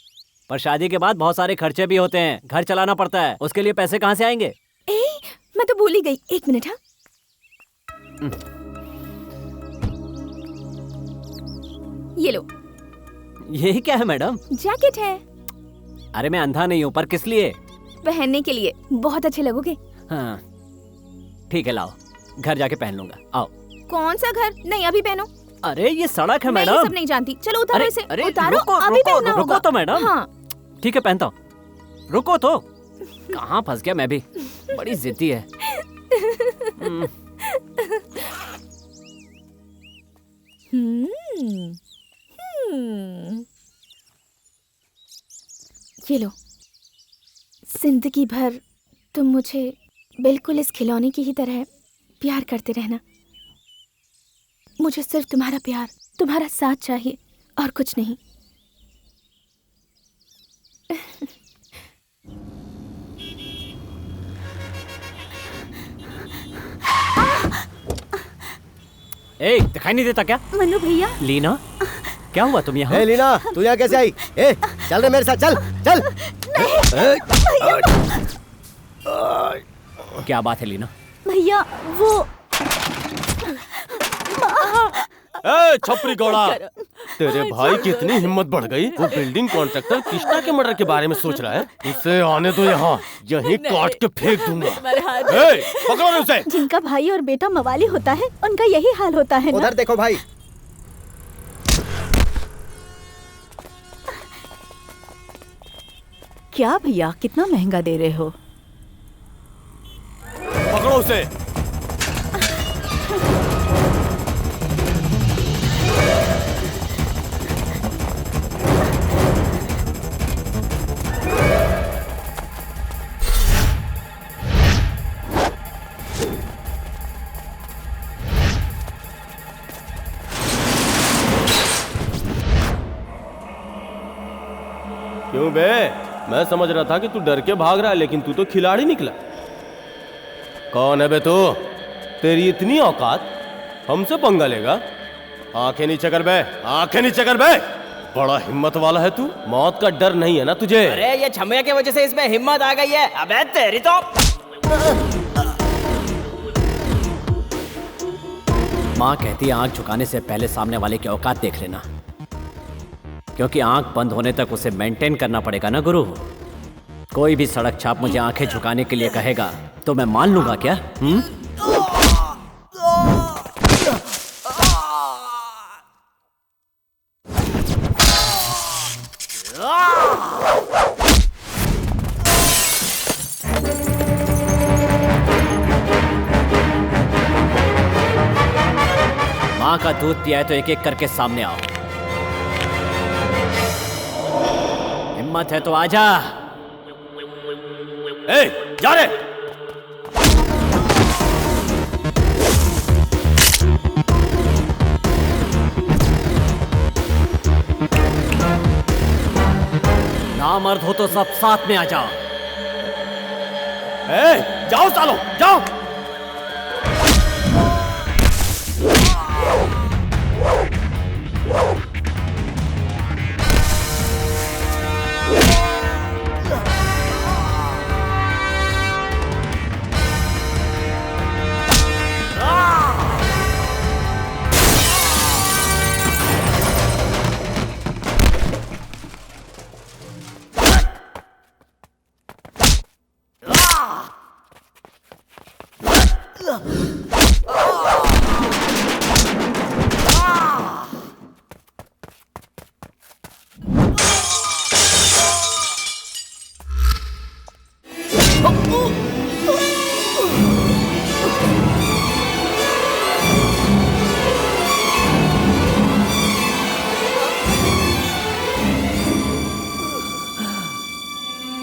S4: पर शादी के बाद बहुत सारे खर्चे भी होते हैं। घर चलाना पड़ता है, उसके लिए पैसे कहाँ से आएंगे?
S10: मैं तो भूल ही गई। एक मिनट। हाँ, ये लो।
S4: ये क्या है मैडम?
S10: जैकेट है।
S4: अरे मैं अंधा नहीं हूँ, पर किस लिए?
S10: पहनने के लिए, बहुत अच्छे लगोगे।
S4: हाँ ठीक है, लाओ, घर जाके पहन लूंगा। आओ।
S10: कौन सा घर? नहीं, अभी पहनो।
S4: अरे ये सड़क है मैडम।
S10: मैं ये सब नहीं जानती। चलो उतारो इसे। उतारो।
S4: रुको,
S10: अभी पहनना
S4: रुको
S10: होगा।
S4: तो मैडम।
S10: हाँ
S4: ठीक है, पहनता हूँ। रुको तो। कहाँ फंस गया मैं भी, बड़ी जिद्दी है।
S10: ये लो। जिंदगी भर तुम मुझे बिल्कुल इस खिलौने की ही तरह प्यार करते रहना। मुझे सिर्फ तुम्हारा प्यार, तुम्हारा साथ चाहिए और कुछ नहीं।
S4: ए, दिखाई नहीं देता क्या?
S8: मनु भैया।
S4: लीना, क्या हुआ तुम यहाँ?
S2: ए लीना, तू यहाँ कैसे आई? ए, चल रे मेरे साथ, चल चल।
S4: क्या बात है लीना?
S8: भैया वो
S1: ए छपरी गौड़ा, तेरे भाई की इतनी हिम्मत बढ़ गई, वो बिल्डिंग कॉन्ट्रैक्टर कृष्णा के मर्डर के बारे में सोच रहा है। इसे आने दो यहाँ, यहीं काट के फेंक दूंगा। ए, पकड़ो उसे।
S8: जिनका भाई और बेटा मवाली होता है उनका यही हाल होता है ना?
S5: उधर देखो भाई।
S12: क्या भैया, कितना महंगा दे रहे हो?
S1: पकड़ो उसे। क्यों बे? मैं समझ रहा था कि तू डर के भाग रहा है, लेकिन तू तो खिलाड़ी निकला। कौन है बे तू? तेरी इतनी औकात, हमसे पंगा लेगा? आंखें नीचे कर बे, आंखें नीचे कर बे। बड़ा हिम्मत वाला है तू, मौत का डर नहीं है ना तुझे?
S6: अरे ये छमैया की वजह से इसमें हिम्मत आ गई है। अबे तेरी तो।
S4: माँ कहती है आंख झुकाने से पहले सामने वाले की औकात देख लेना, क्योंकि आंख बंद होने तक उसे मेंटेन करना पड़ेगा ना गुरु। कोई भी सड़क छाप मुझे आंखें झुकाने के लिए कहेगा तो मैं मान लूंगा क्या? माँ का दूध पिया है तो एक एक करके सामने आओ। हिम्मत है तो आजा।
S1: ए, जा रे।
S4: नामर्द हो तो सब साथ में आ जाओ।
S1: ए, जाओ सालो, जाओ।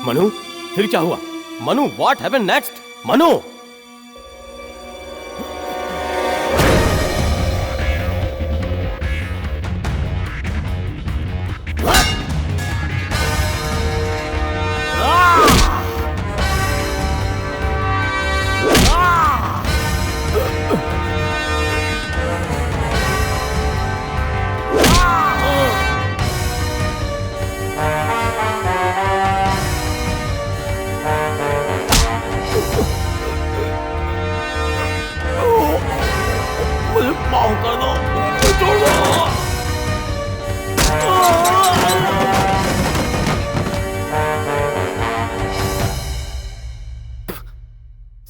S1: मनु, फिर क्या हुआ? Manu, what happened next? Manu,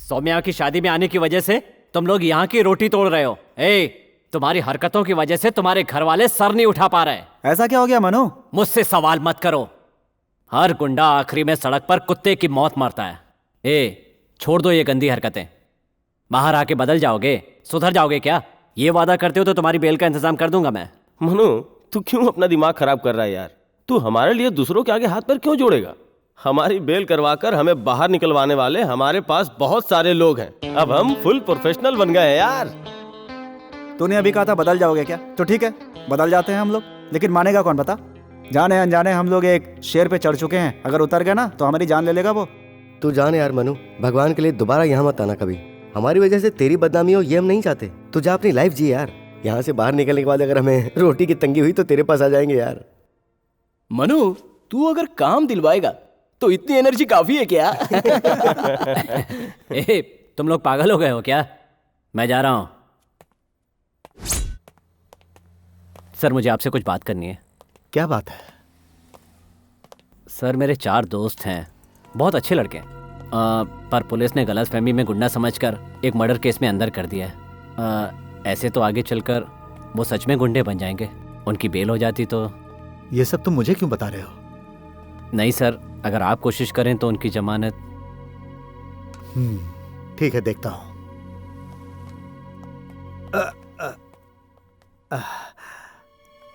S4: Saumya की शादी में आने की वजह से तुम लोग यहाँ की रोटी तोड़ रहे हो। तुम्हारी हरकतों की वजह से तुम्हारे घर वाले सर नहीं उठा पा रहे।
S3: ऐसा क्या हो गया मनु?
S4: मुझसे सवाल मत करो। हर गुंडा आखिरी में सड़क पर कुत्ते की मौत मरता है। छोड़ दो ये गंदी हरकतें। बाहर आके बदल जाओगे, सुधर जाओगे क्या? ये वादा करते हो तो तुम्हारी बेल का इंतजाम कर दूंगा मैं।
S1: मनु, तू क्यों अपना दिमाग खराब कर रहा है यार? तू हमारे लिए दूसरों के आगे हाथ पर क्यों जोड़ेगा? हमारी बेल करवाकर हमें बाहर निकलवाने वाले हमारे पास बहुत सारे लोग हैं। अब हम फुल प्रोफेशनल बन गए हैं यार।
S3: तूने अभी कहा था बदल जाओगे क्या, तो ठीक है बदल जाते हैं हम लोग, लेकिन मानेगा कौन बता? जाने अनजाने हम लोग एक शेर पे चढ़ चुके हैं, अगर उतर गए ना तो हमारी जान ले लेगा वो।
S2: तू जान यार मनु, भगवान के लिए दोबारा यहाँ मत आना कभी। हमारी वजह से तेरी बदनामी हो ये हम नहीं चाहते। तू जा अपनी लाइफ जी यार। यहाँ से बाहर निकलने के बाद अगर हमें रोटी की तंगी हुई तो तेरे पास आ जाएंगे यार।
S6: मनु, तू अगर काम दिलवाएगा तो इतनी एनर्जी काफी है क्या?
S4: ए, तुम लोग पागल हो गए हो क्या? मैं जा रहा हूँ। सर मुझे आपसे कुछ बात करनी है।
S5: क्या बात है?
S4: सर मेरे 4 दोस्त हैं, बहुत अच्छे लड़के हैं, पर पुलिस ने गलतफहमी में गुंडा समझकर एक मर्डर केस में अंदर कर दिया है। ऐसे तो आगे चलकर वो सच में गुंडे बन जाएंगे। उनकी बेल हो जाती तो।
S5: ये सब तुम मुझे क्यों बता रहे हो?
S4: नहीं सर, अगर आप कोशिश करें तो उनकी जमानत।
S5: ठीक है, देखता हूं।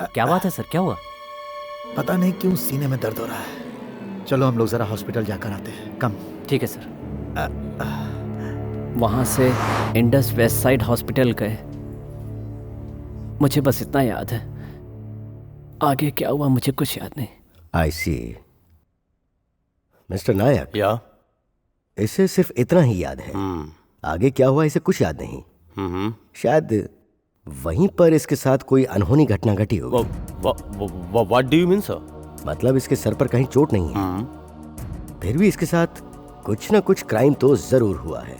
S4: क्या बात है सर, क्या हुआ?
S5: पता नहीं क्यों सीने में दर्द हो रहा है। चलो हम लोग जरा हॉस्पिटल जाकर आते हैं। कम।
S4: ठीक है सर। वहां से इंडस वेस्ट साइड हॉस्पिटल गए। मुझे बस इतना याद है, आगे क्या हुआ मुझे कुछ याद नहीं।
S2: आई सी। मिस्टर नायक,
S1: या
S2: इसे सिर्फ इतना ही याद है, आगे क्या हुआ इसे कुछ याद नहीं। शायद वहीं पर इसके साथ कोई अनहोनी घटना घटी होगी।
S1: What do you mean sir?
S2: मतलब इसके सर पर कहीं चोट नहीं है, फिर भी इसके साथ कुछ ना कुछ क्राइम तो जरूर हुआ है।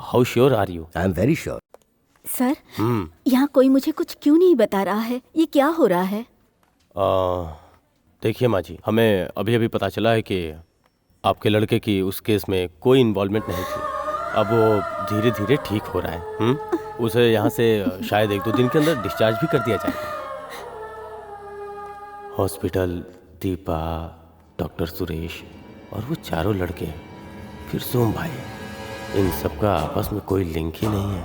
S1: How sure are you?
S2: I am very sure.
S8: Sir, यहाँ कोई मुझे कुछ क्यों नहीं बता रहा है? ये क्या हो रहा है?
S1: देखिए माँ जी, हमें अभी अभी पता चला है कि आपके लड़के की उस केस में कोई इन्वॉल्वमेंट नहीं थी। अब वो धीरे धीरे ठीक हो रहा है। उसे यहाँ से शायद 1-2 दिन के अंदर डिस्चार्ज भी कर दिया जाएगा। हॉस्पिटल, दीपा, डॉक्टर सुरेश और वो चारों लड़के, फिर सोम भाई, इन सबका आपस में कोई लिंक ही नहीं है।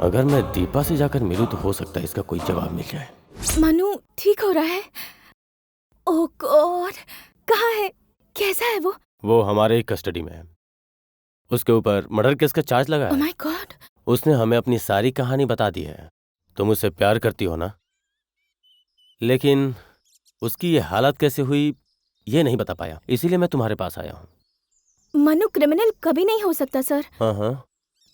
S1: अगर मैं दीपा से जाकर मिलूं तो हो सकता है इसका कोई जवाब मिल जाए।
S10: मनु ठीक हो रहा है? ओह गॉड, कहाँ है? कैसा है वो?
S1: वो हमारे ही कस्टडी में है। उसके ऊपर मर्डर केस का चार्ज लगा है।
S10: ओह माय गॉड।
S1: उसने हमें अपनी सारी कहानी बता दी है। तुम उससे प्यार करती हो ना, लेकिन उसकी ये हालत कैसे हुई ये नहीं बता पाया, इसीलिए मैं तुम्हारे पास आया हूँ।
S10: मनु क्रिमिनल कभी नहीं हो सकता सर।
S1: हाँ।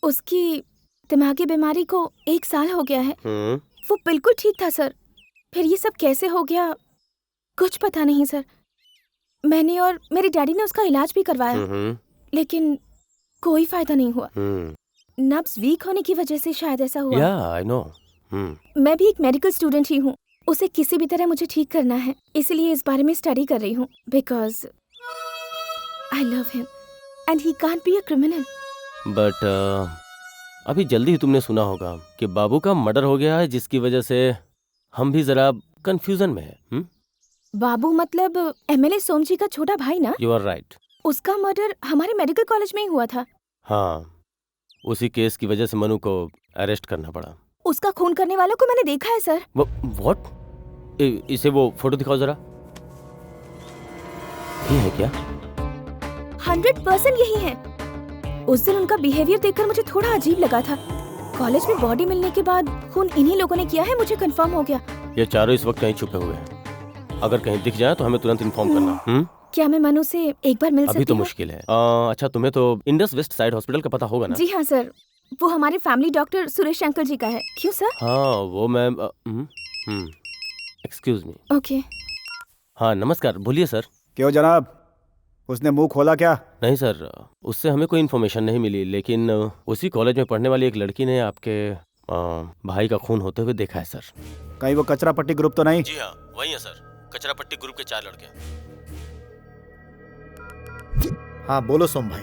S10: उसकी दिमागी बीमारी को 1 साल हो गया है। वो बिल्कुल ठीक था सर, फिर ये सब कैसे हो गया कुछ पता नहीं सर। मैंने और मेरे डैडी ने उसका इलाज भी करवाया, लेकिन कोई फायदा नहीं हुआ। नब्ज वीक होने की वजह से शायद ऐसा हुआ।
S1: या आई नो।
S10: मैं भी एक मेडिकल स्टूडेंट ही हूँ, उसे किसी भी तरह मुझे ठीक करना है, इसलिए इस बारे में स्टडी कर रही हूँ। Because I love him and he can't be a criminal.
S1: But अभी जल्दी ही तुमने सुना होगा कि बाबू का मर्डर हो गया है, जिसकी वजह से हम भी जरा कंफ्यूजन में हैं।
S10: बाबू मतलब एमएलए सोम जी का छोटा भाई ना?
S1: You are right.
S10: उसका मर्डर हमारे मेडिकल कॉलेज में ही हुआ था।
S1: हाँ, उसी केस की वजह से मनु को अरेस्ट करना पड़ा।
S10: उसका खून करने वालों को मैंने देखा है सर।
S1: व्हाट? इसे वो फोटो दिखाओ जरा। ये है क्या?
S10: 100% यही है। उस दिन उनका बिहेवियर देखकर मुझे थोड़ा अजीब लगा था। कॉलेज में बॉडी मिलने के बाद खून इन्हीं लोगों ने किया है, मुझे कंफर्म हो गया।
S1: ये चारों इस वक्त कहीं छुपे हुए हैं। अगर कहीं दिख जाए तो हमें तुरंत इन्फॉर्म करना।
S10: क्या मैं मनु से एक बार मिल सकती हूँ?
S1: अभी तो मुश्किल है। अच्छा, तुम्हें तो इंडस वेस्ट साइड हॉस्पिटल का पता होगा ना?
S10: जी हाँ सर, वो हमारे फैमिली डॉक्टर सुरेश अंकल जी का है। क्यों सर?
S1: हाँ, वो मैं एक्सक्यूज मी।
S10: ओके।
S1: हाँ नमस्कार, बोलिए सर।
S3: क्यों जनाब, उसने मुंह खोला क्या?
S1: नहीं सर, उससे हमें कोई इन्फॉर्मेशन नहीं मिली, लेकिन उसी कॉलेज में पढ़ने वाली एक लड़की ने आपके भाई का खून होते हुए देखा है सर।
S3: कहीं वो कचरा पट्टी ग्रुप तो नहीं?
S1: जी हाँ, वही है सर, कचरा पट्टी ग्रुप के 4 लड़के।
S5: हाँ बोलो सोम भाई।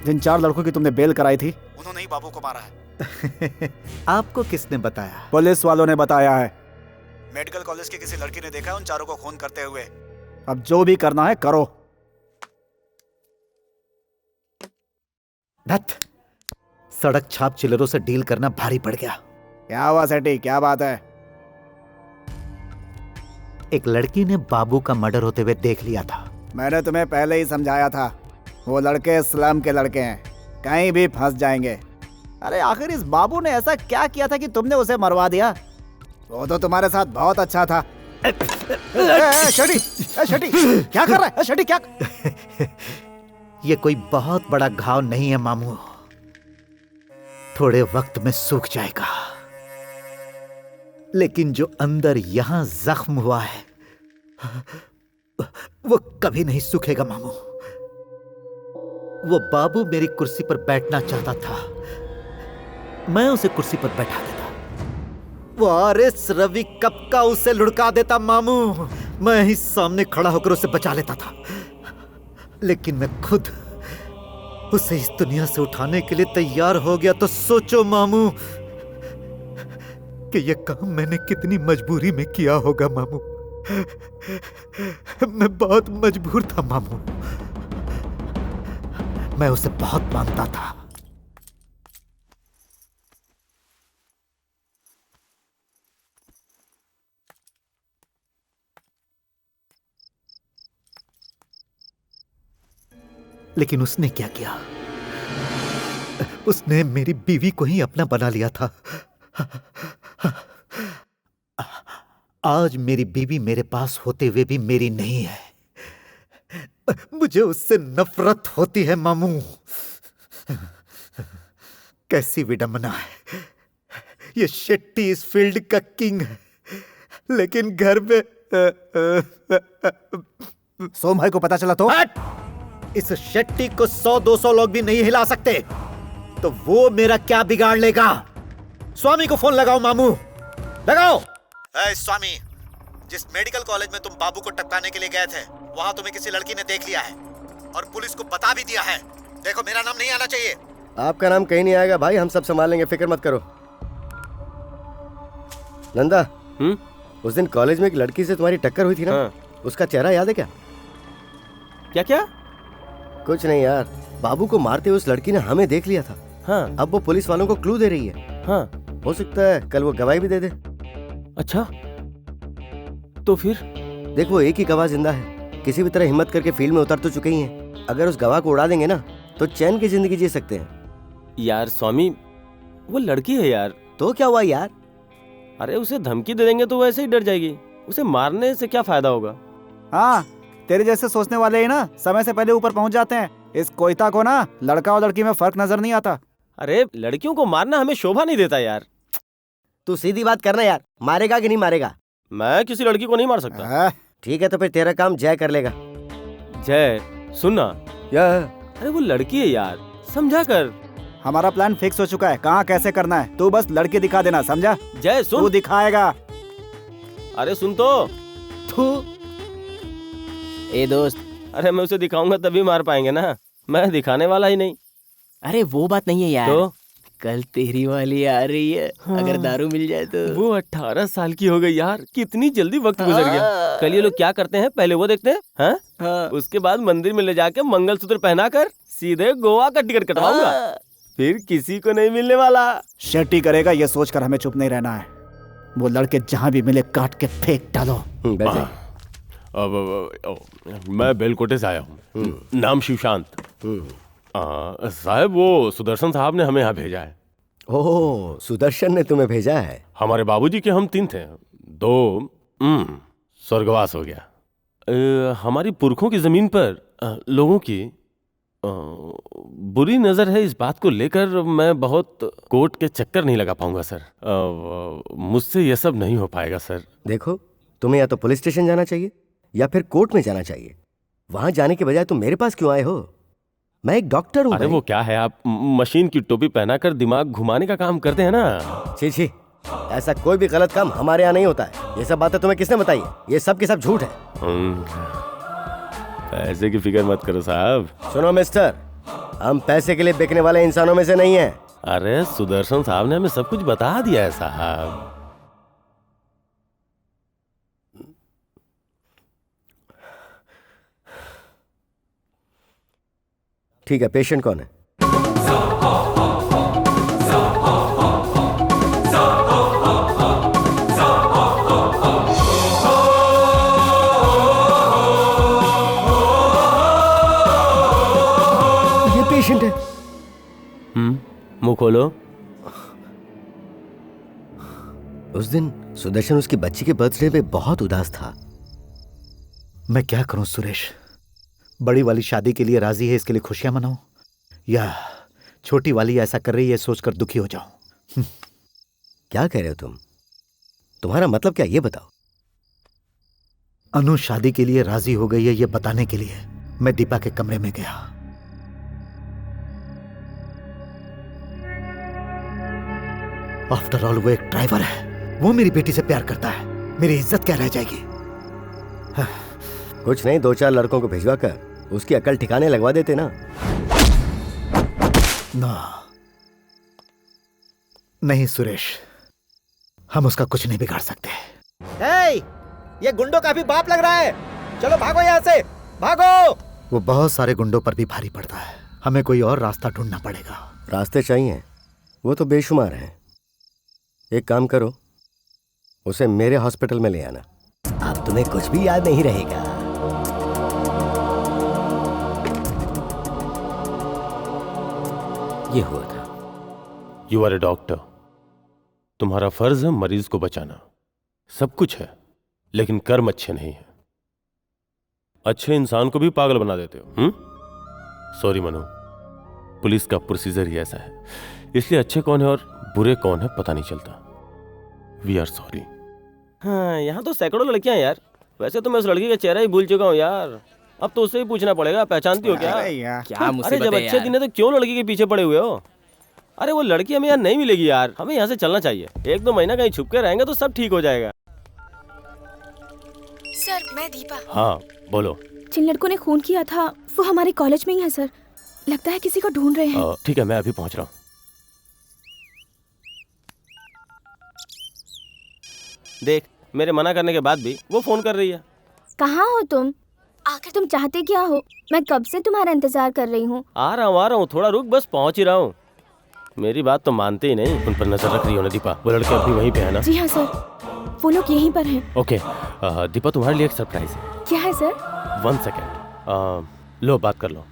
S3: जिन 4 लड़कों की तुमने बेल कराई थी, उन्होंने ही बाबू को मारा है।
S5: आपको किसने बताया?
S3: पुलिस वालों ने बताया है। मेडिकल कॉलेज की किसी लड़की ने देखा है उन चारों को खून करते हुए। अब जो भी करना है करो।
S5: सड़क छाप चिल्लरों से डील करना भारी पड़ गया।
S3: क्या हुआ सेठी, क्या बात है?
S5: एक लड़की ने बाबू का मर्डर होते हुए देख लिया था।
S3: मैंने तुम्हें पहले ही समझाया था, वो लड़के स्लम के लड़के हैं, कहीं भी फंस जाएंगे। अरे आखिर इस बाबू ने ऐसा क्या किया था कि तुमने उसे मरवा दिया? वो तो तुम्हारे साथ बहुत अच्छा था। शटी क्या कर रहा है? शटी क्या?
S5: ये कोई बहुत बड़ा घाव नहीं है मामू, थोड़े वक्त में सूख जाएगा। लेकिन जो अंदर यहां जख्म हुआ है वो कभी नहीं सूखेगा मामू। वो बाबू मेरी कुर्सी पर बैठना चाहता था, मैं उसे कुर्सी पर बैठा देता। वो आरएस रवि कब का उसे लुढ़का देता मामू, मैं ही सामने खड़ा होकर उसे बचा लेता था। लेकिन मैं खुद उसे इस दुनिया से उठाने के लिए तैयार हो गया तो सोचो मामू कि यह काम मैंने कितनी मजबूरी में किया होगा मामू। मैं बहुत मजबूर था मामू, मैं उसे बहुत मानता था। लेकिन उसने क्या किया? उसने मेरी बीवी को ही अपना बना लिया था। आज मेरी बीवी मेरे पास होते हुए भी मेरी नहीं है। मुझे उससे नफरत होती है मामू। कैसी विडंबना है, ये शेट्टी इस फील्ड का किंग है, लेकिन घर में
S3: सोम भाई को पता चला तो?
S5: इस शेट्टी को 100-200 लोग भी नहीं हिला सकते, तो वो मेरा क्या बिगाड़ लेगा? स्वामी को फोन लगाओ मामू, लगाओ। स्वामी, जिस मेडिकल कॉलेज में तुम बाबू को टपकाने के लिए गए थे, वहां तुम्हें किसी लड़की ने देख लिया है और पुलिस को बता भी दिया है। देखो, मेरा नाम नहीं आना चाहिए।
S2: आपका नाम कहीं नहीं आएगा भाई, हम सब संभाल लेंगे, फिक्र मत करो। नंदा, उस दिन कॉलेज में एक लड़की से तुम्हारी टक्कर हुई थी ना? उसका चेहरा याद है क्या?
S6: क्या क्या?
S2: कुछ नहीं यार, बाबू को मारते हुए उस लड़की ने हमें देख लिया था।
S6: हाँ।
S2: अब वो पुलिस वालों को क्लू दे रही है।
S6: हाँ।
S2: हो सकता है कल वो गवाही भी दे दे।
S6: अच्छा, तो फिर?
S2: देखो, एक ही गवाह जिंदा है, किसी भी तरह हिम्मत करके फील्ड में उतर तो चुके ही हैं। अगर उस गवाह को उड़ा देंगे ना तो चैन की जिंदगी जी सकते हैं।
S6: यार स्वामी, वो लड़की है यार।
S2: तो क्या हुआ यार?
S6: अरे उसे धमकी दे देंगे तो वैसे ही डर जाएगी, उसे मारने से क्या फायदा होगा?
S3: हाँ, तेरे जैसे सोचने वाले ही ना समय से पहले ऊपर पहुंच जाते हैं। इस कोयता को ना लड़का और लड़की में फर्क नजर नहीं आता।
S6: अरे लड़कियों को मारना हमें शोभा नहीं देता यार।
S2: तू सीधी बात करना यार, मारेगा कि नहीं मारेगा?
S6: मैं किसी लड़की को नहीं मार सकता।
S2: ठीक है, तो फिर तेरा काम जय कर लेगा।
S6: जय, सुनना
S2: यार,
S6: अरे वो लड़की है यार, समझा कर।
S3: हमारा प्लान फिक्स हो चुका है, कहाँ कैसे करना है, तू बस लड़की दिखा देना, समझा?
S6: जय सुन,
S3: तू दिखाएगा।
S6: अरे सुन तो। ए दोस्त, अरे मैं उसे दिखाऊंगा तभी मार पाएंगे ना, मैं दिखाने वाला ही नहीं।
S4: अरे वो बात नहीं है यार,
S6: तो
S4: कल तेरी वाली आ रही है।
S6: हाँ।
S4: अगर दारू मिल जाए तो।
S6: वो 18 साल की हो गई यार, कितनी जल्दी वक्त गुजर गया। कल ये लोग क्या करते हैं, पहले वो देखते हैं। हाँ? उसके बाद मंदिर में ले जाके मंगलसूत्र पहनाकर सीधे गोवा का टिकट कटवाऊंगा। फिर किसी को नहीं मिलने वाला।
S3: शेट्टी करेगा ये सोचकर हमें चुप नहीं रहना है। वो लड़के जहाँ भी मिले काट के फेंक डालो।
S1: मैं बेलकोटे से आया हूँ, नाम शिवशांत। साहब, वो सुदर्शन साहब ने हमें यहाँ भेजा है।
S2: ओह, सुदर्शन ने तुम्हें भेजा है?
S1: हमारे बाबूजी के हम 3 थे, 2 स्वर्गवास हो गया। हमारी पुरखों की जमीन पर लोगों की बुरी नजर है, इस बात को लेकर मैं बहुत कोर्ट के चक्कर नहीं लगा पाऊंगा सर। मुझसे ये सब नहीं हो पाएगा सर।
S2: देखो, तुम्हें या तो पुलिस स्टेशन जाना चाहिए या फिर कोर्ट में जाना चाहिए। वहां जाने के बजाय तुम मेरे पास क्यों आए हो? मैं एक डॉक्टर हूँ।
S1: अरे वो क्या है, आप मशीन की टोपी पहनाकर दिमाग घुमाने का काम करते हैं ना।
S2: छी छी, ऐसा कोई भी गलत काम हमारे यहाँ नहीं होता है। ये सब बातें तुम्हें किसने बताई है? ये सब के सब झूठ है।
S1: पैसे की फिक्र मत करो साहब।
S2: सुनो मिस्टर, हम पैसे के लिए बिकने वाले इंसानों में से नहीं हैं।
S1: अरे सुदर्शन साहब ने हमें सब कुछ बता दिया है साहब।
S2: ठीक है, पेशेंट कौन है? पेशेंट है।
S1: मुंह खोलो।
S2: उस दिन सुदर्शन उसकी बच्ची के बर्थडे पे बहुत उदास था।
S5: मैं क्या करूं सुरेश? बड़ी वाली शादी के लिए राजी है, इसके लिए खुशियां मनाऊं, या छोटी वाली ऐसा कर रही है सोचकर दुखी हो जाऊं?
S2: क्या कह रहे हो तुम? तुम्हारा मतलब क्या, ये बताओ।
S5: अनु शादी के लिए राजी हो गई है, ये बताने के लिए मैं दीपा के कमरे में गया। आफ्टर ऑल वो एक ड्राइवर है, वो मेरी बेटी से प्यार करता है, मेरी इज्जत क्या रह जाएगी?
S2: कुछ नहीं, 2-4 लड़कों को भिजवा कर उसकी अकल ठिकाने लगवा देते ना।
S5: नहीं सुरेश, हम उसका कुछ नहीं बिगाड़ सकते। ये गुंडों का भी बाप लग रहा है, चलो भागो यहाँ से, भागो। वो बहुत सारे गुंडों पर भी भारी पड़ता है, हमें कोई और रास्ता ढूंढना पड़ेगा।
S2: रास्ते चाहिए, वो तो बेशुमार हैं। एक काम करो, उसे मेरे हॉस्पिटल में ले आना। अब तुम्हें कुछ भी याद नहीं रहेगा। ये हुआ था।
S1: यू आर ए डॉक्टर, तुम्हारा फर्ज है मरीज को बचाना। सब कुछ है, लेकिन कर्म अच्छे नहीं है। अच्छे इंसान को भी पागल बना देते हो। सॉरी मनु, पुलिस का प्रोसीजर ही ऐसा है, इसलिए अच्छे कौन है और बुरे कौन है पता नहीं चलता। We are sorry.
S6: हाँ, यहाँ तो सैकड़ों लड़कियां हैं यार। वैसे तो मैं उस लड़की का चेहरा ही भूल चुका हूँ यार। अब तो उससे ही पूछना पड़ेगा, पहचानती हो क्या?
S4: क्या
S6: अरे
S4: मुसीबत
S6: जब
S4: है
S6: अच्छे
S4: यार।
S6: दिन है तो क्यों लड़की के पीछे पड़े हुए हो? अरे वो लड़की हमें यहाँ नहीं मिलेगी यार, हमें यहाँ से चलना चाहिए। 1-2 महीना कहीं छुप के रहेंगे तो सब ठीक हो जाएगा।
S10: सर, मैं दीपा।
S1: हाँ बोलो।
S10: जिन लड़कों ने खून किया था वो हमारे कॉलेज में ही है सर। लगता है किसी को ढूंढ रहे हैं।
S1: ठीक है, मैं अभी पहुंच रहा हूँ।
S6: देख, मेरे मना करने के बाद भी वो फोन कर रही है।
S10: कहाँ हो तुम? आखिर तुम चाहते क्या हो? मैं कब से तुम्हारा इंतजार कर रही हूँ।
S6: आ रहा हूँ, थोड़ा रुक, बस पहुंच ही रहा हूँ। मेरी बात तो मानते ही नहीं।
S1: उन पर नजर रख रही हो ना दीपा? वो लड़के अभी वहीं पे है ना?
S10: जी हाँ सर, वो लोग यहीं पर हैं।
S1: ओके दीपा, तुम्हारे लिए एक सरप्राइज है।
S10: क्या है सर?
S1: 1 सेकेंड। लो, बात कर लो।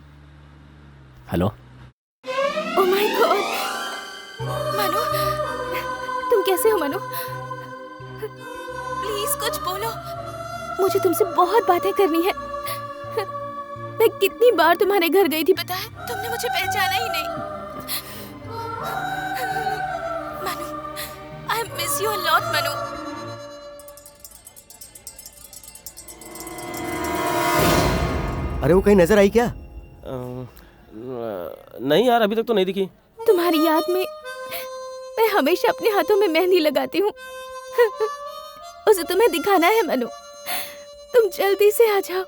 S1: Hello.
S10: Oh my God, Manu, तुम कैसे हो मनु? प्लीज कुछ बोलो, मुझे तुमसे बहुत बातें करनी है। मैं कितनी बार तुम्हारे घर गई थी पता है, तुमने मुझे पहचाना ही नहीं। Manu, I miss you a lot Manu.
S2: अरे वो कहीं नजर आई क्या?
S6: नहीं यार, अभी तक तो नहीं दिखी।
S10: तुम्हारी याद में मैं हमेशा अपने हाथों में मेहंदी लगाती हूँ। उसे तुम्हें दिखाना है मनु, तुम जल्दी से आ जाओ।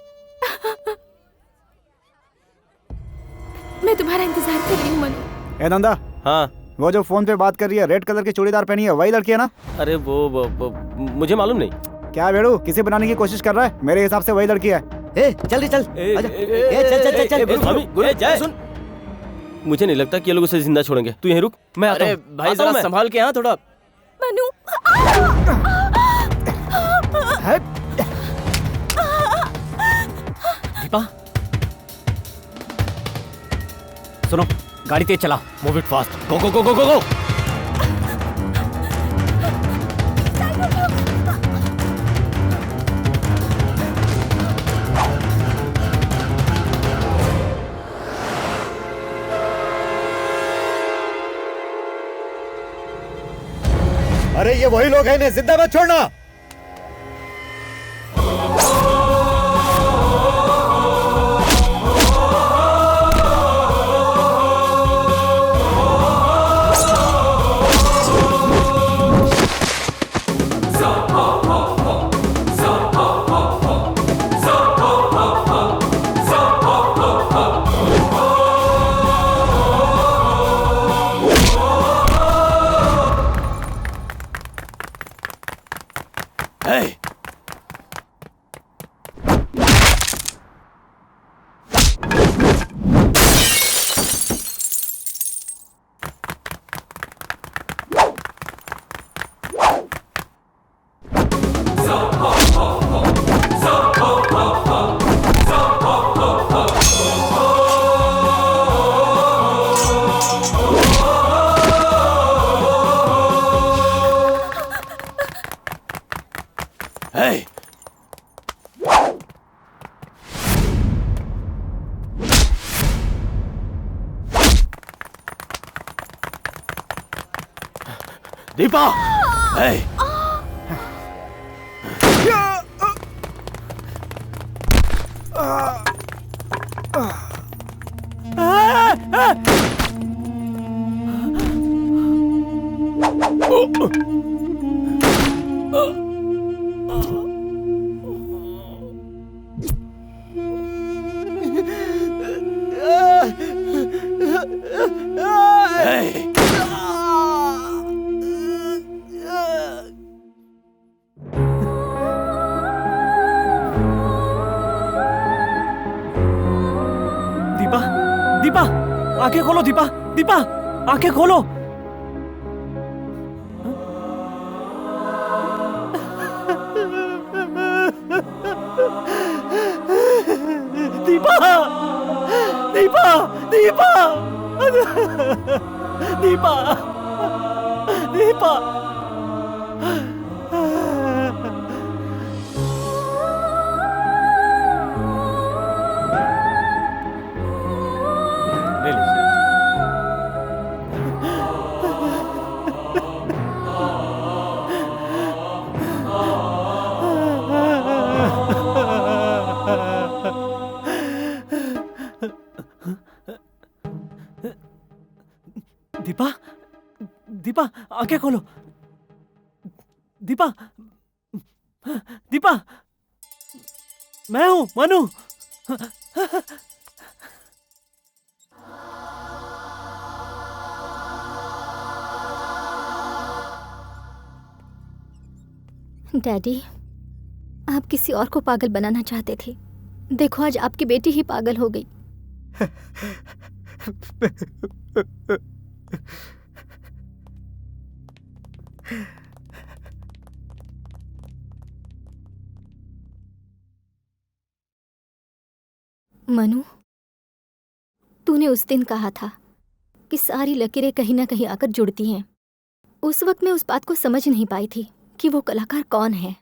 S10: मैं तुम्हारा इंतजार कर रही हूँ मनु।
S3: ए नंदा।
S6: हाँ,
S3: वो जो फोन पे बात कर रही है, रेड कलर की चूड़ीदार पहनी है, वही लड़की है ना?
S6: अरे वो मुझे मालूम नहीं।
S3: क्या बेड़ू, किसी बनाने की कोशिश कर रहा है? मेरे हिसाब से वही लड़की है।
S2: चल चल,
S6: सुन, मुझे नहीं लगता कि ये लोग उसे जिंदा छोड़ेंगे। तू यहीं रुक, मैं आता हूं। भाई जरा संभाल के, हाँ थोड़ा।
S10: मनु,
S4: दीपा सुनो, गाड़ी तेज चला।
S1: Move it fast. Go go go go go go.
S5: अरे ये वही लोग हैं, इन्हें जिंदा मत छोड़ना।
S1: दीपा ए!
S4: दीपा दीपा आंखें खोलो दीपा दीपा आंखें खोलो। दीपा दीपा दीपा दीपा दीपा ले लीजिए। दीपा दीपा आंखें खोलो। दीपा दीपा मैं हूं मनु।
S7: डैडी, आप किसी और को पागल बनाना चाहते थे। देखो आज आपकी बेटी ही पागल हो गई। मनु, तूने उस दिन कहा था कि सारी लकीरें कहीं ना कहीं आकर जुड़ती हैं। उस वक्त मैं उस बात को समझ नहीं पाई थी कि वो कलाकार कौन है।